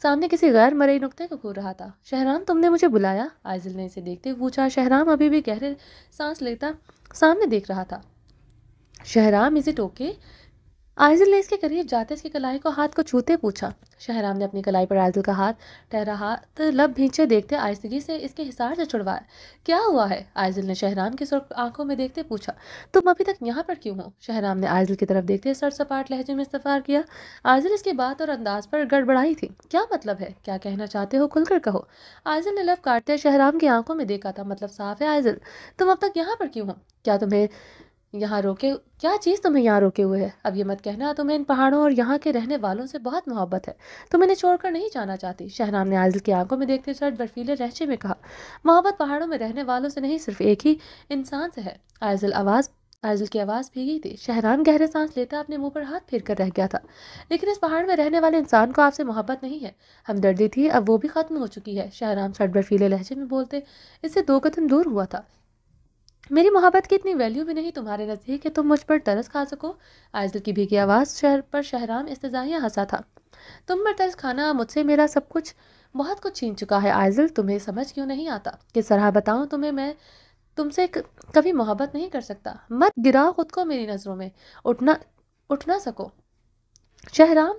سامنے کسی غیر مرئی نقطے کو گھور رہا تھا۔ شہرام، تم نے مجھے بلایا؟ آئزل نے اسے دیکھتے ہوئے پوچھا۔ شہرام ابھی بھی گہرے سانس لیتا سامنے دیکھ رہا تھا۔ Shahram, is it okay? Aizal نے اس کے قریب جاتے اس کی کلائی کو ہاتھ کو چھوتے پوچھا۔ شہرام نے اپنی کلائی پر آئزل کا ٹہرا ہاتھ لب بھینچے دیکھتے آہستگی سے اس کے حصار سے چھڑوایا۔ کیا ہوا ہے؟ آئزل نے شہرام کی سرخ آنکھوں میں دیکھتے پوچھا۔ تم ابھی تک یہاں پر کیوں ہو؟ شہرام نے آئزل کی طرف دیکھتے سر سپاٹ لہجے میں استفسار کیا۔ آئزل اس کی بات اور انداز پر گڑبڑائی تھی۔ کیا مطلب ہے؟ کیا کہنا چاہتے ہو؟ کھل کر کہو۔ آئزل نے لب کاٹتے شہرام کی آنکھوں میں دیکھا تھا۔ مطلب صاف ہے آئزل، تم اب تک یہاں پر کیوں ہو؟ کیا چیز تمہیں یہاں روکے ہوئے ہے؟ اب یہ مت کہنا تمہیں ان پہاڑوں اور یہاں کے رہنے والوں سے بہت محبت ہے، تم انہیں چھوڑ کر نہیں جانا چاہتی؟ شہرام نے آئزل کی آنکھوں میں دیکھتے سرد برفیلے لہجے میں کہا۔ محبت پہاڑوں میں رہنے والوں سے نہیں، صرف ایک ہی انسان سے ہے۔ آئزل کی آواز بھیگی تھی۔ شہرام گہرے سانس لیتا اپنے منہ پر ہاتھ پھیر کر رہ گیا تھا۔ لیکن اس پہاڑ میں رہنے والے انسان کو آپ سے محبت نہیں ہے، ہمدردی تھی، اب وہ بھی ختم ہو چکی ہے۔ شہرام سرد برفیلے لہجے میں بولتے اس سے 2 قدم دور ہوا تھا۔ میری محبت کی اتنی ویلیو بھی نہیں تمہارے نزدیک کہ تم مجھ پر ترس کھا سکو؟ آئزل کی بھیگی آواز پر شہرام استزاحیہ ہنسا تھا۔ تم پر ترس کھانا مجھ سے میرا سب کچھ، بہت کچھ چھین چکا ہے آئزل، تمہیں سمجھ کیوں نہیں آتا؟ کس طرح بتاؤں تمہیں میں تم سے کبھی محبت نہیں کر سکتا؟ مت گراؤ خود کو میری نظروں میں، اٹھ نہ سکو۔ شہرام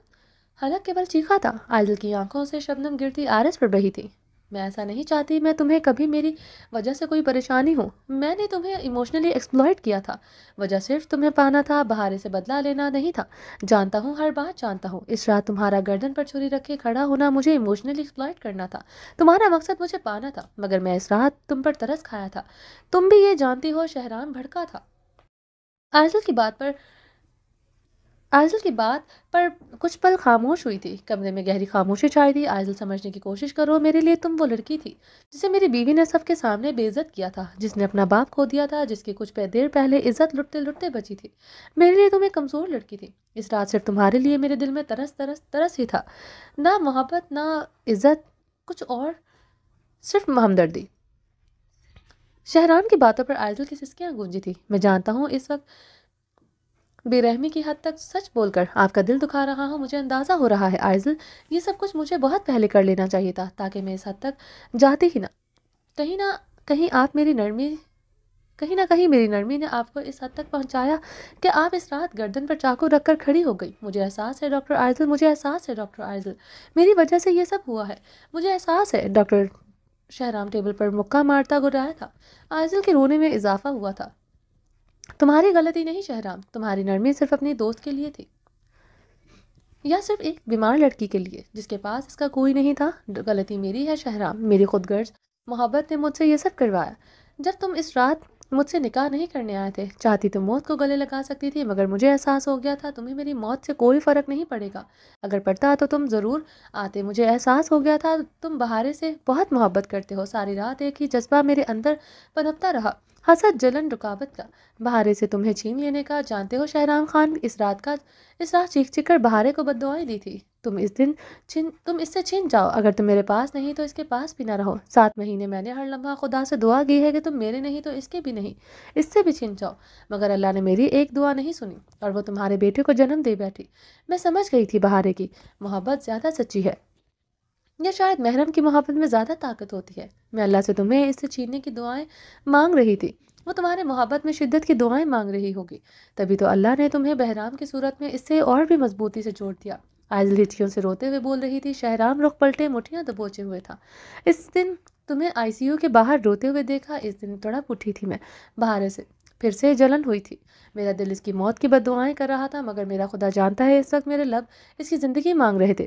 حلق کے بل چیخا تھا۔ آئزل کی آنکھوں سے شبنم گرتی آرس پر بہی تھی۔ میں ایسا نہیں چاہتی میں تمہیں کبھی میری وجہ سے کوئی پریشانی ہو، میں نے تمہیں ایموشنلی ایکسپلائٹ کیا تھا، وجہ صرف تمہیں پانا تھا، بہارے سے بدلہ لینا نہیں تھا۔ جانتا ہوں، ہر بات جانتا ہوں، اس رات تمہارا گردن پر چھری رکھے کھڑا ہونا مجھے ایموشنلی ایکسپلائٹ کرنا تھا، تمہارا مقصد مجھے پانا تھا، مگر میں اس رات تم پر ترس کھایا تھا، تم بھی یہ جانتی ہو۔ شہرام بھڑکا تھا۔ آئزل کی بات پر کچھ پل خاموش ہوئی تھی، کمرے میں گہری خاموشی چھائی تھی۔ آئزل، سمجھنے کی کوشش کرو، میرے لیے تم وہ لڑکی تھی جسے میری بیوی نے سب کے سامنے بے عزت کیا تھا، جس نے اپنا باپ کھو دیا تھا، جس کی کچھ دیر پہلے عزت لٹتے لٹتے بچی تھی۔ میرے لیے تم ایک کمزور لڑکی تھی۔ اس رات صرف تمہارے لیے میرے دل میں ترس ترس ترس ہی تھا، نہ محبت، نہ عزت، کچھ اور، صرف ہمدردی۔ شہرام کی باتوں پر آئزل کی سسکیاں گونجی تھی۔ میں جانتا ہوں اس وقت بے رحمی کی حد تک سچ بول کر آپ کا دل دکھا رہا ہوں، مجھے اندازہ ہو رہا ہے آئزل، یہ سب کچھ مجھے بہت پہلے کر لینا چاہیے تھا، تاکہ میں اس حد تک جاتی ہی نہ کہیں میری نرمی نے آپ کو اس حد تک پہنچایا کہ آپ اس رات گردن پر چاقو رکھ کر کھڑی ہو گئی۔ مجھے احساس ہے ڈاکٹر آئزل، مجھے احساس ہے ڈاکٹر آئزل، میری وجہ سے یہ سب ہوا ہے، مجھے احساس ہے ڈاکٹر۔ شہرام ٹیبل پر مکہ مارتا گرایا تھا۔ آئزل کے رونے میں اضافہ ہوا تھا۔ تمہاری غلطی نہیں شہرام، تمہاری نرمی صرف اپنی دوست کے لیے تھی، یا صرف ایک بیمار لڑکی کے لیے جس کے پاس اس کا کوئی نہیں تھا۔ غلطی میری ہے شہرام، میری خود غرض محبت نے مجھ سے یہ سب کروایا۔ جب تم اس رات مجھ سے نکاح نہیں کرنے آئے تھے، چاہتی تو موت کو گلے لگا سکتی تھی، مگر مجھے احساس ہو گیا تھا تمہیں میری موت سے کوئی فرق نہیں پڑے گا، اگر پڑتا تو تم ضرور آتے۔ مجھے احساس ہو گیا تھا تم بہارے سے بہت محبت کرتے ہو۔ ساری رات ایک ہی جذبہ میرے اندر پنپتا رہا، حسد، جلن، رکاوٹ کا، بہارے سے تمہیں چھین لینے کا۔ جانتے ہو شہرام خان، اس رات چیخ چیخ کر بہارے کو بددعائیں دی تھی، تم اس سے چھن جاؤ، اگر تم میرے پاس نہیں تو اس کے پاس بھی نہ رہو۔ 7 مہینے میں نے ہر لمحہ خدا سے دعا کی ہے کہ تم میرے نہیں تو اس کے بھی نہیں، اس سے بھی چھن جاؤ، مگر اللہ نے میری ایک دعا نہیں سنی اور وہ تمہارے بیٹے کو جنم دے بیٹھی۔ میں سمجھ گئی تھی بہارے کی محبت زیادہ سچی ہے، یا شاید محرم کی محبت میں زیادہ طاقت ہوتی ہے۔ میں اللہ سے تمہیں اس سے چھیننے کی دعائیں مانگ رہی تھی، وہ تمہارے محبت میں شدت کی دعائیں مانگ رہی ہوگی، تبھی تو اللہ نے تمہیں بہرام کی صورت میں اس سے اور بھی مضبوطی سے جوڑ دیا۔ آئزل ہچکیوں سے روتے ہوئے بول رہی تھی۔ شہرام رخ پلٹے، مٹھیاں دبوچے ہوئے تھا۔ اس دن تمہیں ICU کے باہر روتے ہوئے دیکھا، اس دن تڑپ اٹھی تھی میں بہارے سے، پھر سے جلن ہوئی تھی، میرا دل اس کی موت کی بد دعائیں کر رہا تھا، مگر میرا خدا جانتا ہے اس وقت میرے لب اس کی زندگی مانگ رہے تھے۔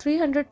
300